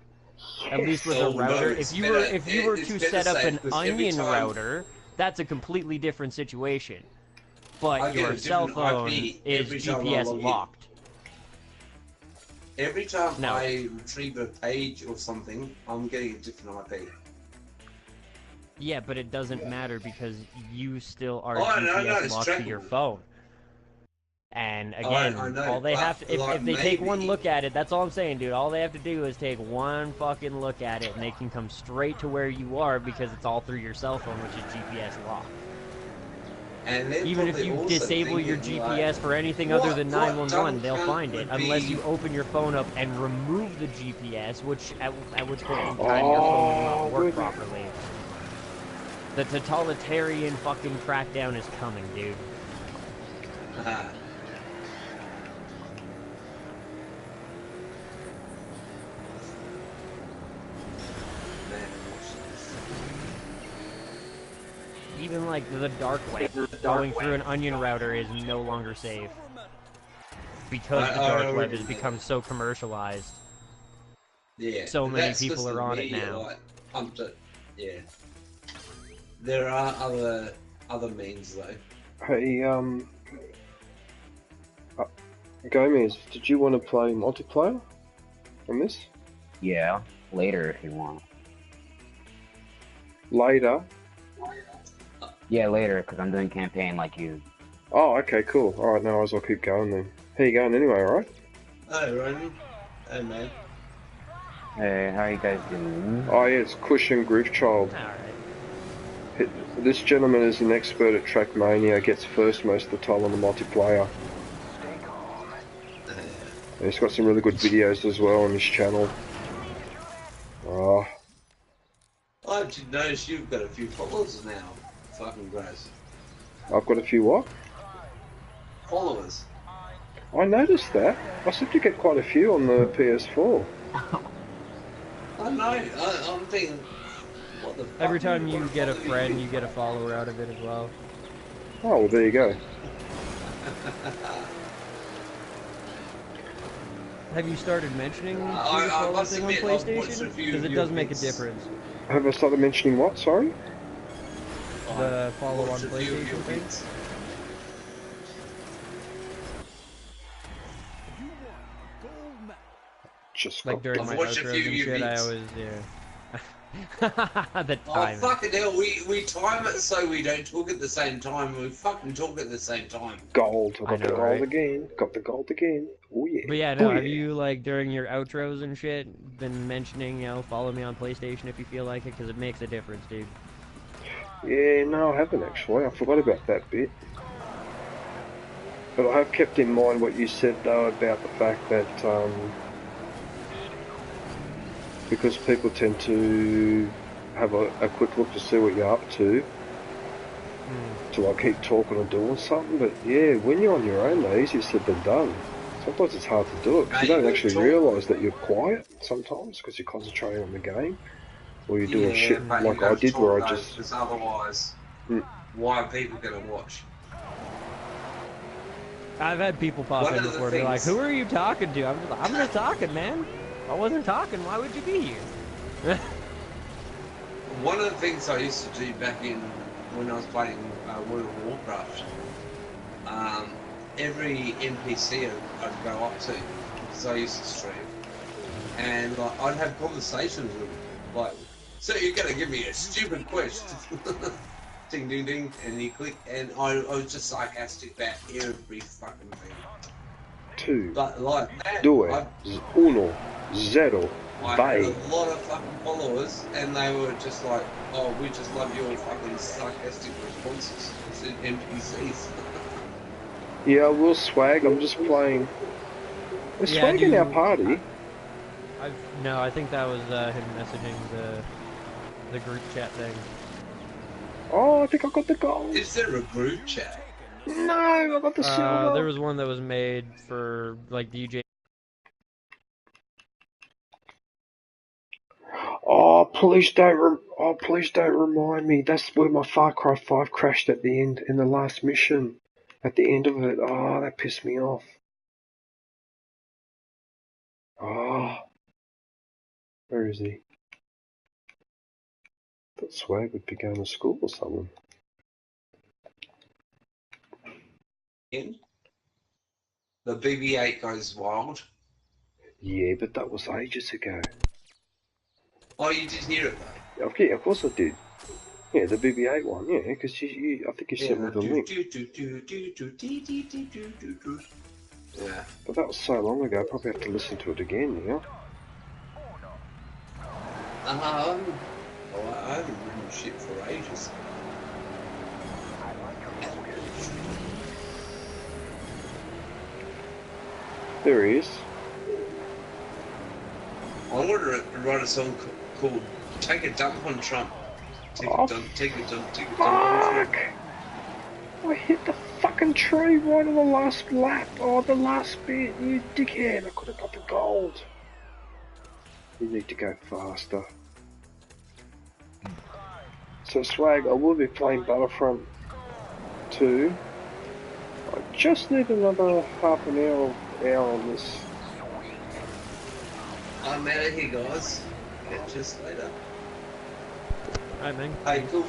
At least with a router. If you were to set up an onion router, that's a completely different situation. But your cell phone is GPS locked. Every time I retrieve a page or something, I'm getting a different IP. Yeah, but it doesn't matter because you still are GPS locked to your phone. And again, all they have to, if they take one look at it, that's all I'm saying, dude. All they have to do is take one fucking look at it, and they can come straight to where you are because it's all through your cell phone, which is GPS locked. And even if you disable your GPS for anything other than 911, they'll find it, unless you open your phone up and remove the GPS, which at which point in time your phone will not work properly. The totalitarian fucking crackdown is coming, dude. Even like the dark web, going through an onion router is no longer safe. Because the dark web has become so commercialized. Yeah. So many people are on it now. Yeah. There are other means though. Hey, Gomez, did you want to play multiplayer on this? Yeah, later if you want. Later? Yeah, later, because I'm doing campaign like you. Oh, okay, cool. Alright, no worries, I'll keep going then. How you going anyway, alright? Hey, Ronan. Hey, man. Hey, how you guys doing? Oh, yeah, it's Kush and Groovchild. Alright. This gentleman is an expert at TRACKMANIA, gets first most of the time on the multiplayer. And he's got some really good videos as well on his channel. I did notice you've got a few followers now. Fucking gross. I've got a few what? Followers. I noticed that. I seem to get quite a few on the PS4. I know. I'm thinking, what the fuck? Every time you get a friend, you get a follower out of it as well. Oh, well, there you go. Have you started mentioning the I follow must thing on admit, I've watched PlayStation? a few Because of it your does make a bits. difference. Have I started mentioning what? Sorry? The follow on Watched a few of PlayStation your thing? bits. Just Like got during I've my watched a outros few of and your shit, I bits. always, yeah. The Oh timing. fucking hell, we time it so we don't talk at the same time, we fucking talk at the same time. gold. I got the know, gold right? again. Got the gold again. Oh yeah. But yeah, Oh no, have yeah. you, like, during your outros and shit, been mentioning, you know, follow me on PlayStation if you feel like it? Because it makes a difference, dude. Yeah, no, I haven't actually. I forgot about that bit. But I have kept in mind what you said though about the fact that because people tend to have a quick look to see what you're up to like keep talking or doing something. But yeah, when you're on your own, though, easier said than done. Sometimes it's hard to do it because you don't actually realise that you're quiet sometimes because you're concentrating on the game or you're doing shit but like you I have to did talk where I though, just. because otherwise, why are people going to watch? I've had people pop One in of the before and be like, things- who are you talking to? I'm just talking, man. If I wasn't talking, why would you be here? One of the things I used to do back in when I was playing World of Warcraft, every NPC I'd go up to, because I used to stream, and like, I'd have conversations with them, like, so you're going to give me a stupid question. Ding, ding, ding, and he clicked, and I was just sarcastic about every fucking thing. Two. But like, man, Due. Uno. Zero. I had a Vai. lot of fucking followers, and they were just like, "Oh, we just love your fucking sarcastic responses." It's in NPCs. Yeah, I will swag. I'm just playing. Is Yeah, swag in our party? No, I think that was him messaging the group chat thing. Oh, I think I got the gold. Is there a group chat? No, I got the silver. There was one that was made for like DJ. Oh, please don't remind me. That's where my Far Cry 5 crashed at the end in the last mission. At the end of it. Oh, that pissed me off. Oh, where is he? Thought Swag would be going to school or something. In the BB-8 goes wild. Yeah, but that was ages ago. Oh, you did hear it though. Oh, yeah, of course I did. Yeah, the BB-8 one. Yeah, because I think you sent me the link. Yeah. But that was so long ago. I probably have to listen to it again now. I haven't written shit for ages. There he is. I want to write a song called "Take a Dump on Trump." Take a dump, take a dump, take a dump on Trump. Fuck! I hit the fucking tree right on the last lap. Oh, the last bit, you dickhead. I could have got the gold. You need to go faster. So, Swag, I will be playing Battlefront 2. I just need another half an hour on this. I'm out of here, guys. Catch us later. Alright, man. Hey, cool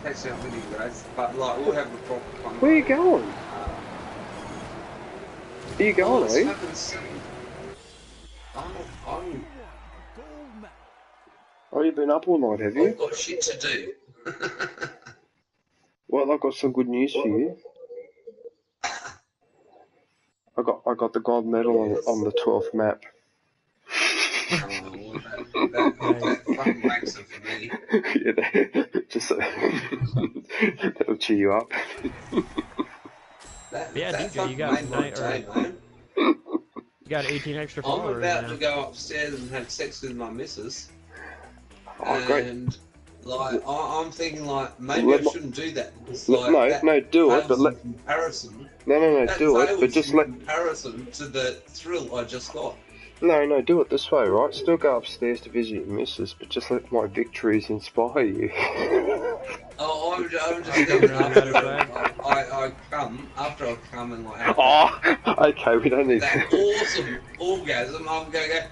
catching up with you guys. But like, we'll have a proper fun. Where are you going? Are you going, it's eh? fucking silly. I'm Oh, you've been up all night, have you? I've got shit to do. Well, I've got some good news for you. I got the gold medal on the 12th map. Well, that fucking makes it for me. Yeah, just so that'll cheer you up. That DJ, fucking you got made my day, man. You got 18 extra I'm followers about now. to go upstairs and have sex with my missus. Oh, great. And like, I'm thinking like maybe I shouldn't do that. Because, like, do it, but in comparison. No, do it, but just let. Comparison to the thrill I just got. No, do it this way, right? Still go upstairs to visit your missus, but just let my victories inspire you. Oh, I'm just going after I come. After I've come, come and like have Oh, okay, we don't need that awesome orgasm. I'm going to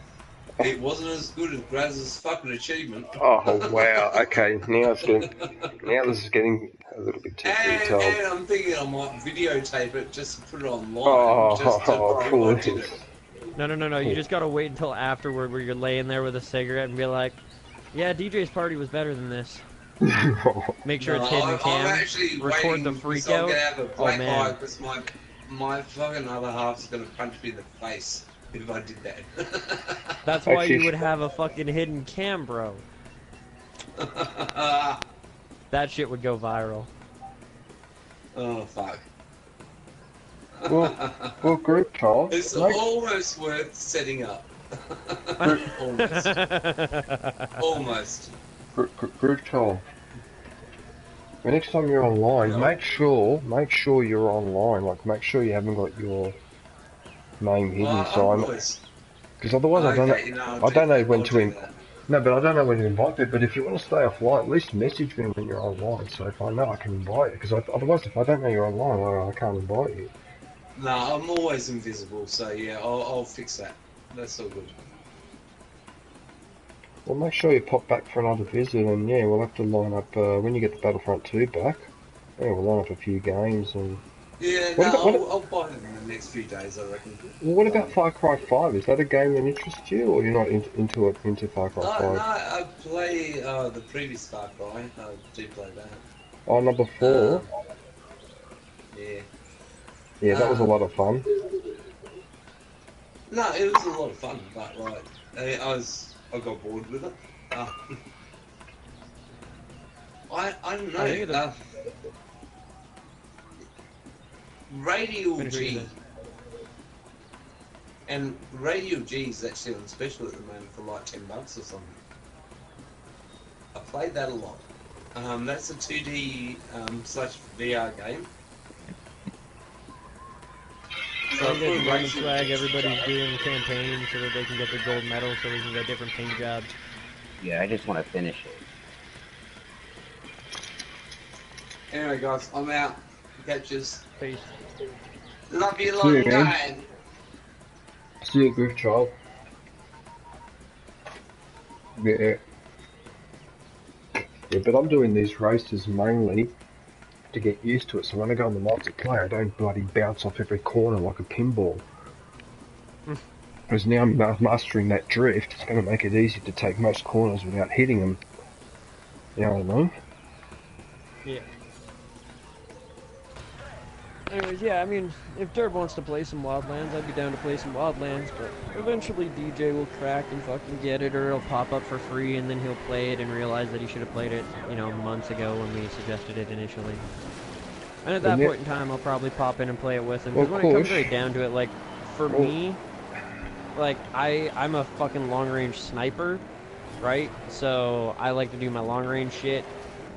go, it wasn't as good as Graz's fucking achievement. Oh, wow, okay, now this is getting a little bit too detailed. And I'm thinking I might videotape it just to put it online, Oh, just to prove I did please. it. No. You just gotta wait until afterward where you're laying there with a cigarette and be like, yeah, DJ's party was better than this. Make sure it's hidden cam. I'm actually record waiting the freak because I'm out. going to have a black eye man. because my fucking other half's going to punch me in the face if I did that. That's why Actually, you would have a fucking hidden cam, bro. That shit would go viral. Oh, fuck. Well, group call. It's almost worth setting up. Almost. Almost. Group call. The next time you're online, make sure you're online. Like, make sure you haven't got your name hidden. Because otherwise, I don't know when to. No, but I don't know when to invite people. But if you want to stay offline, at least message me when you're online. So if I know, I can invite you. Because otherwise, if I don't know you're online, I can't invite you. No, I'm always invisible. So yeah, I'll fix that. That's all good. Well, make sure you pop back for another visit, and yeah, we'll have to line up when you get the Battlefront 2 back. Yeah, we'll line up a few games and. Yeah, I'll buy it in the next few days, I reckon. Well, what about Far Cry 5? Is that a game that interests you, or you're not into Far Cry 5? No, I play the previous Far Cry. I do play that. Oh, number 4? Yeah. Yeah, that was a lot of fun. No, it was a lot of fun, but like, I got bored with it. I don't know. Radio G. And Radio G is actually on special at the moment for like $10 or something. I played that a lot. That's a 2D slash VR game. So you get the money swag, everybody's doing campaigns so that they can get the gold medal so we can get different paint jobs. Yeah, I just want to finish it. Anyway guys, I'm out. Catches. Peace. Love you, See you, long man. time. See you, good child. Yeah. Yeah, but I'm doing these races mainly to get used to it, so when I go on the multiplayer, I don't bloody bounce off every corner like a pinball. Because now I'm mastering that drift, it's going to make it easy to take most corners without hitting them. You know what I mean? Yeah. Anyways, yeah, I mean, if Derb wants to play some Wildlands, I'd be down to play some Wildlands, but eventually DJ will crack and fucking get it, or it'll pop up for free, and then he'll play it and realize that he should have played it, you know, months ago when we suggested it initially. And at that point in time, I'll probably pop in and play it with him, because when it comes right down to it, like, for me, like, I'm a fucking long-range sniper, right? So I like to do my long-range shit.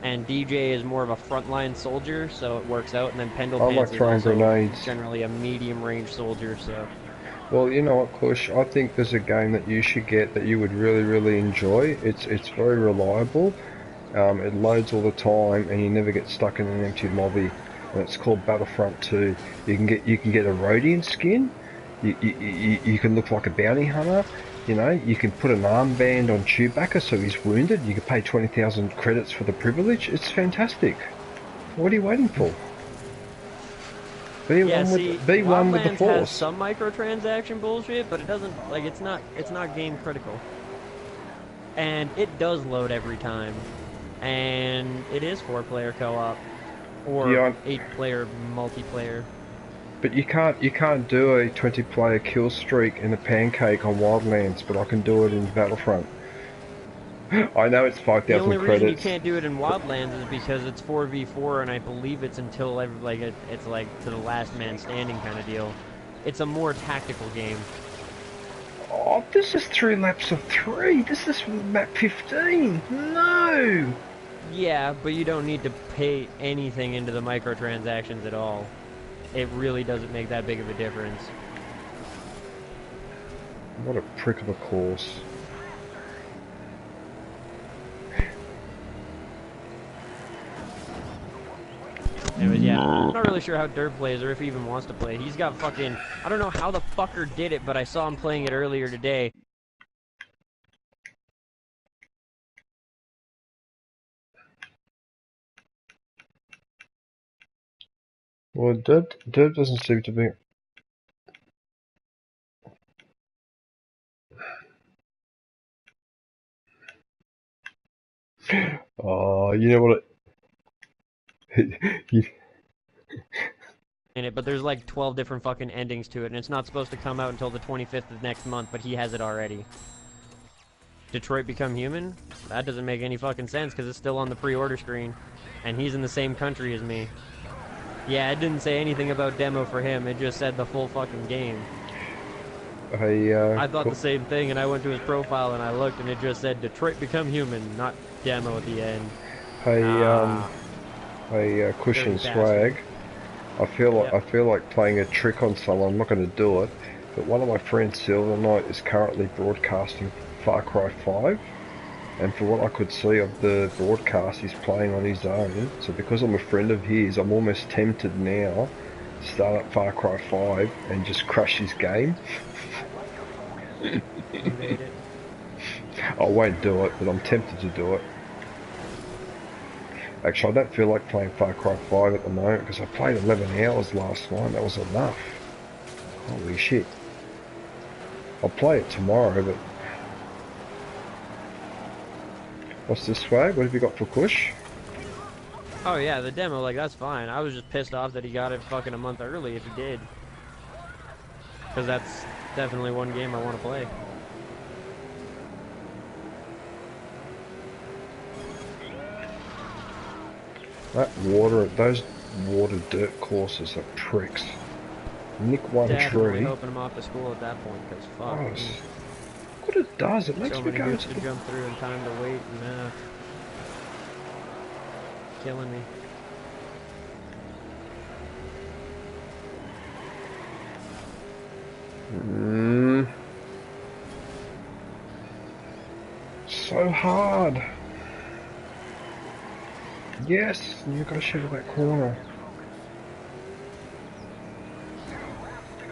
And DJ is more of a frontline soldier, so it works out. And then Pendlepants is also generally a medium-range soldier, so... Well, you know what, Kush, I think there's a game that you should get that you would really, really enjoy. It's very reliable, it loads all the time, and you never get stuck in an empty lobby. And it's called Battlefront 2. You can get a Rhodian skin, you can look like a bounty hunter, you know, you can put an armband on Chewbacca so he's wounded, you can pay 20,000 credits for the privilege. It's fantastic. What are you waiting for? Be one with the Force. Has some microtransaction bullshit, but it doesn't, like, it's not game critical. And it does load every time. And it is 4-player co-op. Or 8-player multiplayer. But you can't do a 20-player kill streak in a pancake on Wildlands, but I can do it in Battlefront. I know it's 5,000 credits. The only reason you can't do it in Wildlands is because it's 4v4, and I believe it's until it's like to the last man standing kind of deal. It's a more tactical game. Oh, this is 3 laps of 3. This is map 15. No. Yeah, but you don't need to pay anything into the microtransactions at all. It really doesn't make that big of a difference. What a prick of a course. Anyways, yeah, I'm not really sure how Dirt plays or if he even wants to play. He's got fucking... I don't know how the fucker did it, but I saw him playing it earlier today. Well, Dirt doesn't seem to be... Oh, you know what you, In it, but there's like 12 different fucking endings to it, and it's not supposed to come out until the 25th of next month, but he has it already. Detroit Become Human? That doesn't make any fucking sense, because it's still on the pre-order screen, and he's in the same country as me. Yeah, it didn't say anything about demo for him, it just said the full fucking game. I thought the same thing, and I went to his profile and I looked, and it just said Detroit Become Human, not demo at the end. Hey, Cushion Swag. I feel like playing a trick on someone. I'm not going to do it, but one of my friends, Silver Knight, is currently broadcasting Far Cry 5, and for what I could see of the broadcast, he's playing on his own. So because I'm a friend of his, I'm almost tempted now to start up Far Cry 5 and just crush his game. I won't do it, but I'm tempted to do it. Actually, I don't feel like playing Far Cry 5 at the moment because I played 11 hours last night. That was enough. Holy shit. I'll play it tomorrow, but... What's this, Swag? What have you got for Kush? Oh yeah, the demo, like, that's fine. I was just pissed off that he got it fucking a month early if he did. Because that's definitely one game I want to play. Those water dirt courses are pricks. Nick one Definitely tree. hoping him off to school at that point, because fuck. Oh, what it does, it makes so me many go hoops to to jump through and time to wait and killing me. So hard. Yes, you gotta shoot that corner.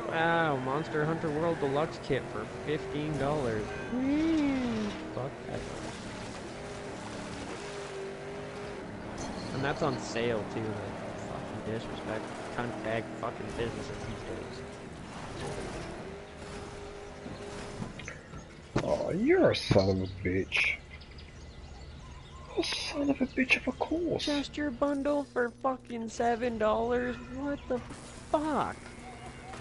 Wow, Monster Hunter World Deluxe Kit for $15. Fuck that. And that's on sale too, like, fucking disrespect. Cunt bag fucking businesses these days. Oh, you're a son of a bitch. A son of a bitch of a course. Just your bundle for fucking $7? What the fuck?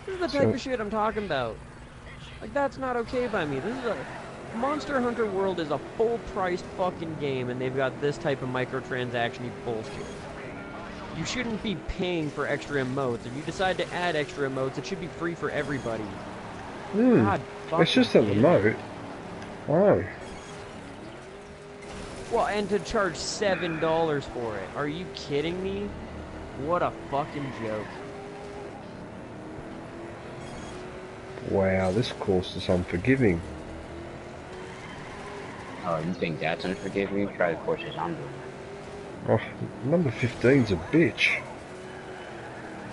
This is the type of shit I'm talking about. Like, that's not okay by me. This is a... Monster Hunter World is a full-priced fucking game, and they've got this type of microtransaction-y bullshit. You shouldn't be paying for extra emotes. If you decide to add extra emotes, it should be free for everybody. God fucking it's just an emote. Oh. Well, and to charge $7 for it. Are you kidding me? What a fucking joke. Wow, this course is unforgiving. Oh, you think that's unforgiving? Try the courses I'm doing. Oh, number 15's a bitch.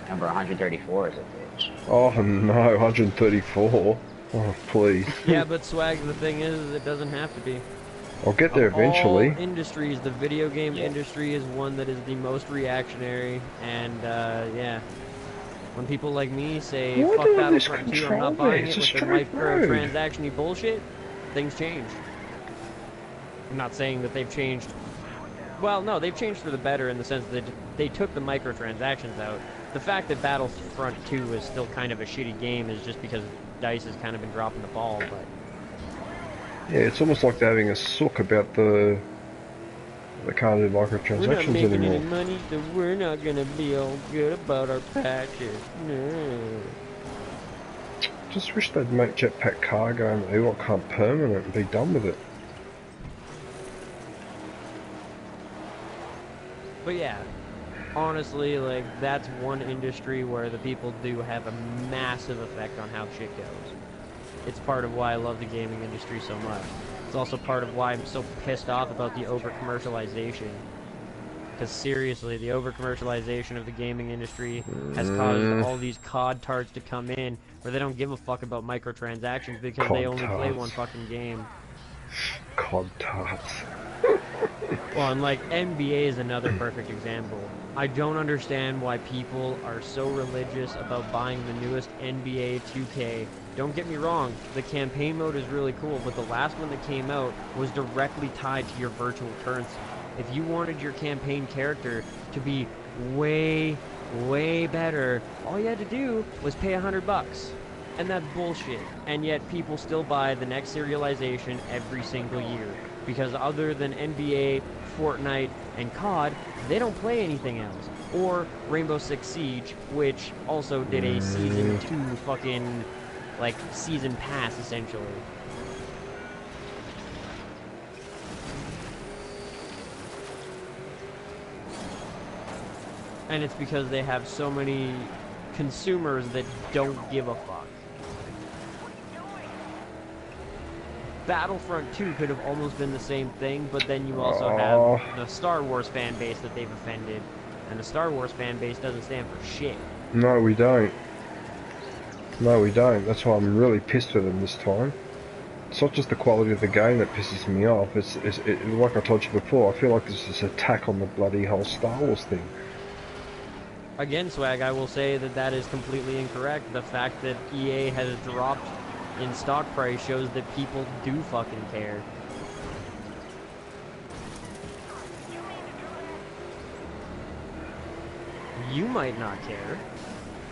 Number 134 is a bitch. Oh no, 134. Oh, please. Yeah, but Swag, the thing is, it doesn't have to be. I'll get there eventually. All industries, the video game industry is one that is the most reactionary, and yeah. When people like me say, fuck Battlefront 2, I'm not buying it with their microtransaction-y bullshit, things change. I'm not saying that they've changed. Well, no, they've changed for the better in the sense that they took the microtransactions out. The fact that Battlefront 2 is still kind of a shitty game is just because DICE has kind of been dropping the ball, but... Yeah, it's almost like they're having a sook about they can't do microtransactions anymore. We're not making anymore. any money, so we're not gonna be all good about our patches. No. Just wish they'd make Jetpack Cargo and Ewok Hunt permanent and be done with it. But yeah, honestly, like, that's one industry where the people do have a massive effect on how shit goes. It's part of why I love the gaming industry so much. It's also part of why I'm so pissed off about the over-commercialization. Because seriously, the over-commercialization of the gaming industry has caused all these COD tarts to come in where they don't give a fuck about microtransactions because they only play one fucking game. COD tarts. Well, and like NBA is another perfect example. I don't understand why people are so religious about buying the newest NBA 2K. Don't get me wrong, the campaign mode is really cool, but the last one that came out was directly tied to your virtual currency. If you wanted your campaign character to be way, way better, all you had to do was pay $100. And that's bullshit. And yet people still buy the next serialization every single year. Because other than NBA, Fortnite, and COD, they don't play anything else. Or Rainbow Six Siege, which also did a Season 2 fucking, like, season pass, essentially. And it's because they have so many consumers that don't give a fuck. Battlefront 2 could have almost been the same thing, but then you also have the Star Wars fan base that they've offended. And the Star Wars fan base doesn't stand for shit. No, we don't. No, we don't. That's why I'm really pissed with them this time. It's not just the quality of the game that pisses me off. It's like I told you before, I feel like this is an attack on the bloody whole Star Wars thing. Again, Swag, I will say that that is completely incorrect. The fact that EA has dropped in stock price shows that people do fucking care. You might not care.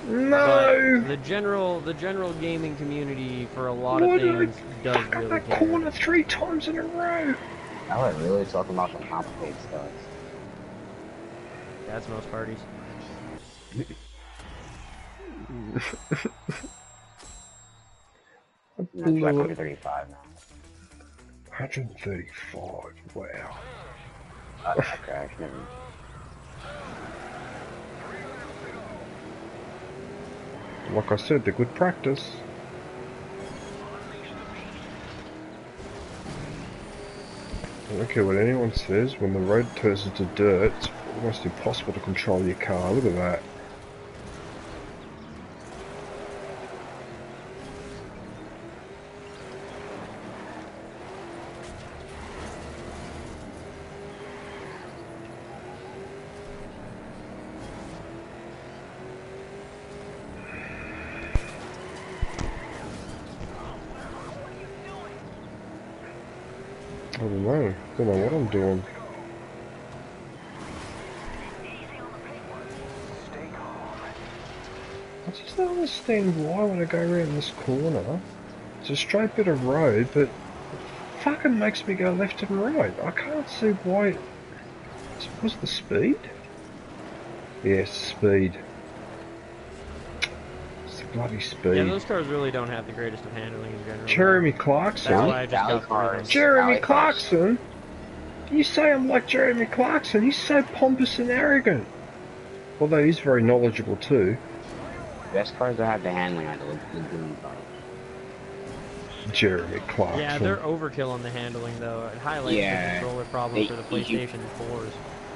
No! But the general gaming community for a lot of things does really that care. corner 3 times in a row. I would really talk about some complicated stuff. That's most parties. I'm like 135 now. 135, wow. Okay, never. Like I said, they're good practice. I don't care what anyone says, when the road turns into dirt, it's almost impossible to control your car. Look at that. I don't know. Don't know what I'm doing. I just don't understand why when I go around this corner, it's a straight bit of road, but it fucking makes me go left and right. I can't see why. What's the speed? Yes, speed. It's the bloody speed. Yeah, those cars really don't have the greatest of handling in general. Jeremy Clarkson? That's why I just got cars. Jeremy Clarkson? You say I'm like Jeremy Clarkson? He's so pompous and arrogant. Although he's very knowledgeable too. Best cars that have the handling are the lagoon cars. Jeremy Clarkson. Yeah, they're overkill on the handling though. It highlights the controller problem for the PlayStation 4s.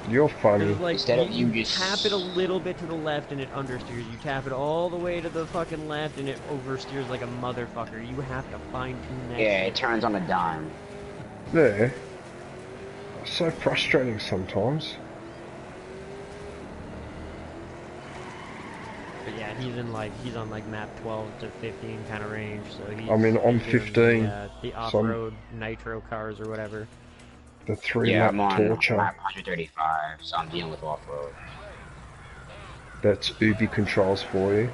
You're funny. Like, instead of you just tap it a little bit to the left and it understeers. You tap it all the way to the fucking left and it oversteers like a motherfucker. You have to fine tune that. Yeah, it turns on a dime. Yeah. It's so frustrating sometimes. But yeah, he's on like map 12 to 15 kind of range. So he's. I mean, I'm doing 15. The off-road nitro cars or whatever. The 3 Yeah, lap I'm on torture. lap 135, so I'm dealing with off-road. That's Ubi controls for you.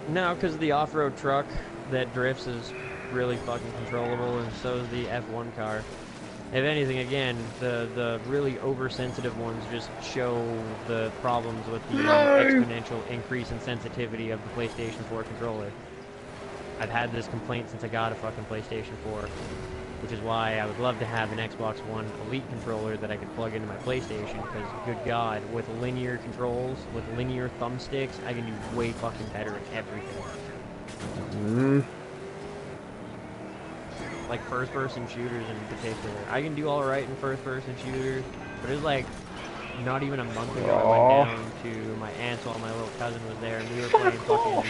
No, because the off-road truck that drifts is really fucking controllable, and so is the F1 car. If anything, again, the really oversensitive ones just show the problems with the exponential increase in sensitivity of the PlayStation 4 controller. I've had this complaint since I got a fucking PlayStation 4. Which is why I would love to have an Xbox One Elite controller that I could plug into my PlayStation, because, good God, with linear controls, with linear thumbsticks, I can do way fucking better at everything. Like first-person shooters in particular. I can do alright in first-person shooters, But it was like not even a month ago. I went down to my aunt's while my little cousin was there, and we were playing fucking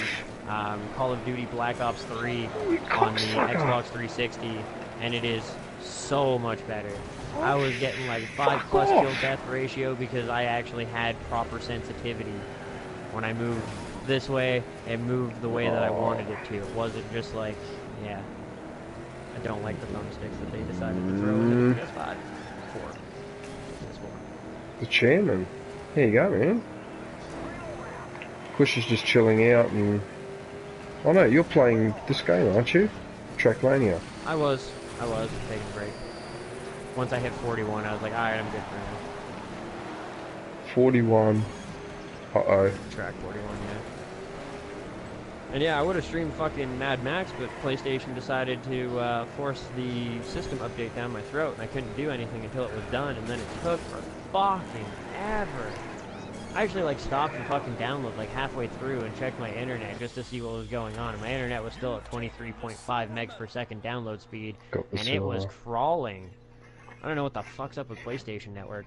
Call of Duty Black Ops 3 on the Xbox 360, and it is so much better. I was getting like 5+ kill death ratio because I actually had proper sensitivity. When I moved this way, it moved the way that I wanted it to. It wasn't just like, yeah. I don't like the thumbsticks that they decided to throw into the PS5. 4. PS4. The chairman. There you go, man. Kush is just chilling out and... Oh no, you're playing this game, aren't you? Trackmania. I was taking a break. Once I hit 41, I was like, alright, I'm good for now. 41. Uh-oh. Track 41, yeah. And yeah, I would have streamed fucking Mad Max, but PlayStation decided to force the system update down my throat, and I couldn't do anything until it was done, and then it took for fucking ever. I actually like stopped the fucking download like halfway through and checked my internet just to see what was going on, and my internet was still at 23.5 megs per second download speed, and it was crawling. I don't know what the fuck's up with PlayStation Network.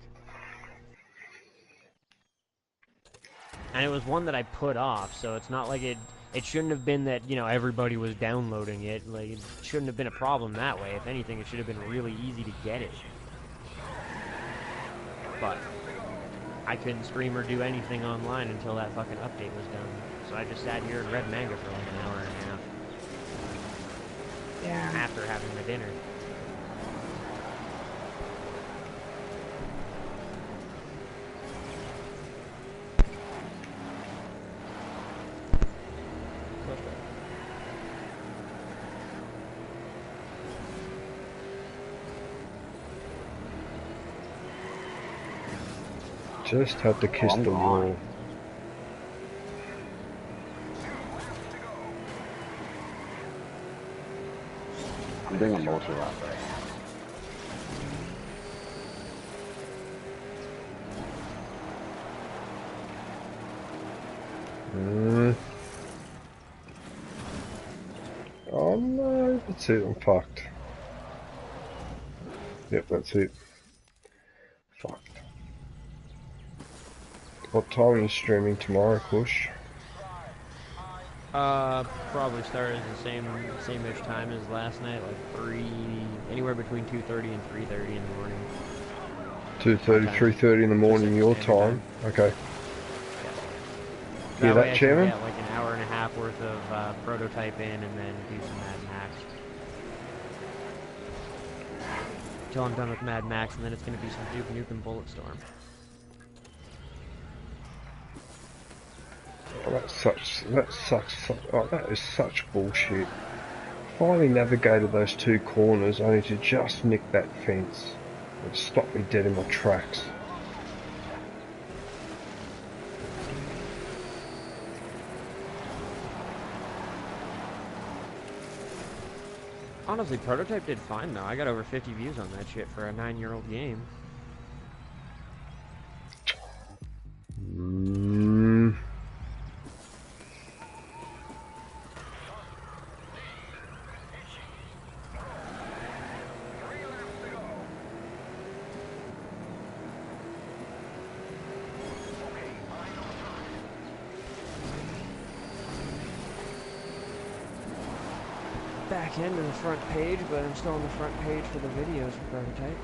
And it was one that I put off, so it's not like it shouldn't have been that, you know, everybody was downloading it. Like, it shouldn't have been a problem that way. If anything, it should have been really easy to get it. But I couldn't stream or do anything online until that fucking update was done. So I just sat here and read manga for like an hour and a half. Yeah. After having my dinner. Just had to kiss the wall. I'm doing a multi-lap right now. Oh no, that's it, I'm fucked. Yep, that's it. Fucked. What time are you streaming tomorrow, Kush? Probably start at the same-ish time as last night, like 3, anywhere between 2:30 and 3:30 in the morning. 2:30, 3:30 in the morning, your time. Okay. Yeah, that, Chairman? Yeah, like an hour and a half worth of prototype in, and then do some Mad Max. Till I'm done with Mad Max, and then it's gonna be some Duke Nukem Bulletstorm. Oh, that is such bullshit. Finally navigated those two corners only to just nick that fence and stop me dead in my tracks. Honestly, Prototype did fine though. I got over 50 views on that shit for a 9-year-old game. Back end of the front page, but I'm still on the front page for the videos for Prototype.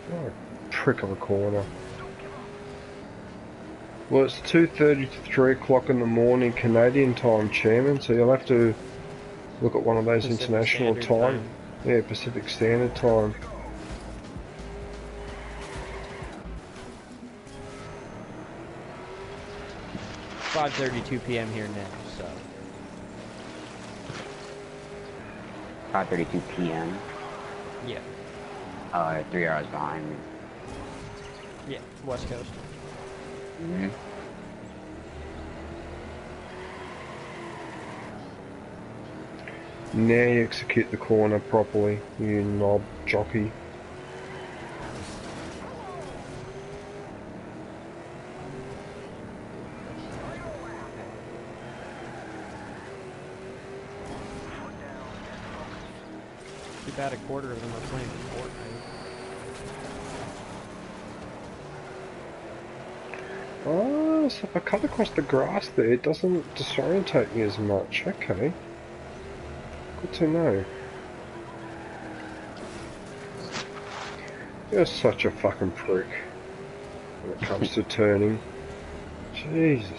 What a prick of a corner. Well, it's 2:30 to 3 o'clock in the morning Canadian time, Chairman, so you'll have to look at one of those Pacific international Standard Time. Yeah, Pacific Standard Time. It's 5:32 p.m. here now, so. 5:32 p.m. Yeah. 3 hours behind me. Yeah, West Coast. Mm-hmm. Now you execute the corner properly, you knob jockey. Too bad a quarter of them are playing Fortnite. Oh, so if I cut across the grass there, it doesn't disorientate me as much. Okay. Good to know. You're such a fucking prick when it comes to turning. Jesus.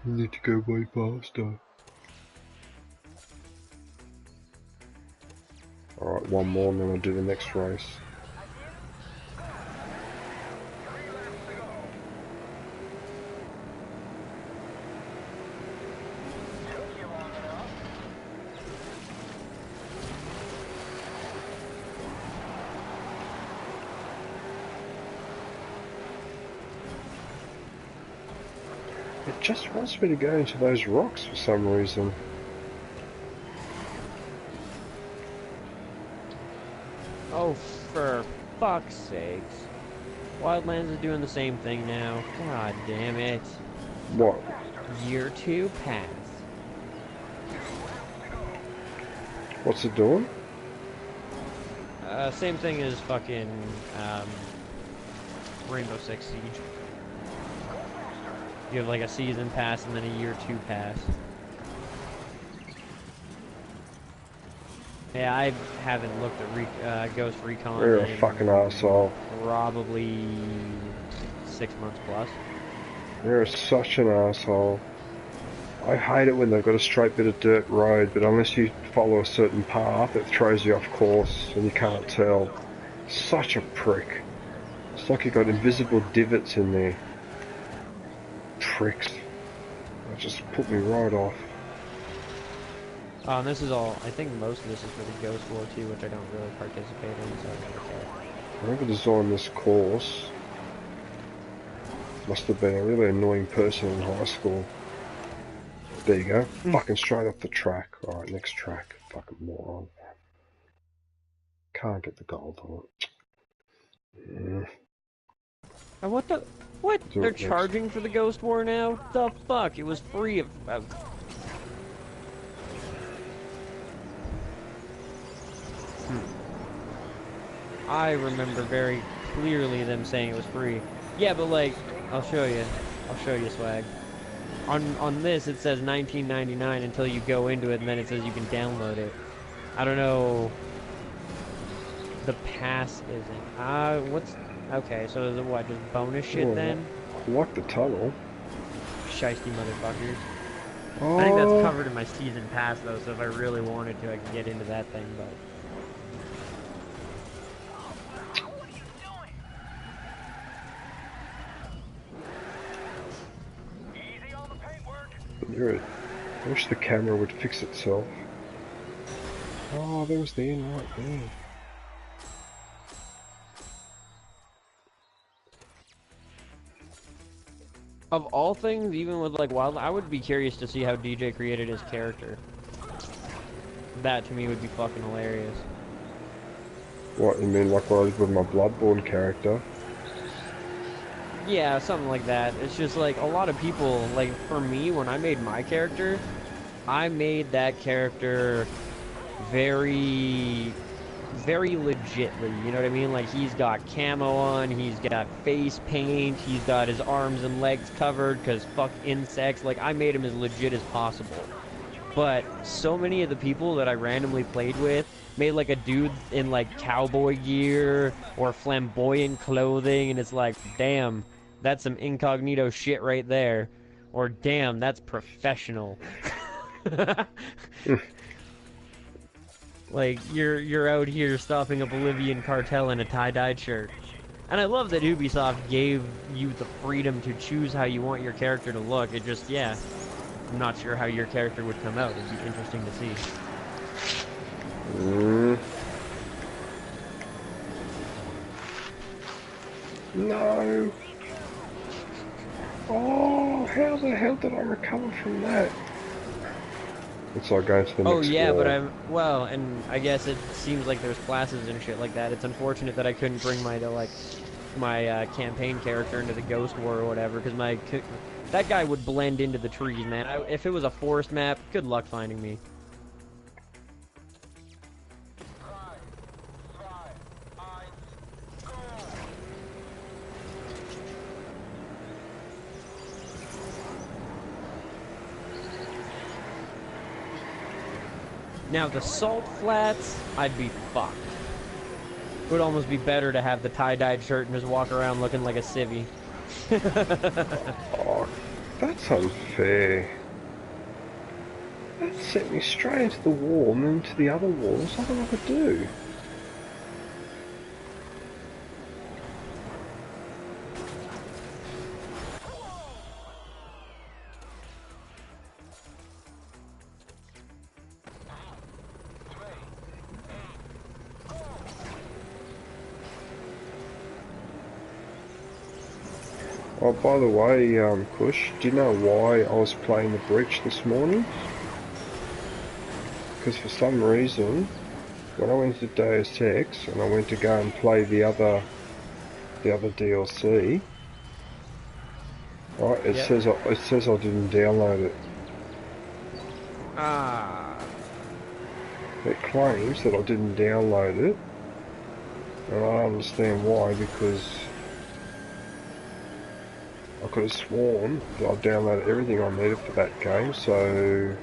You need to go way faster. Alright, one more and then I'll do the next race. It just wants me to go into those rocks for some reason. Oh, for fuck's sakes. Wildlands is doing the same thing now. God damn it. What? Year 2 pass. What's it doing? Same thing as fucking, Rainbow Six Siege. You have like a season pass and then a year 2 pass. Yeah, I haven't looked at Ghost Recon You're a in fucking asshole. probably 6 months plus. You're such an asshole. I hate it when they've got a straight bit of dirt road, but unless you follow a certain path, it throws you off course and you can't tell. Such a prick. It's like you've got invisible divots in there. Pricks. That just put me right off. Oh, and this is all, I think most of this is for the Ghost War 2, which I don't really participate in, so I don't really care. Whoever designed this course must have been a really annoying person in high school. There you go. Fucking straight off the track. Alright, next track. Fucking moron. Can't get the gold on it. And what the? What? Do They're it next. charging for the Ghost War now? The fuck? It was free of... I remember very clearly them saying it was free. Yeah, but like, I'll show you, swag. On this it says $19.99 until you go into it, and then it says you can download it. I don't know. The pass isn't. What's? Okay, so is it what? Just bonus shit then? What the tunnel? Shiesty motherfuckers. Oh. I think that's covered in my season pass though, so if I really wanted to, I could get into that thing, but. I wish the camera would fix itself. Oh, there was the end right there. Of all things, even with like Wild, I would be curious to see how DJ created his character. That to me would be fucking hilarious. What, you mean like what I did with my Bloodborne character? Yeah, something like that. It's just like a lot of people, like for me, when I made my character, I made that character very legitly, you know what I mean? Like he's got camo on, he's got face paint, he's got his arms and legs covered because fuck insects. Like I made him as legit as possible. But so many of the people that I randomly played with made like a dude in like cowboy gear or flamboyant clothing, and it's like, damn, that's some incognito shit right there. Or damn, that's professional. Like you're out here stopping a Bolivian cartel in a tie-dyed shirt. And I love that Ubisoft gave you the freedom to choose how you want your character to look. It just, yeah, I'm not sure how your character would come out. It'd be interesting to see. No! Oh, how the hell did I recover from that? It's like going to the next yeah, wall. but well, and I guess it seems like there's classes and shit like that. It's unfortunate that I couldn't bring my, like, my campaign character into the Ghost War or whatever, because that guy would blend into the trees, man. If it was a forest map, good luck finding me. Now, the salt flats, I'd be fucked. It would almost be better to have the tie-dyed shirt and just walk around looking like a civvy. Oh, that's unfair. That sent me straight into the wall and then to the other wall. There's nothing I could do. Oh, by the way, Kush, do you know why I was playing the Breach this morning? Because for some reason, when I went to Deus Ex and I went to go and play the other DLC, right? It says I didn't download it. Ah. It claims that I didn't download it, and I don't understand why, because I could have sworn that I downloaded everything I needed for that game. So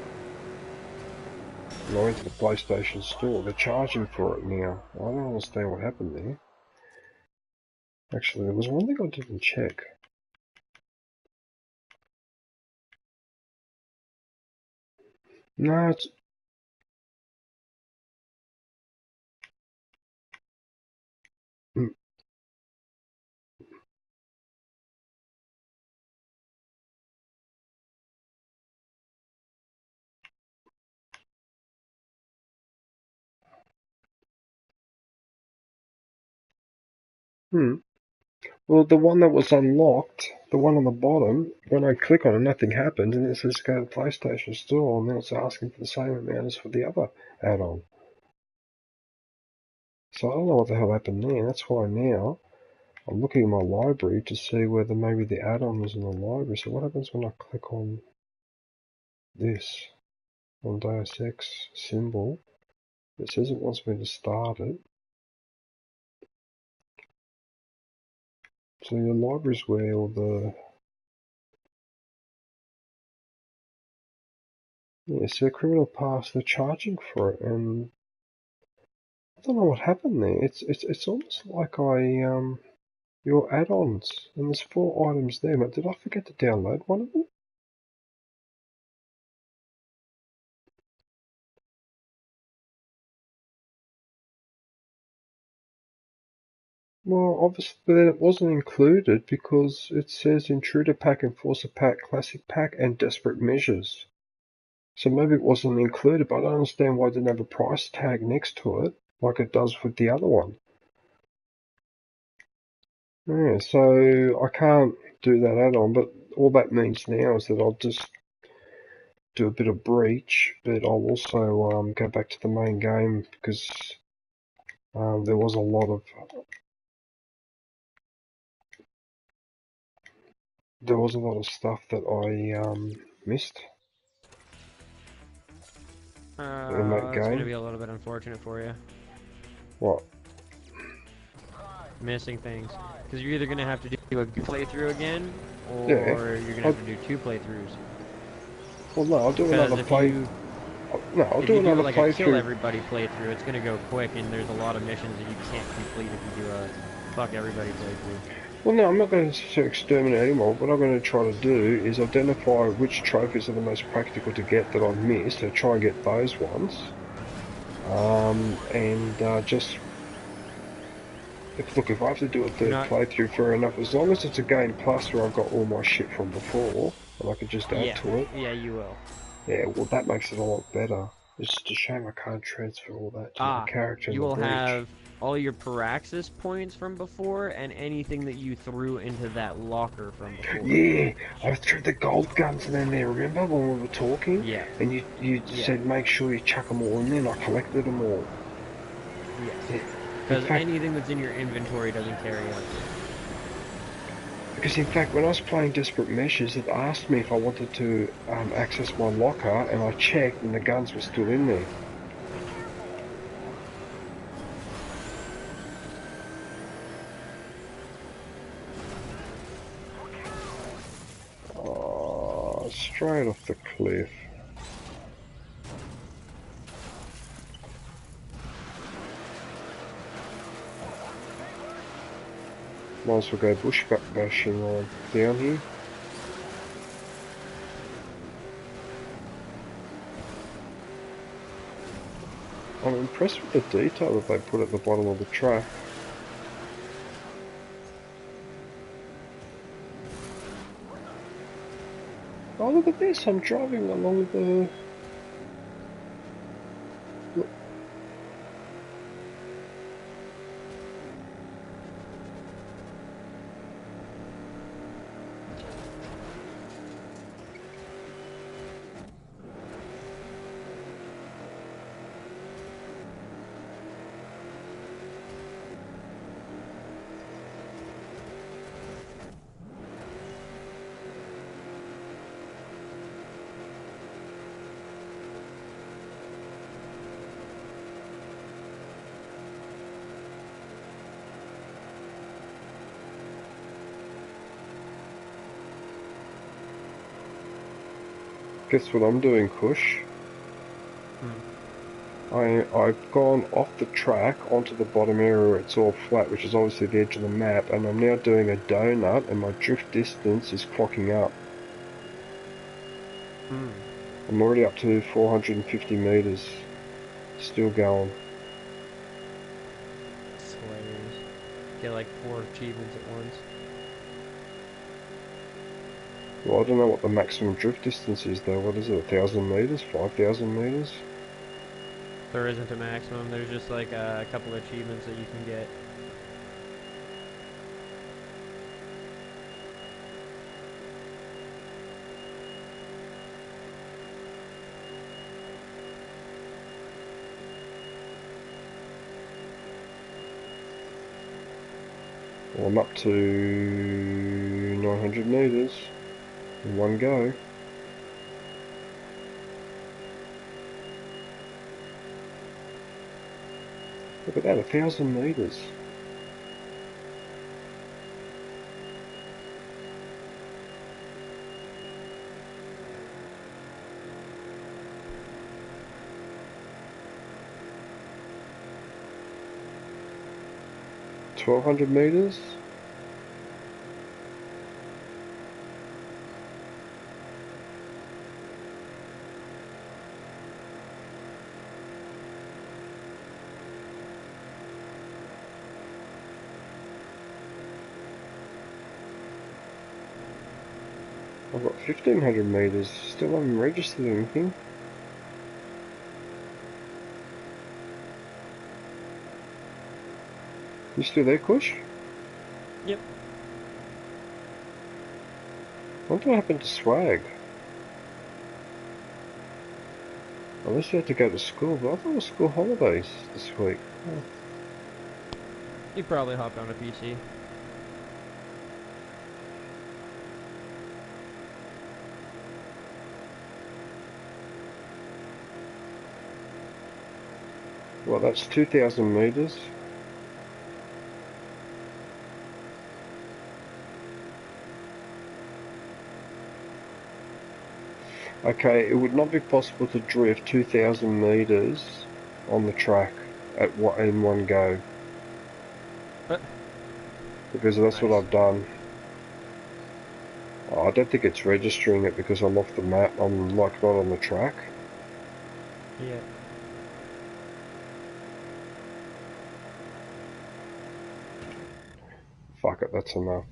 when I went to the PlayStation Store, they're charging for it now. I don't understand what happened there. Actually, there was one thing I didn't check. No, it's... Well, the one that was unlocked, the one on the bottom, when I click on it, nothing happened, and it says go to the PlayStation Store, and then it's asking for the same amount as for the other add-on. So I don't know what the hell happened there. That's why now I'm looking in my library to see whether maybe the add-on was in the library. So what happens when I click on this, on Deus Ex symbol? It says it wants me to start it. So your library's where all the... Yeah, so criminal past, they're charging for it, and I don't know what happened there. It's almost like your add-ons, and there's 4 items there, but did I forget to download one of them? Well, obviously then it wasn't included because it says Intruder Pack, Enforcer Pack, Classic Pack, and Desperate Measures. So maybe it wasn't included, but I don't understand why it didn't have a price tag next to it, like it does with the other one. Yeah, so I can't do that add-on, but all that means now is that I'll just do a bit of Breach, but I'll also go back to the main game because there was a lot of stuff that I missed in that It's game. gonna be a little bit unfortunate for you. What? Missing things. Because you're either gonna have to do a playthrough again, or Yeah, you're gonna have to do 2 playthroughs. Well, no, I'll do another play. No, I'll do another like a kill playthrough. everybody playthrough, it's gonna go quick, and there's a lot of missions that you can't complete if you do a fuck everybody playthrough. Well, no, I'm not going to exterminate anymore. What I'm going to try to do is identify which trophies are the most practical to get that I've missed, and try and get those ones. Just... If I have to do a third playthrough, fair enough. As long as it's a game plus where I've got all my shit from before, and I can just add to it. Yeah, you will. Yeah, well, that makes it a lot better. It's just a shame I can't transfer all that to my character in the Breach. You will have all your Paraxis points from before, and anything that you threw into that locker from before. Yeah, I threw the gold guns in there, remember, when we were talking? Yeah. And you said make sure you chuck them all in there, and I collected them all. Yes. Because anything that's in your inventory doesn't carry out. Because in fact, when I was playing Desperate Measures, it asked me if I wanted to access my locker, and I checked, and the guns were still in there. Oh, straight off the cliff. Might as well go bush bashing on down here. I'm impressed with the detail that they put at the bottom of the track. Oh, look at this, I'm driving along the... Guess what I'm doing, Kush? I've gone off the track onto the bottom area where it's all flat, which is obviously the edge of the map, and I'm now doing a donut, and my drift distance is clocking up. I'm already up to 450 meters. Still going. Slayers. Get like 4 achievements at once. Well, I don't know what the maximum drift distance is though. What is it, 1,000 meters? 5,000 meters? There isn't a maximum, there's just like a couple of achievements that you can get. Well, I'm up to 900 meters in one go. Look at that, 1,000 meters. $1,200 meters. I've got 1,500 meters. Still haven't registered anything. You still there, Kush? Yep. What happened to swag? Unless you had to go to school, but I thought it was school holidays this week. Oh. You probably hopped on a PC. Well, that's 2,000 meters. Okay, it would not be possible to drift 2,000 meters on the track in one go. Because that's what I've done. Oh, I don't think it's registering it because I'm off the map. I'm like not on the track. Yeah. Fuck it, that's enough.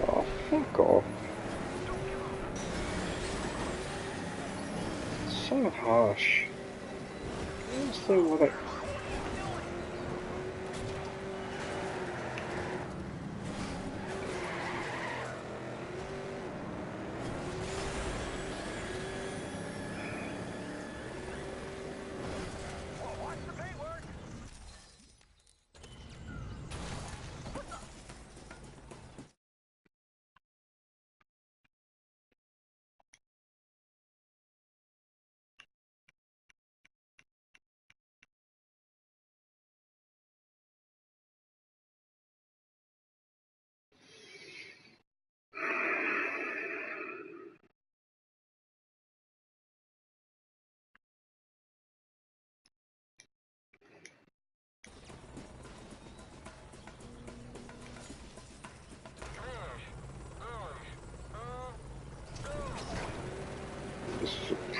Oh, fuck off. It's so harsh. I don't see what it...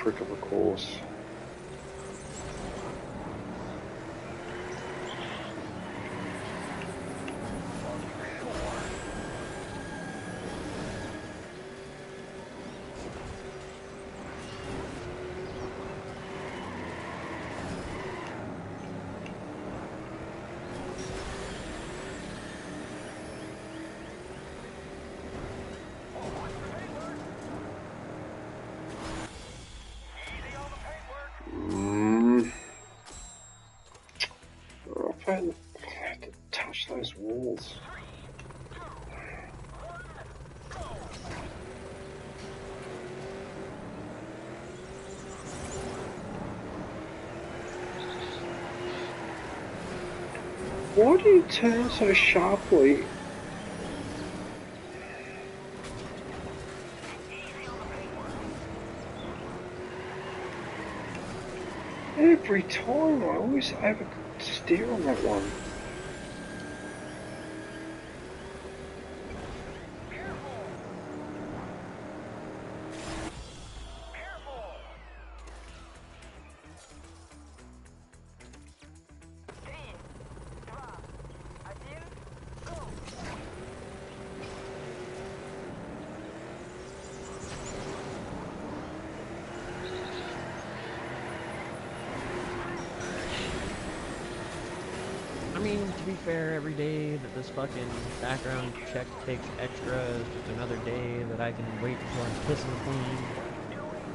prick of a course. I have to touch those walls. Why do you turn so sharply? Every time I always oversteer on that one. I mean, to be fair, every day that this fucking background check takes extra is just another day that I can wait until I'm pissing clean.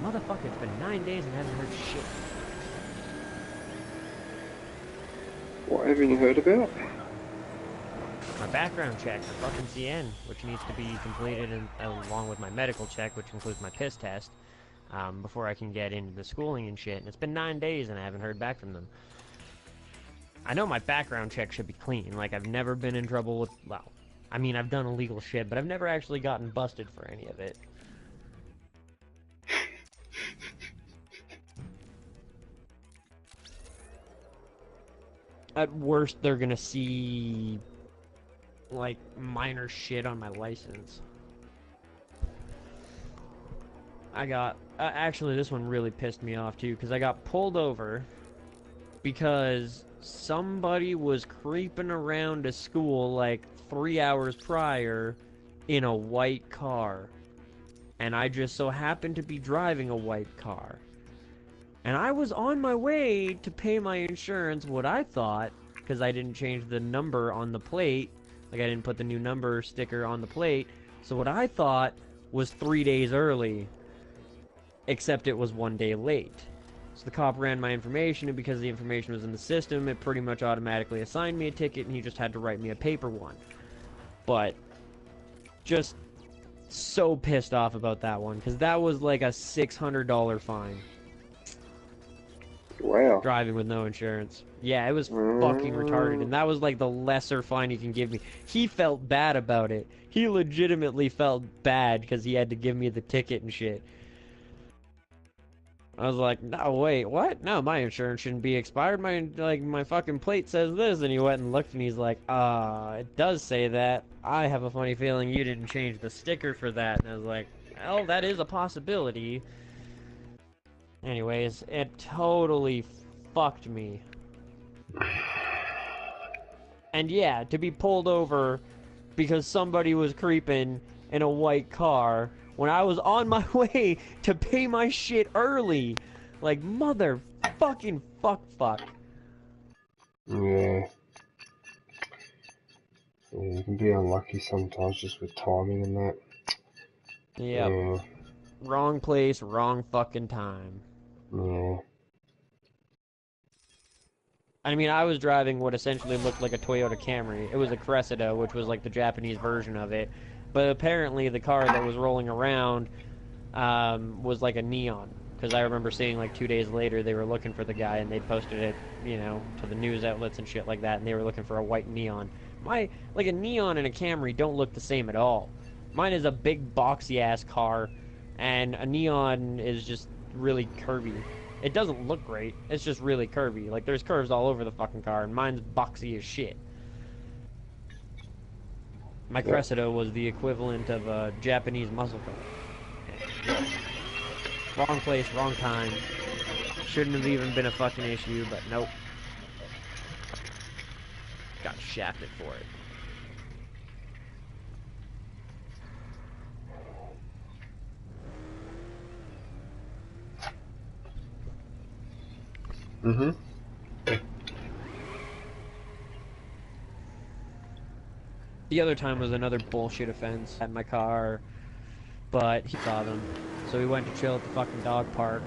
Motherfucker, it's been 9 days and I haven't heard shit. What haven't you heard about? My background check for fucking CN, which needs to be completed along with my medical check, which includes my piss test, before I can get into the schooling and shit. And it's been 9 days and I haven't heard back from them. I know my background check should be clean. Like, I've never been in trouble with, well, I mean, I've done illegal shit, but I've never actually gotten busted for any of it. At worst, they're gonna see, like, minor shit on my license. I got, actually, this one really pissed me off, too, because I got pulled over because somebody was creeping around a school like 3 hours prior in a white car. And I just so happened to be driving a white car. And I was on my way to pay my insurance, what I thought, because I didn't change the number on the plate. Like, I didn't put the new number sticker on the plate. So what I thought was 3 days early, except it was 1 day late. So the cop ran my information, and because the information was in the system, it pretty much automatically assigned me a ticket, and he just had to write me a paper one. But just so pissed off about that one, because that was like a $600 fine. Wow. Driving with no insurance. Yeah, it was fucking retarded, and that was like the lesser fine he can give me. He felt bad about it. He legitimately felt bad because he had to give me the ticket and shit. I was like, no, wait, what? No, my insurance shouldn't be expired. My fucking plate says this. And he went and looked, and he's like, it does say that. I have a funny feeling you didn't change the sticker for that. And I was like, well, that is a possibility. Anyways, it totally fucked me. And yeah, to be pulled over because somebody was creeping in a white car when I was on my way to pay my shit early. Like, motherfucking fuck. Yeah. Yeah, you can be unlucky sometimes just with timing and that. Yep. Yeah. Wrong place, wrong fucking time. Yeah. I mean, I was driving what essentially looked like a Toyota Camry. It was a Cressida, which was like the Japanese version of it. But apparently the car that was rolling around was like a Neon. Because I remember seeing like 2 days later they were looking for the guy and they posted it, you know, to the news outlets and shit like that. And they were looking for a white Neon. Like a Neon and a Camry don't look the same at all. Mine is a big boxy-ass car. And a Neon is just really curvy. It doesn't look great. It's just really curvy. Like, there's curves all over the fucking car, and mine's boxy as shit. My Cressida was the equivalent of a Japanese muscle car. Wrong place, wrong time. Shouldn't have even been a fucking issue, but nope. Got shafted for it. Mm-hmm. The other time was another bullshit offense at my car, but he saw them. So we went to chill at the fucking dog park,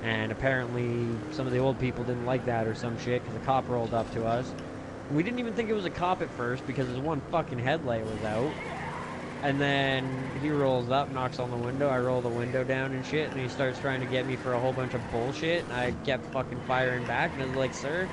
and apparently some of the old people didn't like that or some shit, because a cop rolled up to us. We didn't even think it was a cop at first, because his one fucking headlight was out. And then he rolls up, knocks on the window, I roll the window down and shit, and he starts trying to get me for a whole bunch of bullshit, and I kept fucking firing back, and I was like, sir,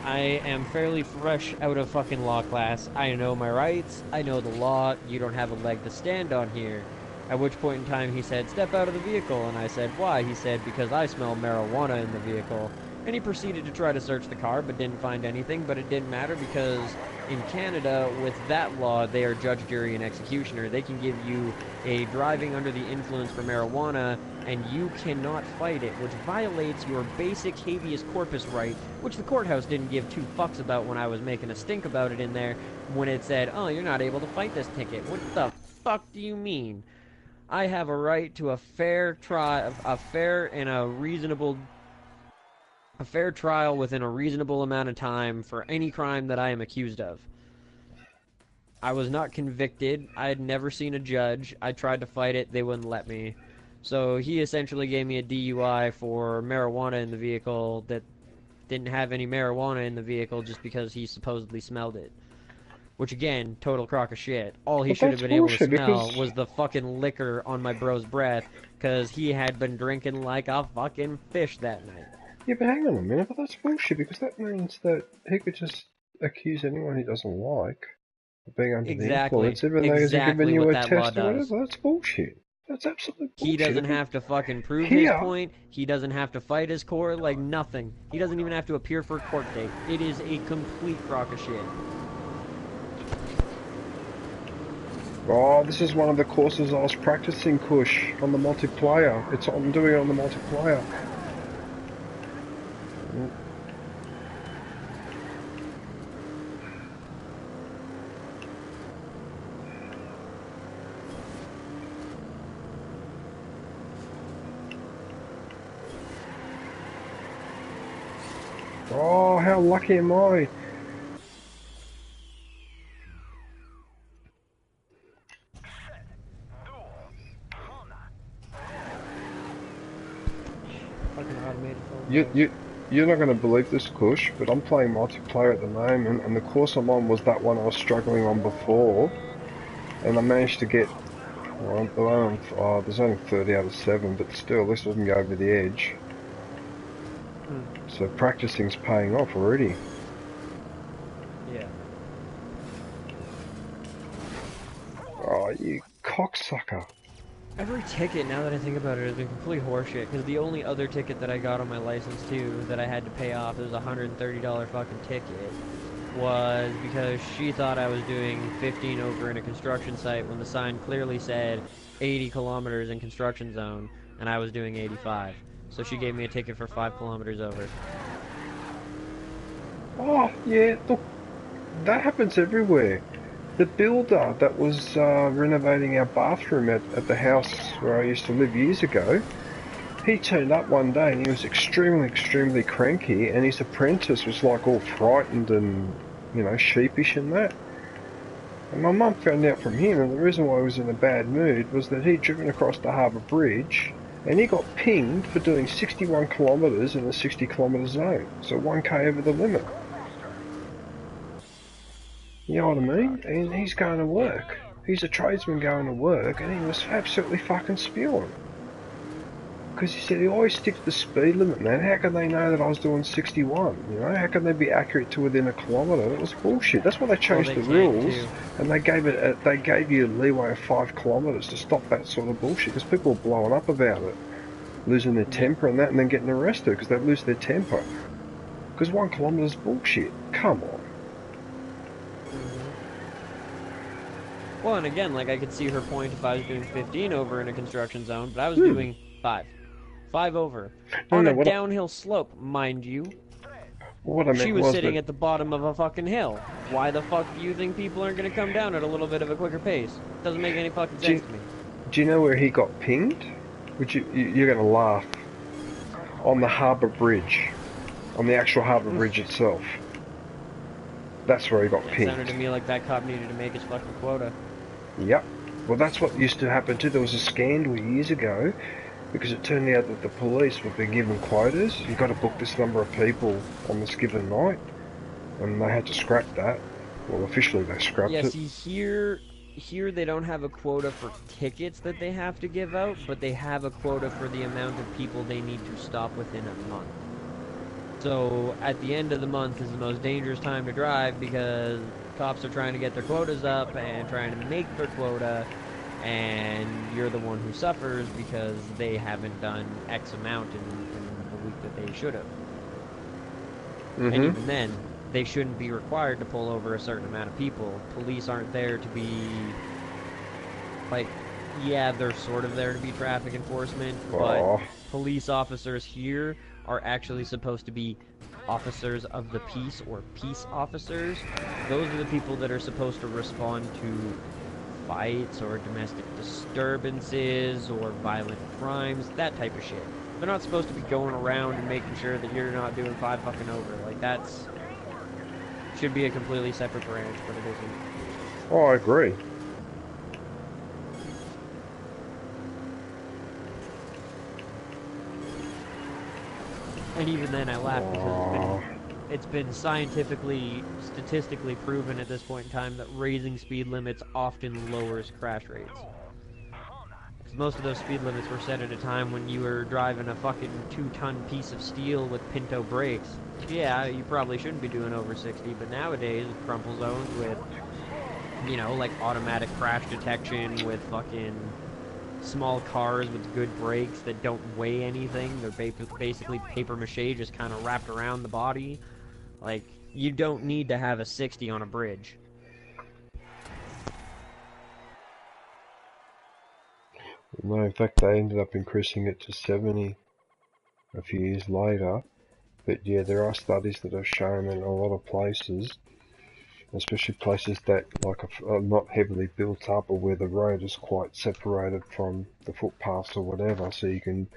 I am fairly fresh out of fucking law class. I know my rights, I know the law, you don't have a leg to stand on here. At which point in time he said, step out of the vehicle, and I said, why? He said, because I smell marijuana in the vehicle. And he proceeded to try to search the car, but didn't find anything, but it didn't matter because in Canada, with that law, they are judge, jury, and executioner. They can give you a driving under the influence for marijuana, and you cannot fight it, which violates your basic habeas corpus right, which the courthouse didn't give two fucks about when I was making a stink about it in there, when it said, oh, you're not able to fight this ticket. What the fuck do you mean? I have a right to a fair trial, a fair trial within a reasonable amount of time for any crime that I am accused of. I was not convicted. I had never seen a judge. I tried to fight it. They wouldn't let me. So he essentially gave me a DUI for marijuana in the vehicle that didn't have any marijuana in the vehicle just because he supposedly smelled it. Which, again, total crock of shit. All he should have been able to smell was the fucking liquor on my bro's breath, because he had been drinking like a fucking fish that night. Yeah, but hang on a minute, but that's bullshit, because that means that he could just accuse anyone he doesn't like of being under the influence, even though he's given you a test or whatever. That's bullshit. That's absolute bullshit. He doesn't have to fucking prove his point. He doesn't have to fight his court, like nothing. He doesn't even have to appear for a court date. It is a complete crock of shit. Oh, this is one of the courses I was practicing, Kush, on the multiplayer. I'm doing it on the multiplayer. Oh, how lucky am I? You're not going to believe this, Kush, but I'm playing multiplayer at the moment, and the course I'm on was that one I was struggling on before, and I managed to get, well, there's only 30 out of 7, but still, this doesn't go over the edge. So practicing's paying off already. Yeah. Oh, you cocksucker. Every ticket, now that I think about it, has been complete horseshit, because the only other ticket that I got on my license, too, that I had to pay off, it was a $130 fucking ticket, was because she thought I was doing 15 over in a construction site when the sign clearly said 80 kilometers in construction zone, and I was doing 85. So she gave me a ticket for 5 kilometers over. Oh, yeah, look, that happens everywhere. The builder that was renovating our bathroom at the house where I used to live years ago, he turned up one day and he was extremely cranky, and his apprentice was like all frightened and, you know, sheepish and that. And my mum found out from him, and the reason why he was in a bad mood was that he'd driven across the Harbour Bridge and he got pinged for doing 61 kilometres in a 60 kilometre zone, so 1k over the limit. You know what I mean? And he's going to work. He's a tradesman going to work, and he was absolutely fucking spewing. Because he said he always sticks to the speed limit, man. How can they know that I was doing 61? You know, how can they be accurate to within a kilometre? That was bullshit. That's why they changed the rules, and they gave you a leeway of 5 kilometres to stop that sort of bullshit. Because people were blowing up about it, losing their temper and that, and then getting arrested because they lose their temper. Because 1 kilometre is bullshit. Come on. Well, and again, like, I could see her point if I was doing 15 over in a construction zone, but I was doing 5. 5 over. No, On no, a what downhill slope, mind you. what I meant She was was sitting that, at the bottom of a fucking hill. Why the fuck do you think people aren't gonna come down at a little bit of a quicker pace? Doesn't make any fucking do you, sense to me. do you know where he got pinged? Which you're gonna laugh. On the harbour bridge. On the actual harbour bridge itself. That's where he got It sounded to pinged. me like that cop needed to make his fucking quota. Yep. Well, that's what used to happen too. There was a scandal years ago because it turned out that the police were being given quotas. You've got to book this number of people on this given night, and they had to scrap that. Well, officially they scrapped Yeah, it. see, here they don't have a quota for tickets that they have to give out, but they have a quota for the amount of people they need to stop within a month. So, at the end of the month is the most dangerous time to drive because cops are trying to get their quotas up and trying to make their quota, and you're the one who suffers because they haven't done X amount in the week that they should have. And even then, they shouldn't be required to pull over a certain amount of people. Police aren't there to be, like, yeah, they're sort of there to be traffic enforcement, but police officers here are actually supposed to be officers of the peace or peace officers. Those are the people that are supposed to respond to fights or domestic disturbances or violent crimes, that type of shit. They're not supposed to be going around and making sure that you're not doing 5 fucking over. Like, that's... should be a completely separate branch, but it isn't. Oh, I agree. And even then I laugh because it's been scientifically, statistically proven at this point in time that raising speed limits often lowers crash rates. Because most of those speed limits were set at a time when you were driving a fucking 2-ton piece of steel with Pinto brakes. Yeah, you probably shouldn't be doing over 60, but nowadays, crumple zones with, you know, like automatic crash detection with fucking small cars with good brakes that don't weigh anything. They're basically paper mache just kind of wrapped around the body. Like, you don't need to have a 60 on a bridge. No, in fact, they ended up increasing it to 70 a few years later. But yeah, there are studies that have shown in a lot of places, especially places that like are not heavily built up or where the road is quite separated from the footpaths or whatever, so you can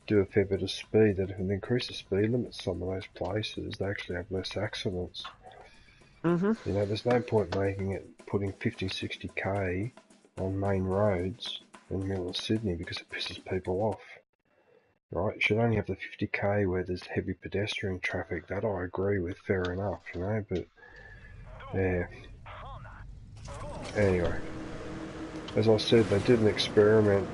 do a fair bit of speed, that if it increases the speed limits some of those places, they actually have less accidents. You know, there's no point making it, putting 50, 60k on main roads in the middle of Sydney because it pisses people off. Right, you should only have the 50k where there's heavy pedestrian traffic. That I agree with, fair enough, you know, but yeah. Anyway, as I said, they did an experiment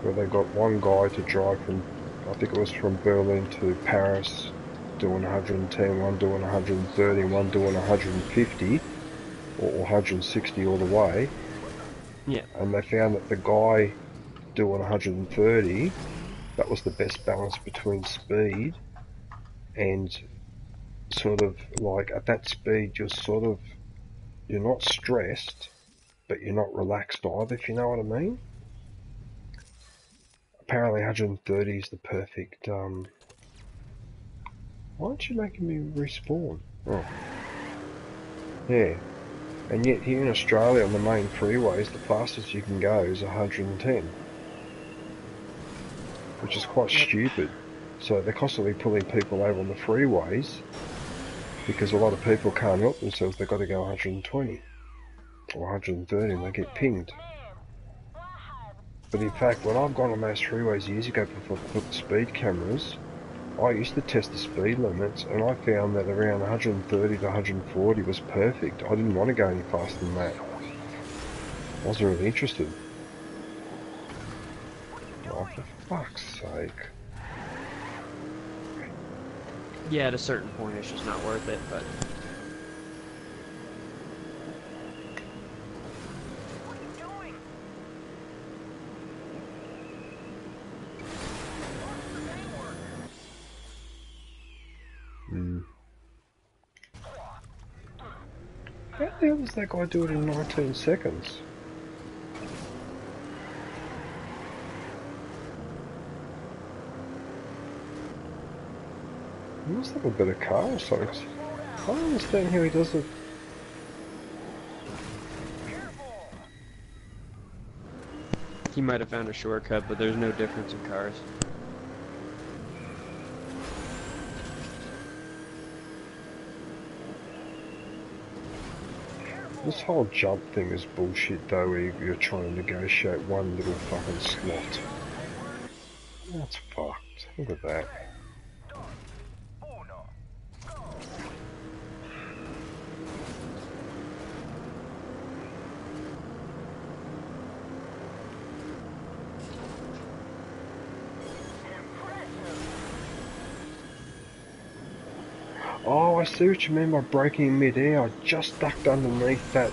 where they got one guy to drive from, I think it was from Berlin to Paris, doing 110, one doing 130, one doing 150, or 160 all the way. Yeah. And they found that the guy doing 130, that was the best balance between speed and sort of like at that speed you're not stressed, but you're not relaxed either, if you know what I mean. Apparently 130 is the perfect, why aren't you making me respawn? Oh. Yeah. And yet here in Australia on the main freeways, the fastest you can go is 110. Which is quite stupid. So they're constantly pulling people over on the freeways because a lot of people can't help themselves, they've got to go 120 or 130 and they get pinged. But in fact, when I've gone on those freeways years ago before they put the speed cameras, I used to test the speed limits and I found that around 130 to 140 was perfect. I didn't want to go any faster than that. I wasn't really interested. Oh, for fuck's sake. Yeah, at a certain point it's just not worth it, but... How the hell does that guy do it in 19 seconds? He must have a better car or something. I don't understand how he does it. He might have found a shortcut, but there's no difference in cars. This whole jump thing is bullshit though, where you're trying to negotiate one little fucking slot. That's fucked. Look at that. Oh, I see what you mean by breaking in mid-air. I just ducked underneath that,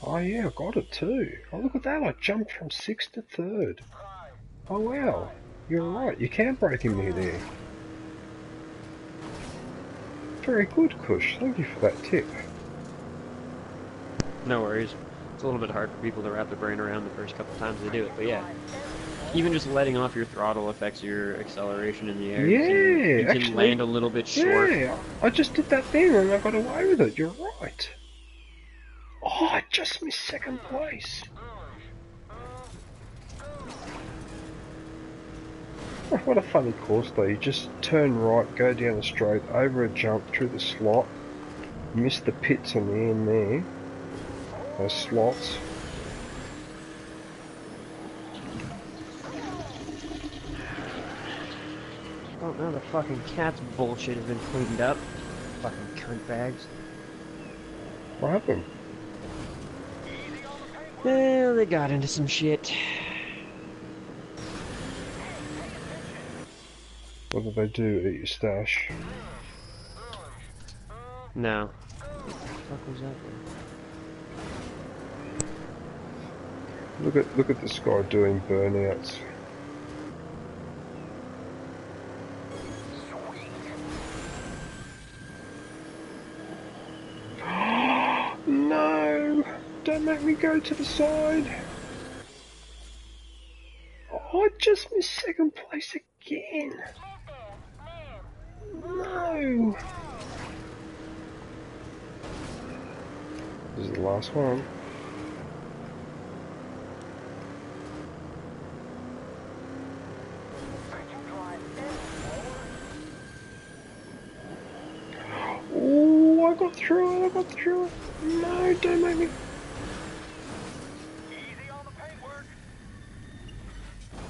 Oh yeah, I got it too. Oh, look at that, I jumped from 6th to 3rd. Oh wow, you're right, you can break in mid-air. Very good, Kush. Thank you for that tip. No worries. It's a little bit hard for people to wrap their brain around the first couple times they do it, but yeah. Even just letting off your throttle affects your acceleration in the air. Yeah, you can actually, land a little bit short. Yeah, I just did that thing and I got away with it. You're right. Oh, I just missed 2nd place. Oh, what a funny course though. You just turn right, go down the straight, over a jump, through the slot, miss the pits on the end there. Those slots. Oh, now the fucking cat's bullshit has been cleaned up. Fucking cunt bags. What happened? Well, they got into some shit. What did they do? Eat your stash? No. What the fuck was that then? Look at this guy doing burnouts. No! Don't make me go to the side. Oh, I just missed 2nd place again. No! This is the last one. Oh, I got through it, I got through it. No, don't make me.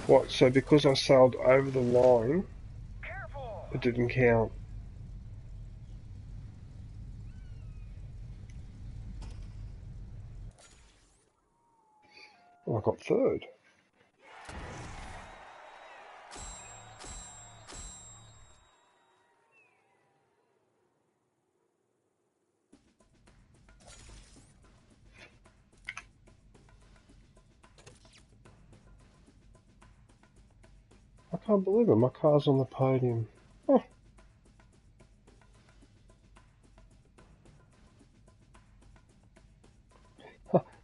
What, so because I sailed over the line, it didn't count? Well, I got 3rd. I can't believe it, my car's on the podium. Oh.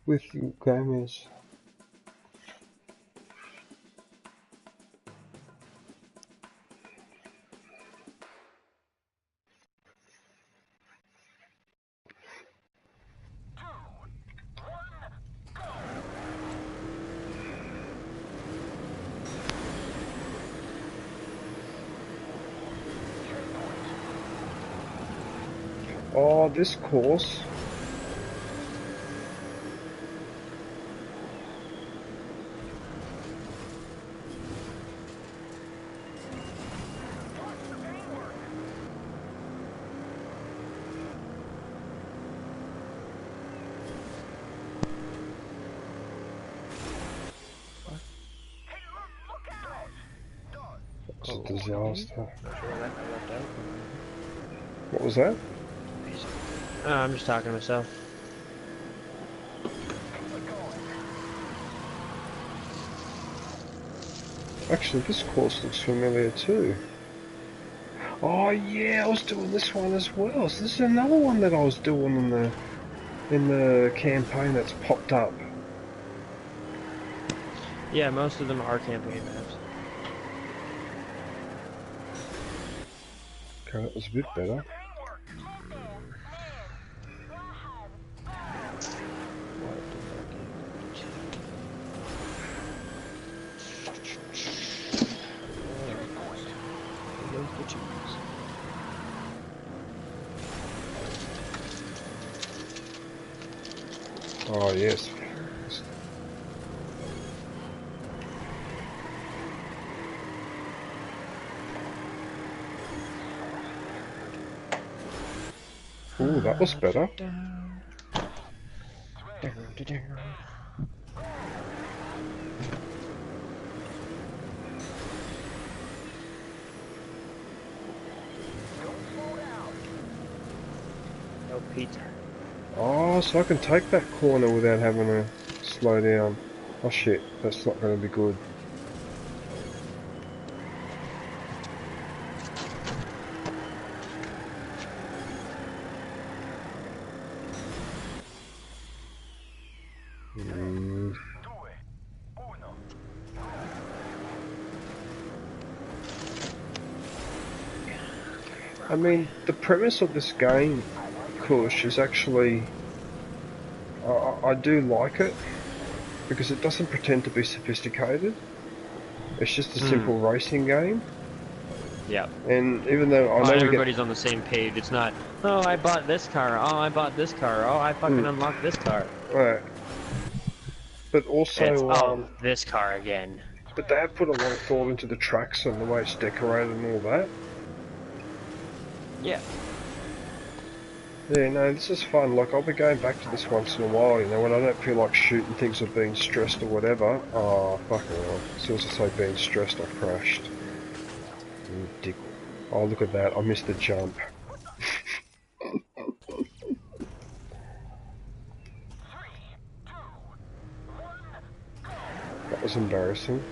With Gomez. Oh, this course. It's a disaster. What was that? I'm just talking to myself. Actually, this course looks familiar too. Oh yeah, I was doing this one as well. So this is another one that I was doing in the campaign that's popped up. Yeah, most of them are campaign maps. Okay, that was a bit better. Oh yes. Ooh, that was better. No pizza. Oh, so I can take that corner without having to slow down. Oh shit, that's not going to be good. I mean, the premise of this game, Kush, is actually... I do like it, because it doesn't pretend to be sophisticated. It's just a simple racing game. Yeah. And even though I Well, know we get... everybody's on the same page. It's not, oh, I bought this car. Oh, I bought this car. Oh, I fucking unlocked this car. Right. But also... It's, oh, this car again. But they have put a lot of thought into the tracks and the way it's decorated and all that. Yeah. Yeah, no, this is fun. Like, I'll be going back to this once in a while, you know, when I don't feel like shooting things or being stressed or whatever. Oh, fucking hell. As soon as I say being stressed, I crashed. Ridiculous. Oh, look at that. I missed the jump. That was embarrassing.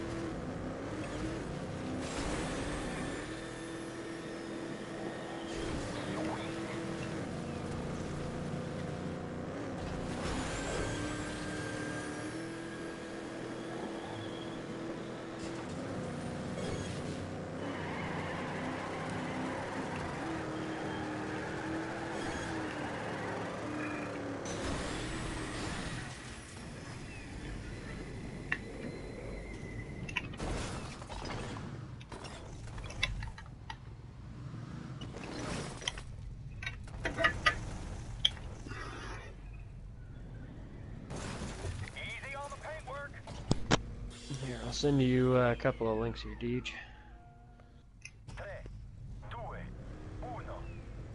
Here, I'll send you a couple of links here, Deej.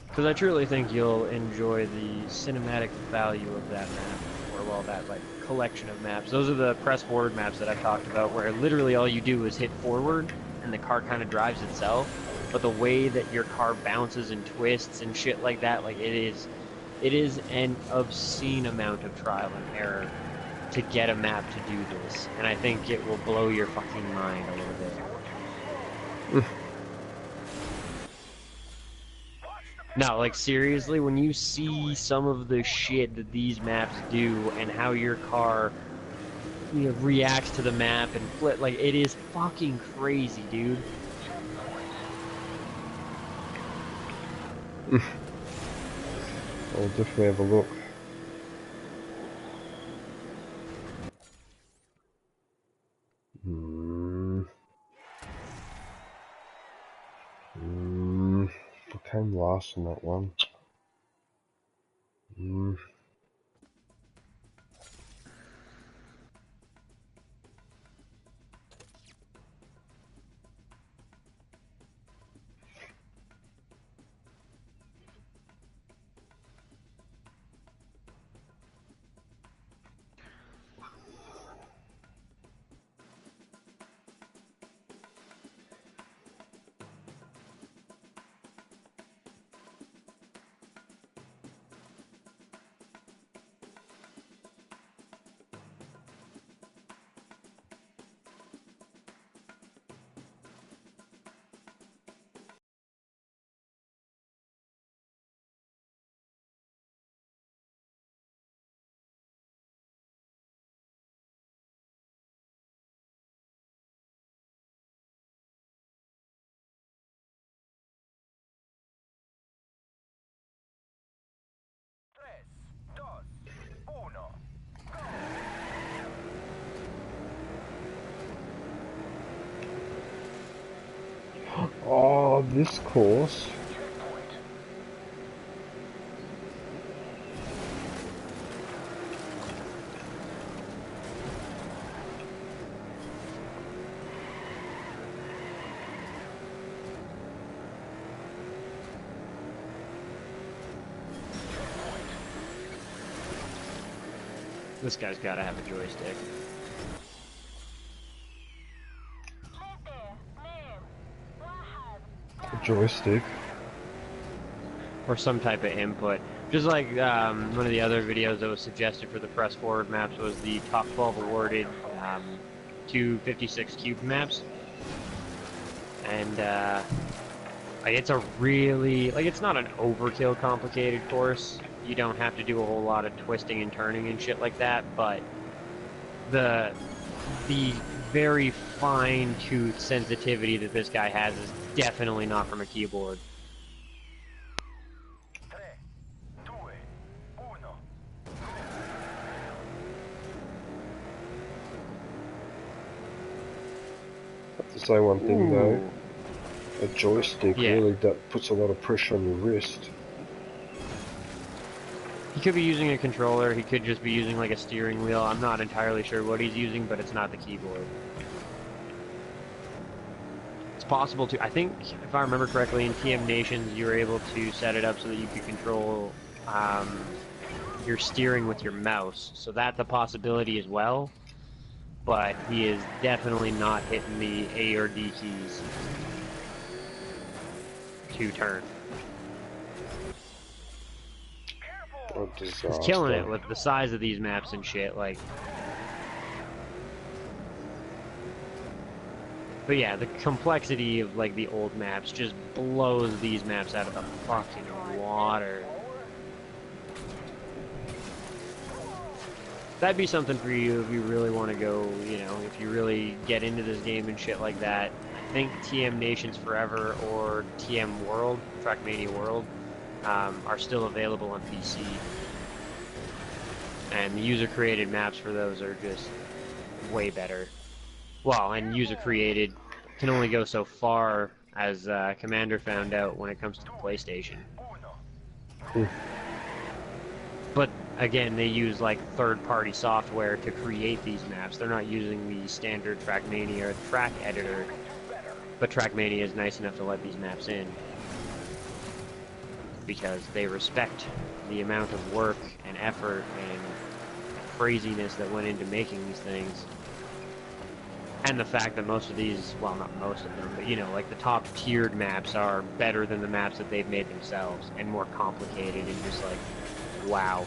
Because I truly think you'll enjoy the cinematic value of that map, or well, that like collection of maps. Those are the press forward maps that I've talked about, where literally all you do is hit forward, and the car kind of drives itself. But the way that your car bounces and twists and shit like that, like it is an obscene amount of trial and error to get a map to do this, and I think it will blow your fucking mind a little bit. No, like seriously, when you see some of the shit that these maps do and how your car, you know, reacts to the map and flip, like it is fucking crazy, dude. I'll definitely have a look. I came last on that one. of this course. This guy's gotta have a joystick. A joystick. Or some type of input. Just like one of the other videos that was suggested for the press forward maps was the top 12 awarded 256 cube maps. And like it's a really, like it's not an overkill complicated course. You don't have to do a whole lot of twisting and turning and shit like that, but the very fine-toothed sensitivity that this guy has is definitely not from a keyboard. I have to say one thing though. A joystick Yeah. really puts a lot of pressure on your wrist. He could be using a controller, he could just be using like a steering wheel. I'm not entirely sure what he's using, but it's not the keyboard. It's possible to, I think, if I remember correctly, in TM Nations you were able to set it up so that you could control your steering with your mouse. So that's a possibility as well, but he is definitely not hitting the A or D keys to turn. He's killing it with the size of these maps and shit, like. But yeah, the complexity of like the old maps just blows these maps out of the fucking water. That'd be something for you if you really want to go, you know, if you really get into this game and shit like that. I think TM Nations Forever or TM World, TRACKMANIA World, are still available on PC. And the user-created maps for those are just way better. Well, and user-created can only go so far, as Commander found out when it comes to the PlayStation. But again, they use like third-party software to create these maps. They're not using the standard TRACKMANIA track editor, but TRACKMANIA is nice enough to let these maps in because they respect the amount of work and effort and craziness that went into making these things. And the fact that most of these, well, not most of them, but you know, like the top tiered maps are better than the maps that they've made themselves and more complicated and just like, wow.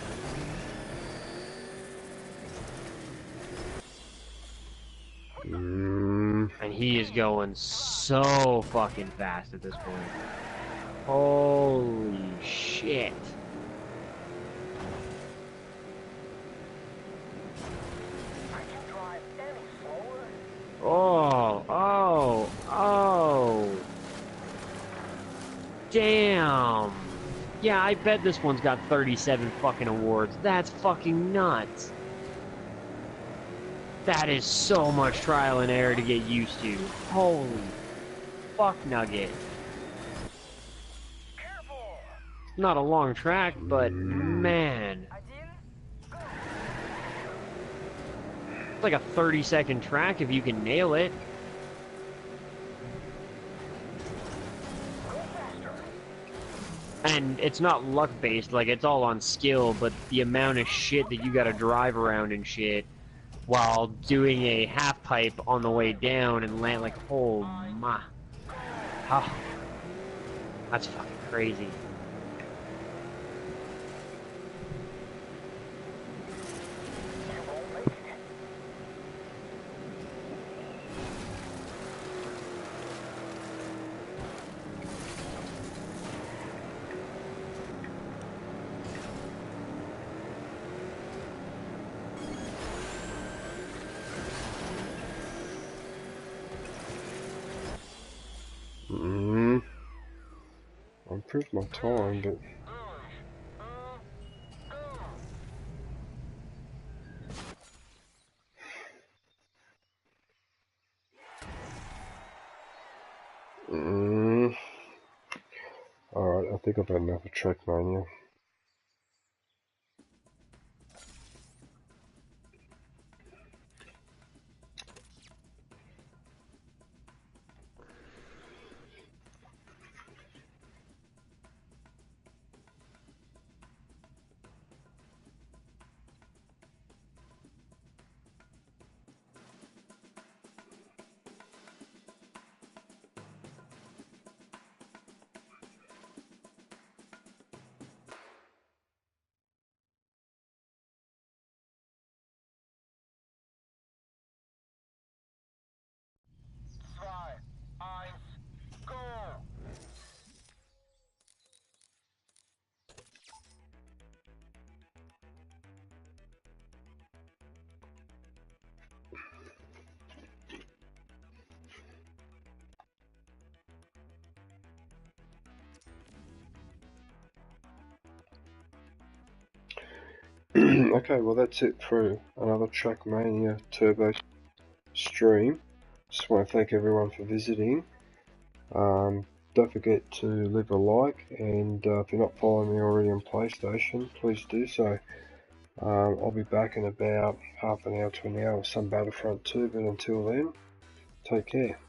And he is going so fucking fast at this point. Holy shit. Oh. Damn. Yeah, I bet this one's got 37 fucking awards. That's fucking nuts. That is so much trial and error to get used to. Holy fuck nugget. Not a long track, but man. It's like a 30-second track if you can nail it. And it's not luck-based, like, it's all on skill, but the amount of shit that you gotta drive around and shit while doing a half-pipe on the way down and land, like, oh my. Oh, that's fucking crazy. I improved my time, but think I've had enough of TRACKMANIA. Okay, well that's it for another TRACKMANIA Turbo stream. Just want to thank everyone for visiting. Don't forget to leave a like, and if you're not following me already on PlayStation, please do so. I'll be back in about half an hour to an hour with some Battlefront 2, but until then, take care.